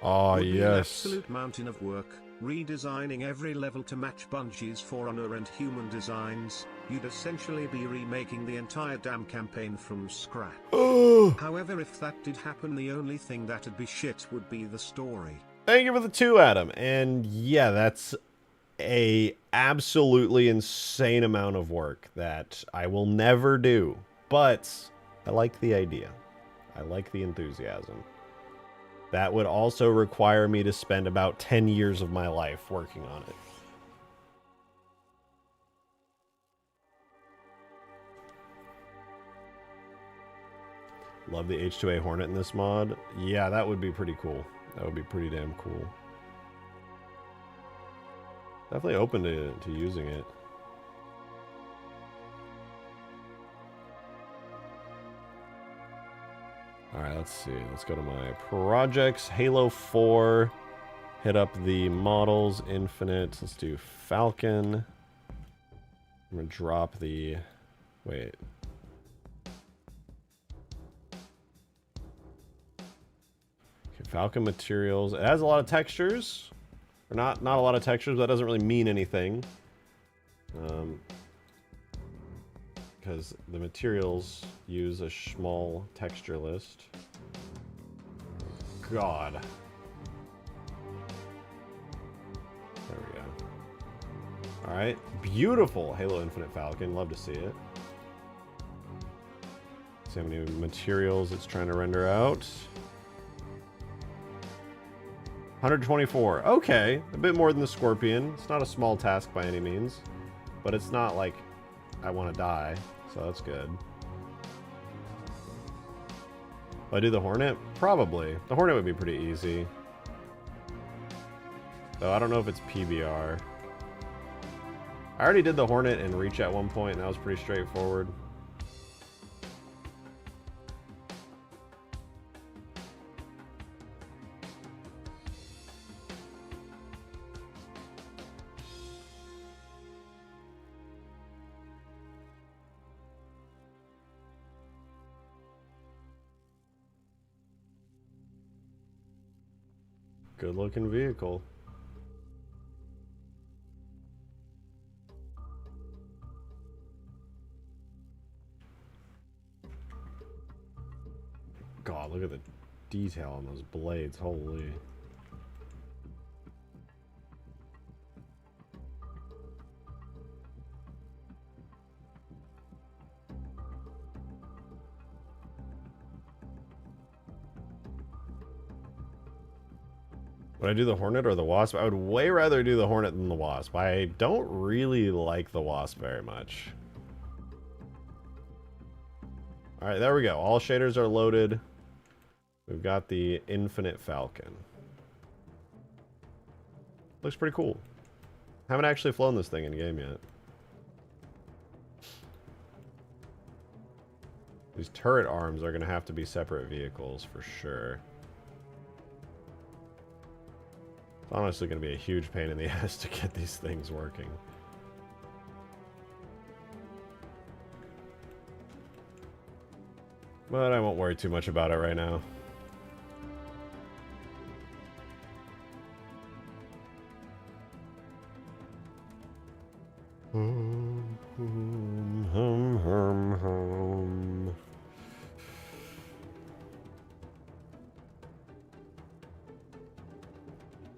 A: Oh,
B: Would be an
A: yes.
B: absolute mountain of work, redesigning every level to match Bungie's For Honor and Human designs. You'd essentially be remaking the entire damn campaign from scratch. However, if that did happen, the only thing that'd be shit would be the story.
A: Thank you for the 2, Adam. And yeah, that's a absolutely insane amount of work that I will never do. But I like the idea. I like the enthusiasm. That would also require me to spend about 10 years of my life working on it. Love the H2A Hornet in this mod. Yeah, that would be pretty cool. That would be pretty damn cool. Definitely open to using it. Alright, let's see. Let's go to my projects. Halo 4. Hit up the models. Infinite. Let's do Falcon. I'm going to drop the... Wait. Okay, Falcon materials. It has a lot of textures. Or not a lot of textures, but that doesn't really mean anything. Because the materials use a small texture list. God. There we go. Alright. Beautiful Halo Infinite Falcon. Love to see it. See how many materials it's trying to render out. 124. Okay. A bit more than the Scorpion. It's not a small task by any means. But it's not like I want to die. So that's good. Will I do the Hornet? Probably. The Hornet would be pretty easy. Though I don't know if it's PBR. I already did the Hornet and Reach at one point, and that was pretty straightforward. Good looking vehicle. God, look at the detail on those blades. Holy. Would I do the Hornet or the Wasp? I would way rather do the Hornet than the Wasp. I don't really like the Wasp very much. Alright, there we go. All shaders are loaded. We've got the Infinite Falcon. Looks pretty cool. Haven't actually flown this thing in game yet. These turret arms are going to have to be separate vehicles for sure. It's honestly going to be a huge pain in the ass to get these things working. But I won't worry too much about it right now.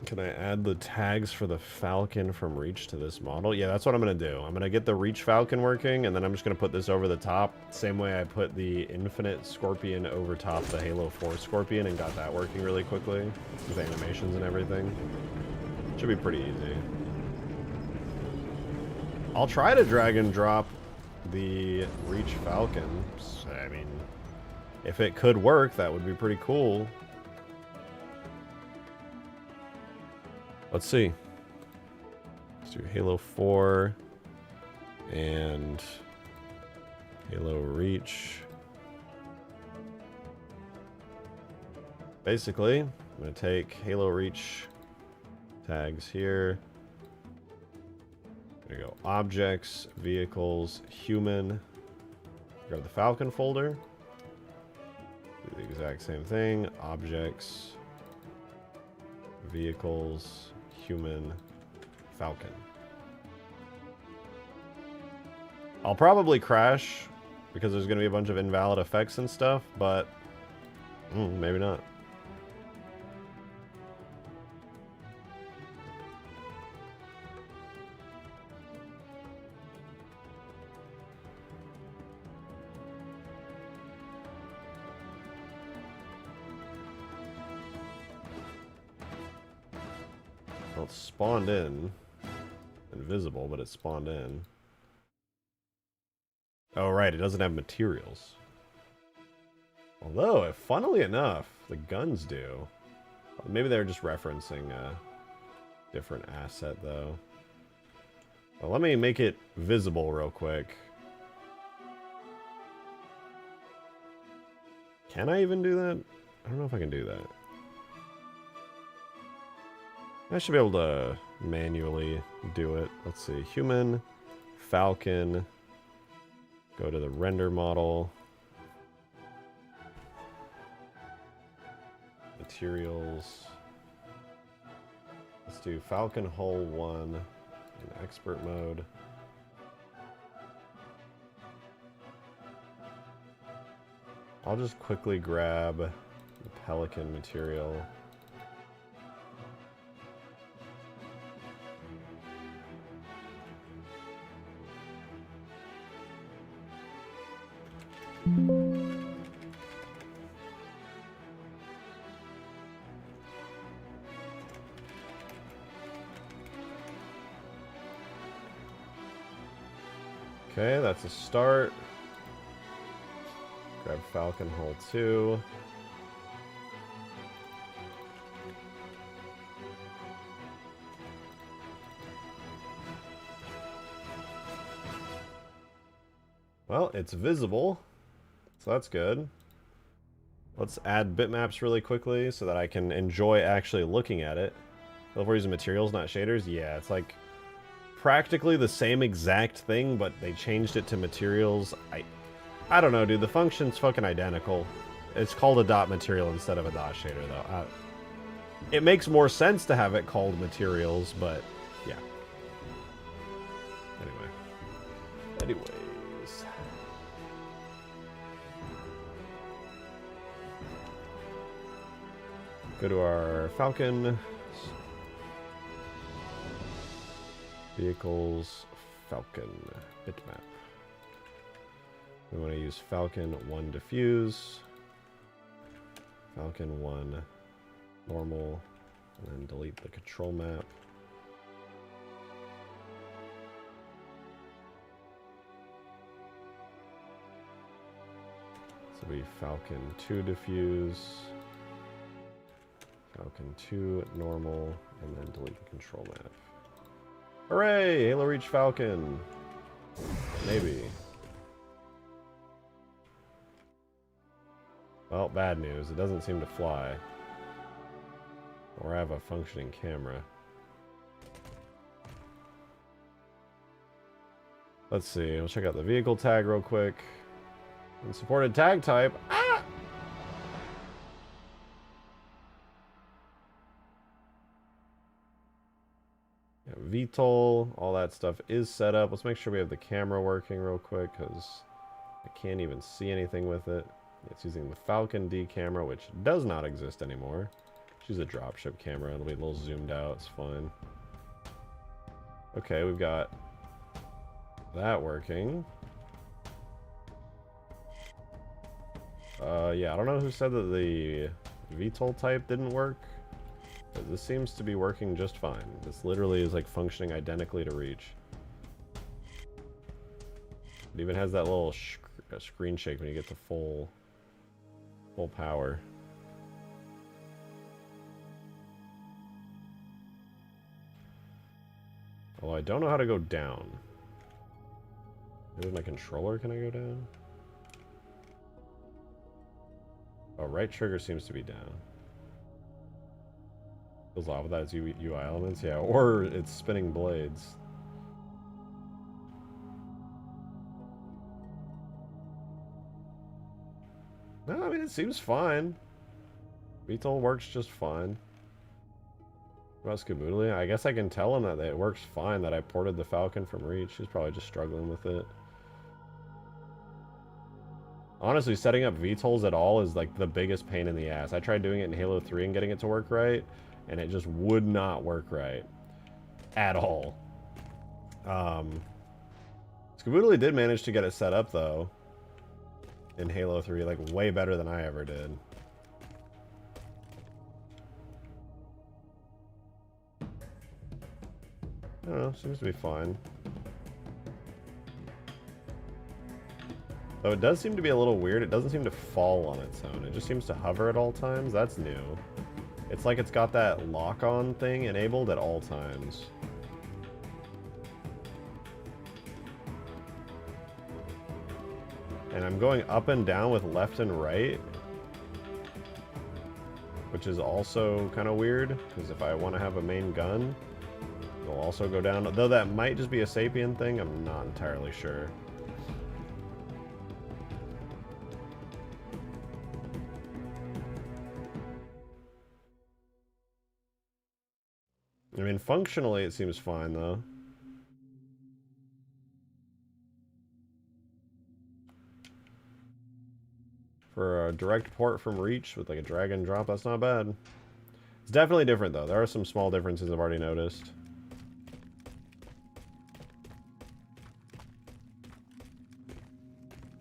A: Can I add the tags for the Falcon from Reach to this model? Yeah, that's what I'm going to do. I'm going to get the Reach Falcon working, and then I'm just going to put this over the top. Same way I put the Infinite Scorpion over top the Halo 4 Scorpion and got that working really quickly with animations and everything. Should be pretty easy. I'll try to drag and drop the Reach Falcon. I mean, if it could work, that would be pretty cool. Let's see. Let's do Halo 4 and Halo Reach. Basically, I'm going to take Halo Reach tags here. There you go. Objects, vehicles, human. Grab the Falcon folder. Do the exact same thing. Objects, vehicles, human, Falcon. I'll probably crash because there's going to be a bunch of invalid effects and stuff, but maybe not. Well, it spawned in. Invisible, but it spawned in. Oh, right, it doesn't have materials. Although, funnily enough, the guns do. Maybe they're just referencing a different asset, though. Well, let me make it visible real quick. Can I even do that? I don't know if I can do that. I should be able to manually do it. Let's see. Human, Falcon. Go to the render model. Materials. Let's do Falcon Hull 1 in expert mode. I'll just quickly grab the Pelican material. Okay, that's a start. Grab Falcon Hull 2. Well, it's visible, so that's good. Let's add bitmaps really quickly so that I can enjoy actually looking at it. We're using materials, not shaders. Yeah, it's like practically the same exact thing, but they changed it to materials. I don't know, dude. The function's fucking identical. It's called a dot material instead of a dot shader, though. It makes more sense to have it called materials, but yeah. Anyways. Go to our Falcon. Vehicles, Falcon, bitmap. We want to use Falcon 1 diffuse, Falcon 1 normal, And then delete the control map. So we Falcon 2 diffuse, Falcon 2 normal, and then delete the control map. Hooray! Halo Reach Falcon! Maybe. Well, bad news. It doesn't seem to fly. Or have a functioning camera. Let's see. We'll check out the vehicle tag real quick. And supported tag type. Ah! Yeah, VTOL, all that stuff is set up. Let's make sure we have the camera working real quick, because I can't even see anything with it. It's using the Falcon D camera, which does not exist anymore. Use a dropship camera. It'll be a little zoomed out. It's fine. Okay, we've got that working. Yeah, I don't know who said that the VTOL type didn't work. But this seems to be working just fine. This literally is like functioning identically to Reach. It even has that little screen shake when you get to full power. Although I don't know how to go down. Maybe my controller, can I go down? Oh, right trigger seems to be down. Feels off with that, it's UI elements, yeah, or it's spinning blades. No, I mean, it seems fine. VTOL works just fine. About Skaboodly? I guess I can tell him that it works fine, that I ported the Falcon from Reach. He's probably just struggling with it. Honestly, setting up VTOLs at all is like the biggest pain in the ass. I tried doing it in Halo 3 and getting it to work right, and it just would not work right. At all. Skaboodly did manage to get it set up, though. In Halo 3, like, way better than I ever did. I don't know, seems to be fine. Though it does seem to be a little weird, it doesn't seem to fall on its own. It just seems to hover at all times. That's new. It's like it's got that lock-on thing enabled at all times. And I'm going up and down with left and right, which is also kind of weird, because if I want to have a main gun, it'll also go down. Though that might just be a Sapien thing, I'm not entirely sure. I mean, functionally it seems fine, though. For a direct port from Reach with like a drag and drop, that's not bad. It's definitely different, though. There are some small differences I've already noticed.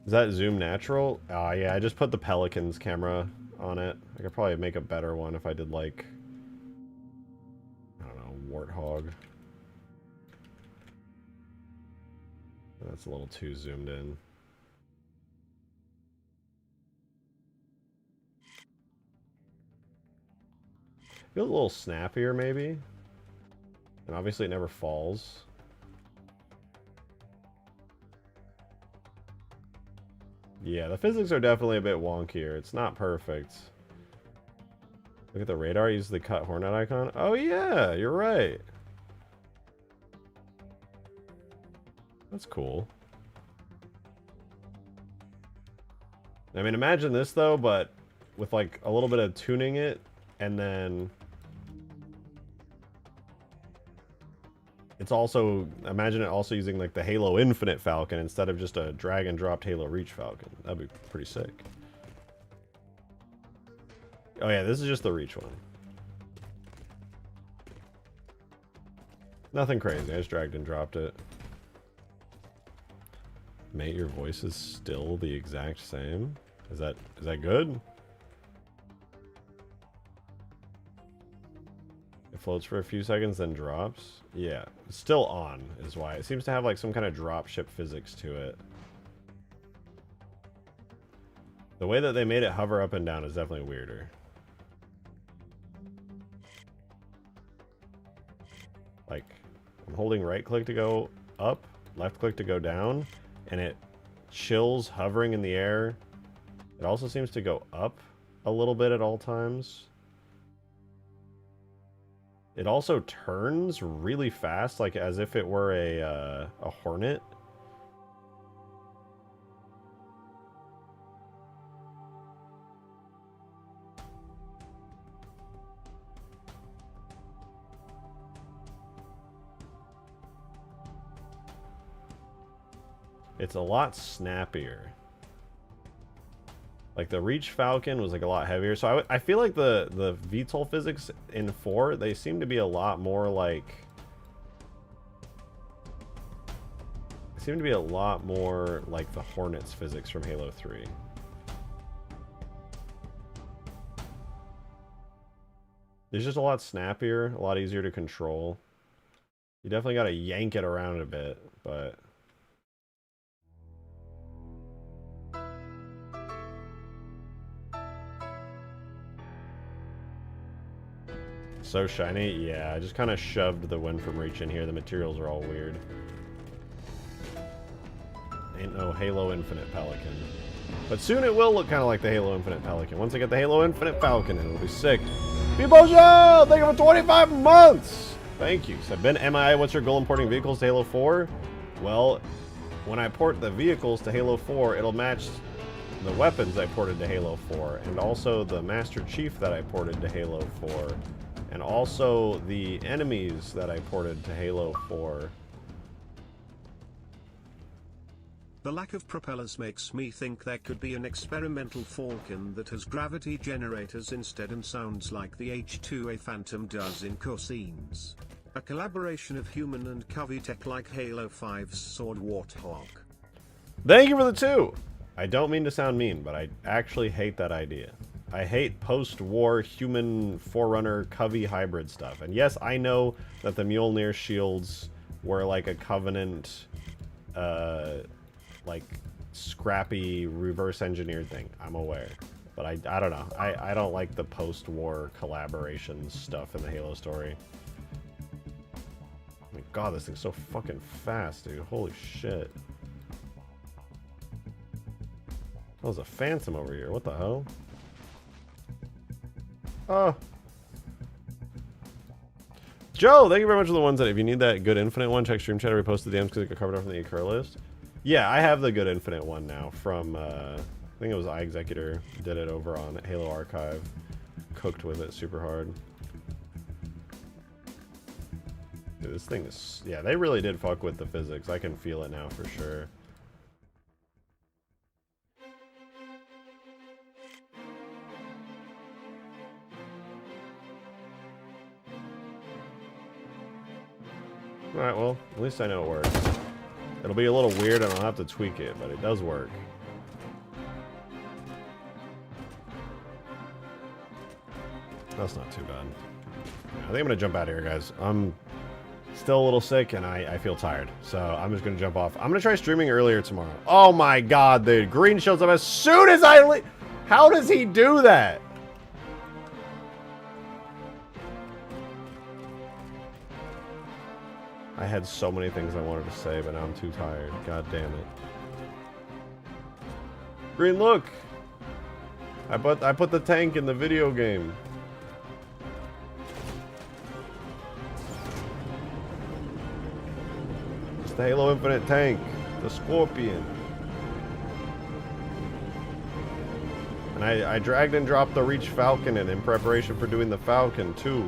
A: Is that zoom natural? Oh, yeah, I just put the Pelican's camera on it. I could probably make a better one if I did, like, I don't know, Warthog. That's a little too zoomed in. Feels a little snappier, maybe. And obviously it never falls. Yeah, the physics are definitely a bit wonkier. It's not perfect. Look at the radar. Use the cut hornet icon. Oh yeah, you're right. That's cool. I mean, imagine this though, but with like a little bit of tuning it, and then it's also, imagine it also using like the Halo Infinite Falcon instead of just a drag and dropped Halo Reach Falcon. That'd be pretty sick. Oh yeah, this is just the Reach one. Nothing crazy, I just dragged and dropped it. Mate, your voice is still the exact same? Is that good? floats for a few seconds, then drops. Yeah, it's still on is why. It seems to have like some kind of drop ship physics to it. The way that they made it hover up and down is definitely weirder. Like, I'm holding right click to go up, left click to go down, and it chills hovering in the air. It also seems to go up a little bit at all times. It also turns really fast, like as if it were a hornet. It's a lot snappier. Like the Reach Falcon was like a lot heavier. So I feel like the VTOL physics in 4, they seem to be a lot more like... They seem to be a lot more like the Hornets physics from Halo 3. It's just a lot snappier, a lot easier to control. You definitely got to yank it around a bit, but... So shiny? Yeah, I just kind of shoved the Wind from Reach in here. The materials are all weird. Ain't no Halo Infinite Pelican. But soon it will look kind of like the Halo Infinite Pelican. Once I get the Halo Infinite Falcon, it'll be sick. Beebojo! Thank you for 25 months! Thank you. So, Ben, MIA, what's your goal in porting vehicles to Halo 4? Well, when I port the vehicles to Halo 4, it'll match the weapons I ported to Halo 4, and also the Master Chief that I ported to Halo 4. And also the enemies that I ported to Halo 4.
B: The lack of propellers makes me think there could be an experimental Falcon that has gravity generators instead and sounds like the H-2A Phantom does in cutscenes. A collaboration of human and Covey tech like Halo 5's Sword Warthog.
A: Thank you for the 2! I don't mean to sound mean, but I actually hate that idea. I hate post-war human Forerunner Covey hybrid stuff. And yes, I know that the Mjolnir shields were like a Covenant, like scrappy reverse engineered thing. I'm aware. But I don't know. I don't like the post-war collaboration stuff in the Halo story. Oh my god, this thing's so fucking fast, dude. Holy shit. Oh, there's a Phantom over here. What the hell? Oh. Joe, thank you very much for the ones that if you need that good infinite one, check stream chat or repost the DMs because it got covered up from the occur list. Yeah, I have the good infinite one now from, I think it was iExecutor did it over on Halo Archive. Cooked with it super hard. Dude, this thing is, yeah, they really did fuck with the physics. I can feel it now for sure. Alright, well, at least I know it works. It'll be a little weird and I'll have to tweak it, but it does work. That's not too bad. I think I'm going to jump out of here, guys. I'm still a little sick and I feel tired. So I'm just going to jump off. I'm going to try streaming earlier tomorrow. Oh my god, the green shows up as soon as I leave. How does he do that? I had so many things I wanted to say, but now I'm too tired. God damn it. Green, look! I put the tank in the video game. It's the Halo Infinite tank. The Scorpion. And I dragged and dropped the Reach Falcon in preparation for doing the Falcon, too.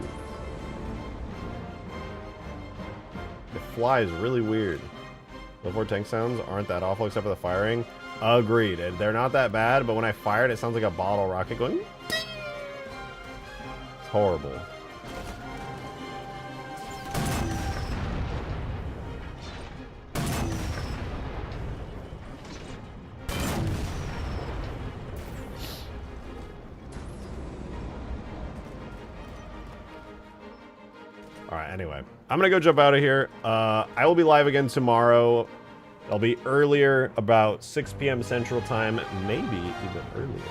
A: It flies really weird. The 4 tank sounds aren't that awful except for the firing. Agreed. They're not that bad, but when I fire it, it sounds like a bottle rocket going... It's horrible. Alright, anyway. I'm gonna go jump out of here. I will be live again tomorrow. I'll be earlier, about 6 p.m. Central Time, maybe even earlier.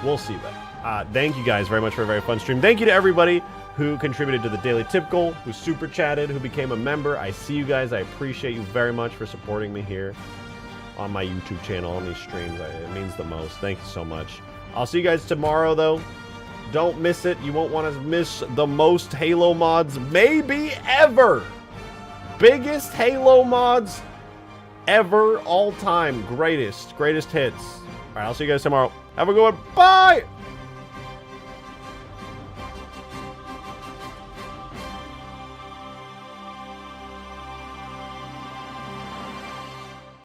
A: We'll see that. Thank you guys very much for a very fun stream. Thank you to everybody who contributed to the daily tip goal, who super chatted, who became a member. I see you guys. I appreciate you very much for supporting me here on my YouTube channel, on these streams. It means the most. Thank you so much. I'll see you guys tomorrow, though. Don't miss it. You won't want to miss the most Halo mods maybe ever. Biggest Halo mods ever, all time. Greatest hits. All right, I'll see you guys tomorrow. Have a good one. Bye!